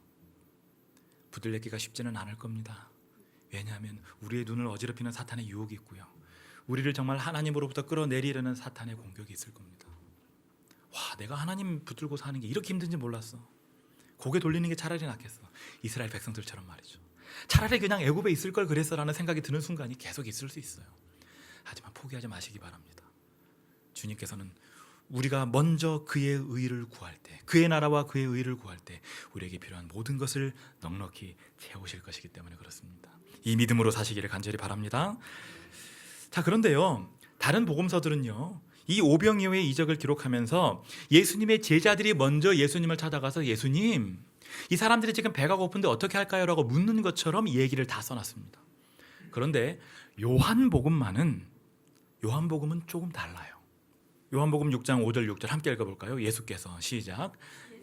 붙들리기가 쉽지는 않을 겁니다. 왜냐하면 우리의 눈을 어지럽히는 사탄의 유혹이 있고요. 우리를 정말 하나님으로부터 끌어내리려는 사탄의 공격이 있을 겁니다. 와, 내가 하나님 붙들고 사는 게 이렇게 힘든지 몰랐어. 고개 돌리는 게 차라리 낫겠어. 이스라엘 백성들처럼 말이죠. 차라리 그냥 애굽에 있을 걸 그랬어라는 생각이 드는 순간이 계속 있을 수 있어요. 하지만 포기하지 마시기 바랍니다. 주님께서는 우리가 먼저 그의 의를 구할 때, 그의 나라와 그의 의를 구할 때 우리에게 필요한 모든 것을 넉넉히 채우실 것이기 때문에 그렇습니다. 이 믿음으로 사시기를 간절히 바랍니다. 자, 그런데요, 다른 복음서들은요, 이 오병이어의 이적을 기록하면서 예수님의 제자들이 먼저 예수님을 찾아가서 예수님, 이 사람들이 지금 배가 고픈데 어떻게 할까요? 라고 묻는 것처럼 이 얘기를 다 써놨습니다. 그런데 요한복음은 조금 달라요. 요한복음 6장 5절 6절 함께 읽어볼까요? 예수께서 시작.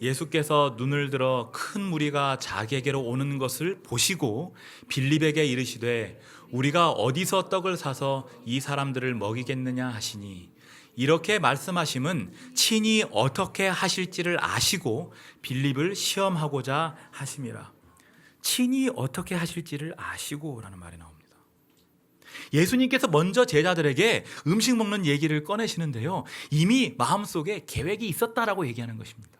예수께서 눈을 들어 큰 무리가 자기에게로 오는 것을 보시고 빌립에게 이르시되 우리가 어디서 떡을 사서 이 사람들을 먹이겠느냐 하시니, 이렇게 말씀하심은 친히 어떻게 하실지를 아시고 빌립을 시험하고자 하심이라. 친히 어떻게 하실지를 아시고 라는 말이 나옵니다. 예수님께서 먼저 제자들에게 음식 먹는 얘기를 꺼내시는데요, 이미 마음속에 계획이 있었다라고 얘기하는 것입니다.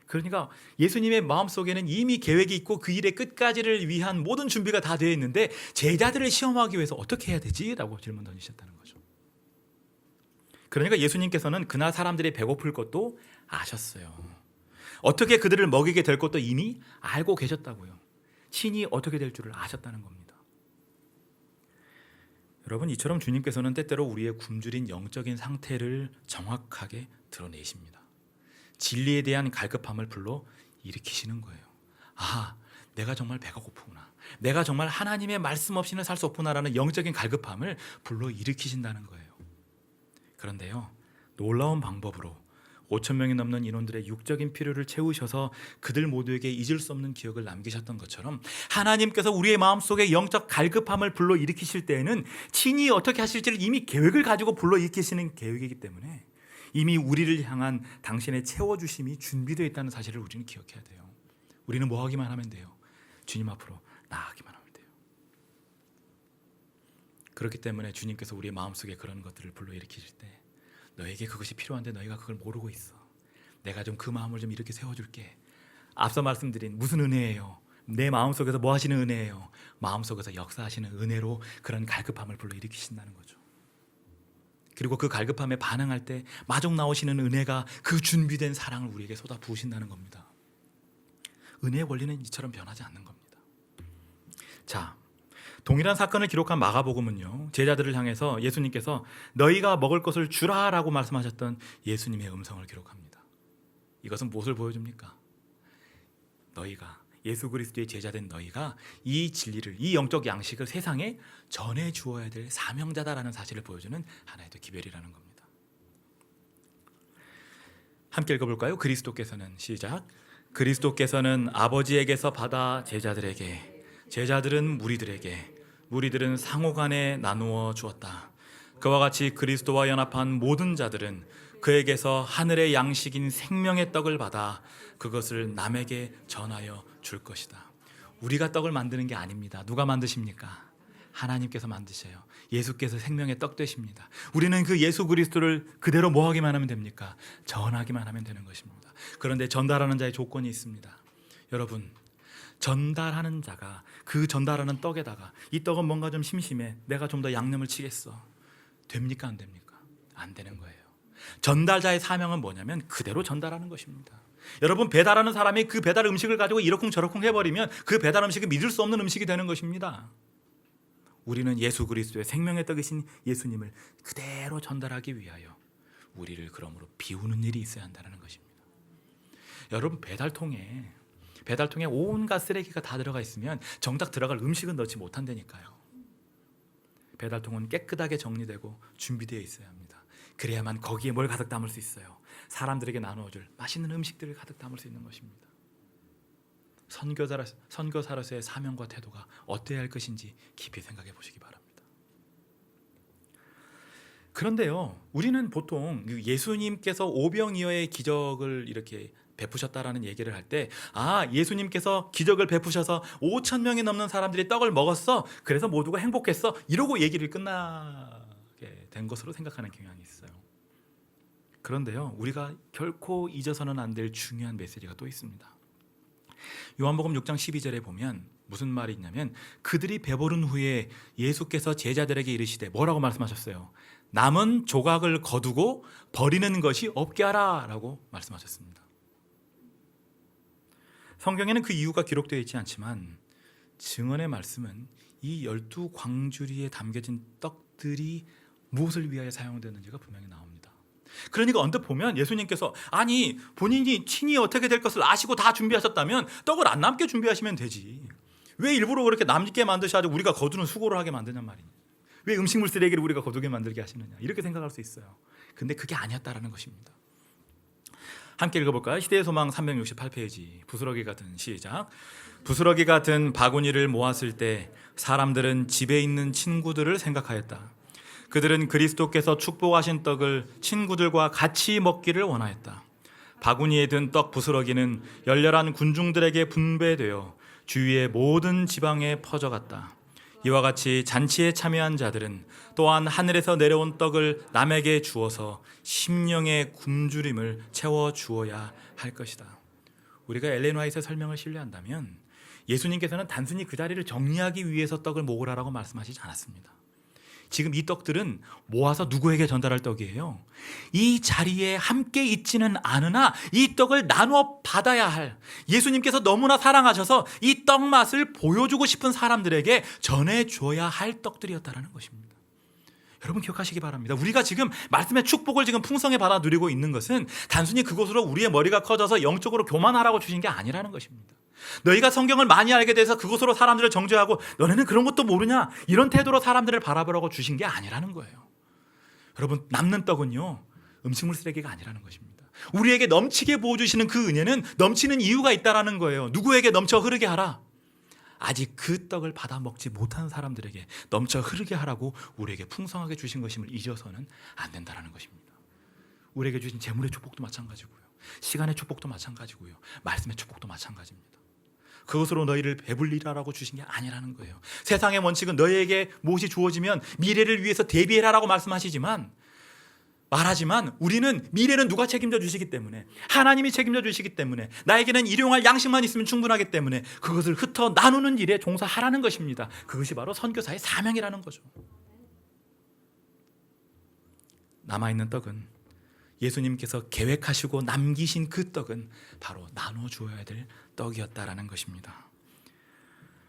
그러니까 예수님의 마음속에는 이미 계획이 있고 그 일의 끝까지를 위한 모든 준비가 다 되어 있는데 제자들을 시험하기 위해서 어떻게 해야 되지? 라고 질문 던지셨다는 거죠. 그러니까 예수님께서는 그날 사람들이 배고플 것도 아셨어요. 어떻게 그들을 먹이게 될 것도 이미 알고 계셨다고요. 친히 어떻게 될 줄을 아셨다는 겁니다. 여러분, 이처럼 주님께서는 때때로 우리의 굶주린 영적인 상태를 정확하게 드러내십니다. 진리에 대한 갈급함을 불러 일으키시는 거예요. 아, 내가 정말 배가 고프구나. 내가 정말 하나님의 말씀 없이는 살 수 없구나라는 영적인 갈급함을 불러 일으키신다는 거예요. 그런데요, 놀라운 방법으로 5천 명이 넘는 인원들의 육적인 필요를 채우셔서 그들 모두에게 잊을 수 없는 기억을 남기셨던 것처럼 하나님께서 우리의 마음속에 영적 갈급함을 불러 일으키실 때에는 친히 어떻게 하실지를 이미 계획을 가지고 불러 일으키시는 계획이기 때문에 이미 우리를 향한 당신의 채워주심이 준비되어 있다는 사실을 우리는 기억해야 돼요. 우리는 뭐 하기만 하면 돼요? 주님 앞으로 나아가기만 하면 돼요. 그렇기 때문에 주님께서 우리의 마음속에 그런 것들을 불러일으키실 때 너에게 그것이 필요한데 너희가 그걸 모르고 있어. 내가 좀 그 마음을 좀 이렇게 세워줄게. 앞서 말씀드린 무슨 은혜예요? 내 마음속에서 뭐 하시는 은혜예요? 마음속에서 역사하시는 은혜로 그런 갈급함을 불러일으키신다는 거죠. 그리고 그 갈급함에 반응할 때 마중 나오시는 은혜가 그 준비된 사랑을 우리에게 쏟아 부으신다는 겁니다. 은혜의 원리는 이처럼 변하지 않는 겁니다. 자, 동일한 사건을 기록한 마가복음은요, 제자들을 향해서 예수님께서 너희가 먹을 것을 주라라고 말씀하셨던 예수님의 음성을 기록합니다. 이것은 무엇을 보여줍니까? 너희가, 예수 그리스도의 제자된 너희가 이 진리를, 이 영적 양식을 세상에 전해 주어야 될 사명자다라는 사실을 보여주는 하나의 또 기별이라는 겁니다. 함께 읽어볼까요? 그리스도께서는, 시작. 그리스도께서는 아버지에게서 받아 제자들에게, 제자들은 무리들에게, 무리들은 상호간에 나누어 주었다. 그와 같이 그리스도와 연합한 모든 자들은 그에게서 하늘의 양식인 생명의 떡을 받아 그것을 남에게 전하여 줄 것이다. 우리가 떡을 만드는 게 아닙니다. 누가 만드십니까? 하나님께서 만드셔요. 예수께서 생명의 떡 되십니다. 우리는 그 예수 그리스도를 그대로 뭐 하기만 하면 됩니까? 전하기만 하면 되는 것입니다. 그런데 전달하는 자의 조건이 있습니다. 여러분, 전달하는 자가 그 전달하는 떡에다가 이 떡은 뭔가 좀 심심해, 내가 좀 더 양념을 치겠어. 됩니까? 안 됩니까? 안 되는 거예요. 전달자의 사명은 뭐냐면 그대로 전달하는 것입니다. 여러분, 배달하는 사람이 그 배달 음식을 가지고 이러쿵저러쿵 해버리면 그 배달 음식이 믿을 수 없는 음식이 되는 것입니다. 우리는 예수 그리스도의 생명의 떡이신 예수님을 그대로 전달하기 위하여 우리를 그러므로 비우는 일이 있어야 한다는 것입니다. 여러분, 배달통에 온갖 쓰레기가 다 들어가 있으면 정작 들어갈 음식은 넣지 못한다니까요. 배달통은 깨끗하게 정리되고 준비되어 있어야 합니다. 그래야만 거기에 뭘 가득 담을 수 있어요. 사람들에게 나누어줄 맛있는 음식들을 가득 담을 수 있는 것입니다. 선교사로서의 사명과 태도가 어때야 할 것인지 깊이 생각해 보시기 바랍니다. 그런데요, 우리는 보통 예수님께서 오병이어의 기적을 이렇게 베푸셨다라는 얘기를 할 때, 예수님께서 기적을 베푸셔서 5천 명이 넘는 사람들이 떡을 먹었어, 그래서 모두가 행복했어, 이러고 얘기를 끝나게 된 것으로 생각하는 경향이 있어요. 그런데요, 우리가 결코 잊어서는 안 될 중요한 메시지가 또 있습니다. 요한복음 6장 12절에 보면 무슨 말이 있냐면, 그들이 배부른 후에 예수께서 제자들에게 이르시되, 뭐라고 말씀하셨어요? 남은 조각을 거두고 버리는 것이 없게 하라 라고 말씀하셨습니다. 성경에는 그 이유가 기록되어 있지 않지만 증언의 말씀은 이 12광주리에 담겨진 떡들이 무엇을 위하여 사용되는지가 분명히 나옵니다. 그러니까 언뜻 보면 예수님께서 본인이 친히 어떻게 될 것을 아시고 다 준비하셨다면 떡을 안 남게 준비하시면 되지, 왜 일부러 그렇게 남게 만드셔야지 우리가 거두는 수고를 하게 만드냔 말이냐, 왜 음식물 쓰레기를 우리가 거두게 만들게 하시느냐, 이렇게 생각할 수 있어요. 근데 그게 아니었다라는 것입니다. 함께 읽어볼까요? 시대의 소망 368페이지, 부스러기 같은, 시작. 부스러기 같은 바구니를 모았을 때 사람들은 집에 있는 친구들을 생각하였다. 그들은 그리스도께서 축복하신 떡을 친구들과 같이 먹기를 원하였다. 바구니에 든 떡 부스러기는 열렬한 군중들에게 분배되어 주위의 모든 지방에 퍼져갔다. 이와 같이 잔치에 참여한 자들은 또한 하늘에서 내려온 떡을 남에게 주어서 심령의 굶주림을 채워 주어야 할 것이다. 우리가 엘렌 화이트의 설명을 신뢰한다면 예수님께서는 단순히 그 자리를 정리하기 위해서 떡을 모으라라고 말씀하시지 않았습니다. 지금 이 떡들은 모아서 누구에게 전달할 떡이에요? 이 자리에 함께 있지는 않으나 이 떡을 나누어 받아야 할, 예수님께서 너무나 사랑하셔서 이 떡 맛을 보여주고 싶은 사람들에게 전해줘야 할 떡들이었다는 것입니다. 여러분, 기억하시기 바랍니다. 우리가 지금 말씀의 축복을 지금 풍성히 받아 누리고 있는 것은 단순히 그것으로 우리의 머리가 커져서 영적으로 교만하라고 주신 게 아니라는 것입니다. 너희가 성경을 많이 알게 돼서 그것으로 사람들을 정죄하고 너네는 그런 것도 모르냐, 이런 태도로 사람들을 바라보라고 주신 게 아니라는 거예요. 여러분, 남는 떡은요, 음식물 쓰레기가 아니라는 것입니다. 우리에게 넘치게 부어주시는 그 은혜는 넘치는 이유가 있다는 거예요. 누구에게 넘쳐 흐르게 하라? 아직 그 떡을 받아 먹지 못한 사람들에게 넘쳐 흐르게 하라고 우리에게 풍성하게 주신 것임을 잊어서는 안 된다는 것입니다. 우리에게 주신 재물의 축복도 마찬가지고요, 시간의 축복도 마찬가지고요, 말씀의 축복도 마찬가지입니다. 그것으로 너희를 배불리라라고 주신 게 아니라는 거예요. 세상의 원칙은 너희에게 무엇이 주어지면 미래를 위해서 대비해라라고 말씀하시지만, 말하지만 우리는 미래는 누가 책임져 주시기 때문에, 하나님이 책임져 주시기 때문에, 나에게는 일용할 양식만 있으면 충분하기 때문에 그것을 흩어 나누는 일에 종사하라는 것입니다. 그것이 바로 선교사의 사명이라는 거죠. 남아있는 떡은, 예수님께서 계획하시고 남기신 그 떡은 바로 나눠 주어야 될 떡이었다라는 것입니다.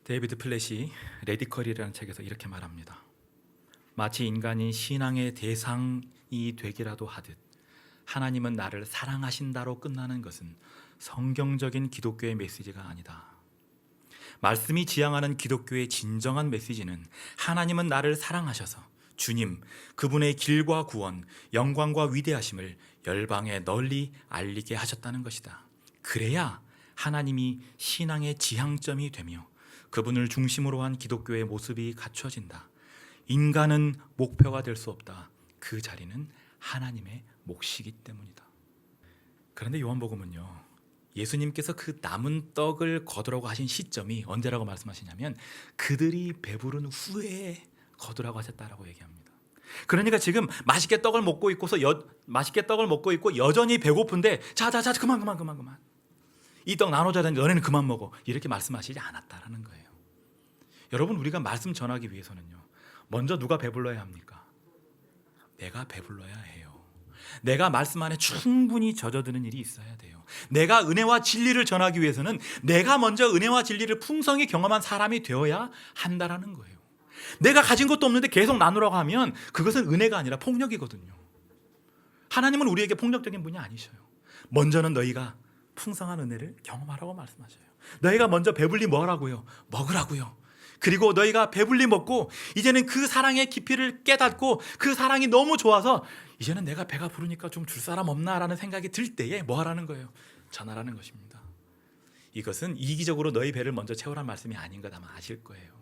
데이비드 플랫이 레디컬이라는 책에서 이렇게 말합니다. 마치 인간이 신앙의 대상이 되기라도 하듯 하나님은 나를 사랑하신다로 끝나는 것은 성경적인 기독교의 메시지가 아니다. 말씀이 지향하는 기독교의 진정한 메시지는 하나님은 나를 사랑하셔서 주님, 그분의 길과 구원, 영광과 위대하심을 열방에 널리 알리게 하셨다는 것이다. 그래야 하나님이 신앙의 지향점이 되며 그분을 중심으로 한 기독교의 모습이 갖춰진다. 인간은 목표가 될 수 없다. 그 자리는 하나님의 몫이기 때문이다. 그런데 요한복음은요, 예수님께서 그 남은 떡을 거두라고 하신 시점이 언제라고 말씀하시냐면 그들이 배부른 후에 거두라고 하셨다라고 얘기합니다. 그러니까 지금 맛있게 떡을 먹고 있고서 여전히 배고픈데 자자자 그만 이 떡 나눠줘야 되는데 너네는 그만 먹어 이렇게 말씀하시지 않았다라는 거예요. 여러분, 우리가 말씀 전하기 위해서는요, 먼저 누가 배불러야 합니까? 내가 배불러야 해요. 내가 말씀 안에 충분히 젖어드는 일이 있어야 돼요. 내가 은혜와 진리를 전하기 위해서는 내가 먼저 은혜와 진리를 풍성히 경험한 사람이 되어야 한다라는 거예요. 내가 가진 것도 없는데 계속 나누라고 하면 그것은 은혜가 아니라 폭력이거든요. 하나님은 우리에게 폭력적인 분이 아니셔요. 먼저는 너희가 풍성한 은혜를 경험하라고 말씀하셔요. 너희가 먼저 배불리 뭐 하라고요? 먹으라고요. 그리고 너희가 배불리 먹고 이제는 그 사랑의 깊이를 깨닫고 그 사랑이 너무 좋아서 이제는 내가 배가 부르니까 좀 줄 사람 없나라는 생각이 들 때에 뭐 하라는 거예요? 전하라는 것입니다. 이것은 이기적으로 너희 배를 먼저 채우라는 말씀이 아닌 것 아마 아실 거예요.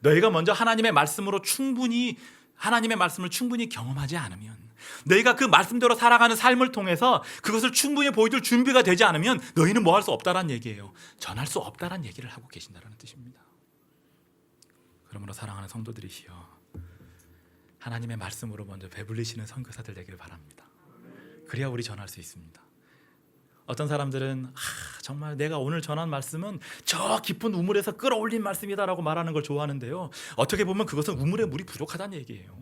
너희가 먼저 하나님의 말씀을 충분히 경험하지 않으면, 너희가 그 말씀대로 살아가는 삶을 통해서 그것을 충분히 보여줄 준비가 되지 않으면 너희는 뭐 할 수 없다라는 얘기예요. 전할 수 없다라는 얘기를 하고 계신다는 뜻입니다. 그러므로 사랑하는 성도들이시여, 하나님의 말씀으로 먼저 배불리시는 선교사들 되기를 바랍니다. 그래야 우리 전할 수 있습니다. 어떤 사람들은 정말 내가 오늘 전한 말씀은 저 깊은 우물에서 끌어올린 말씀이다라고 말하는 걸 좋아하는데요, 어떻게 보면 그것은 우물에 물이 부족하다는 얘기예요.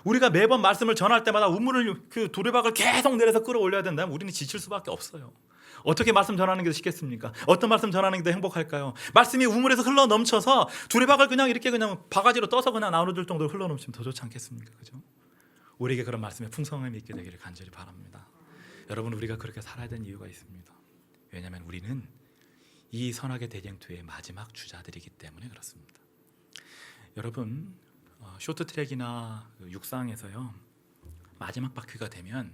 우리가 매번 말씀을 전할 때마다 우물을 그 두레박을 계속 내려서 끌어올려야 된다면 우리는 지칠 수밖에 없어요. 어떻게 말씀 전하는 게 더 쉽겠습니까? 어떤 말씀 전하는 게 더 행복할까요? 말씀이 우물에서 흘러 넘쳐서 두레박을 그냥 바가지로 떠서 그냥 나눠줄 정도로 흘러 넘치면 더 좋지 않겠습니까? 그죠? 우리에게 그런 말씀의 풍성함이 있게 되기를 간절히 바랍니다. 여러분, 우리가 그렇게 살아야 되는 이유가 있습니다. 왜냐하면 우리는 이 선악의 대쟁투의 마지막 주자들이기 때문에 그렇습니다. 여러분, 쇼트트랙이나 육상에서요, 마지막 바퀴가 되면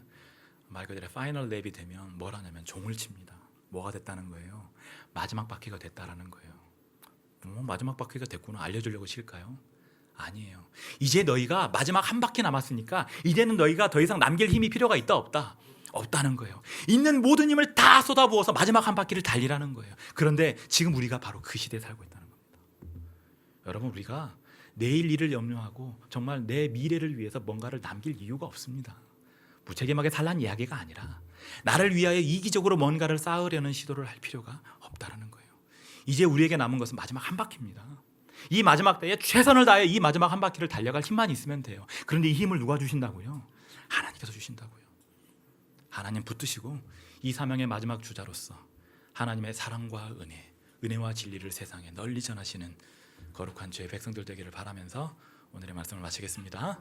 말 그대로 파이널 랩이 되면 뭘 하냐면 종을 칩니다. 뭐가 됐다는 거예요? 마지막 바퀴가 됐다라는 거예요. 마지막 바퀴가 됐구나 알려주려고 칠까요? 아니에요. 이제 너희가 마지막 한 바퀴 남았으니까 이제는 너희가 더 이상 남길 힘이 필요가 있다 없다? 없다는 거예요. 있는 모든 힘을 다 쏟아부어서 마지막 한 바퀴를 달리라는 거예요. 그런데 지금 우리가 바로 그 시대에 살고 있다는 겁니다. 여러분, 우리가 내일 일을 염려하고 정말 내 미래를 위해서 뭔가를 남길 이유가 없습니다. 무책임하게 살란 이야기가 아니라 나를 위하여 이기적으로 뭔가를 쌓으려는 시도를 할 필요가 없다는 거예요. 이제 우리에게 남은 것은 마지막 한 바퀴입니다. 이 마지막 때에 최선을 다해 이 마지막 한 바퀴를 달려갈 힘만 있으면 돼요. 그런데 이 힘을 누가 주신다고요? 하나님께서 주신다고요. 하나님 붙드시고 이 사명의 마지막 주자로서 하나님의 사랑과 은혜와 진리를 세상에 널리 전하시는 거룩한 주의 백성들 되기를 바라면서 오늘의 말씀을 마치겠습니다.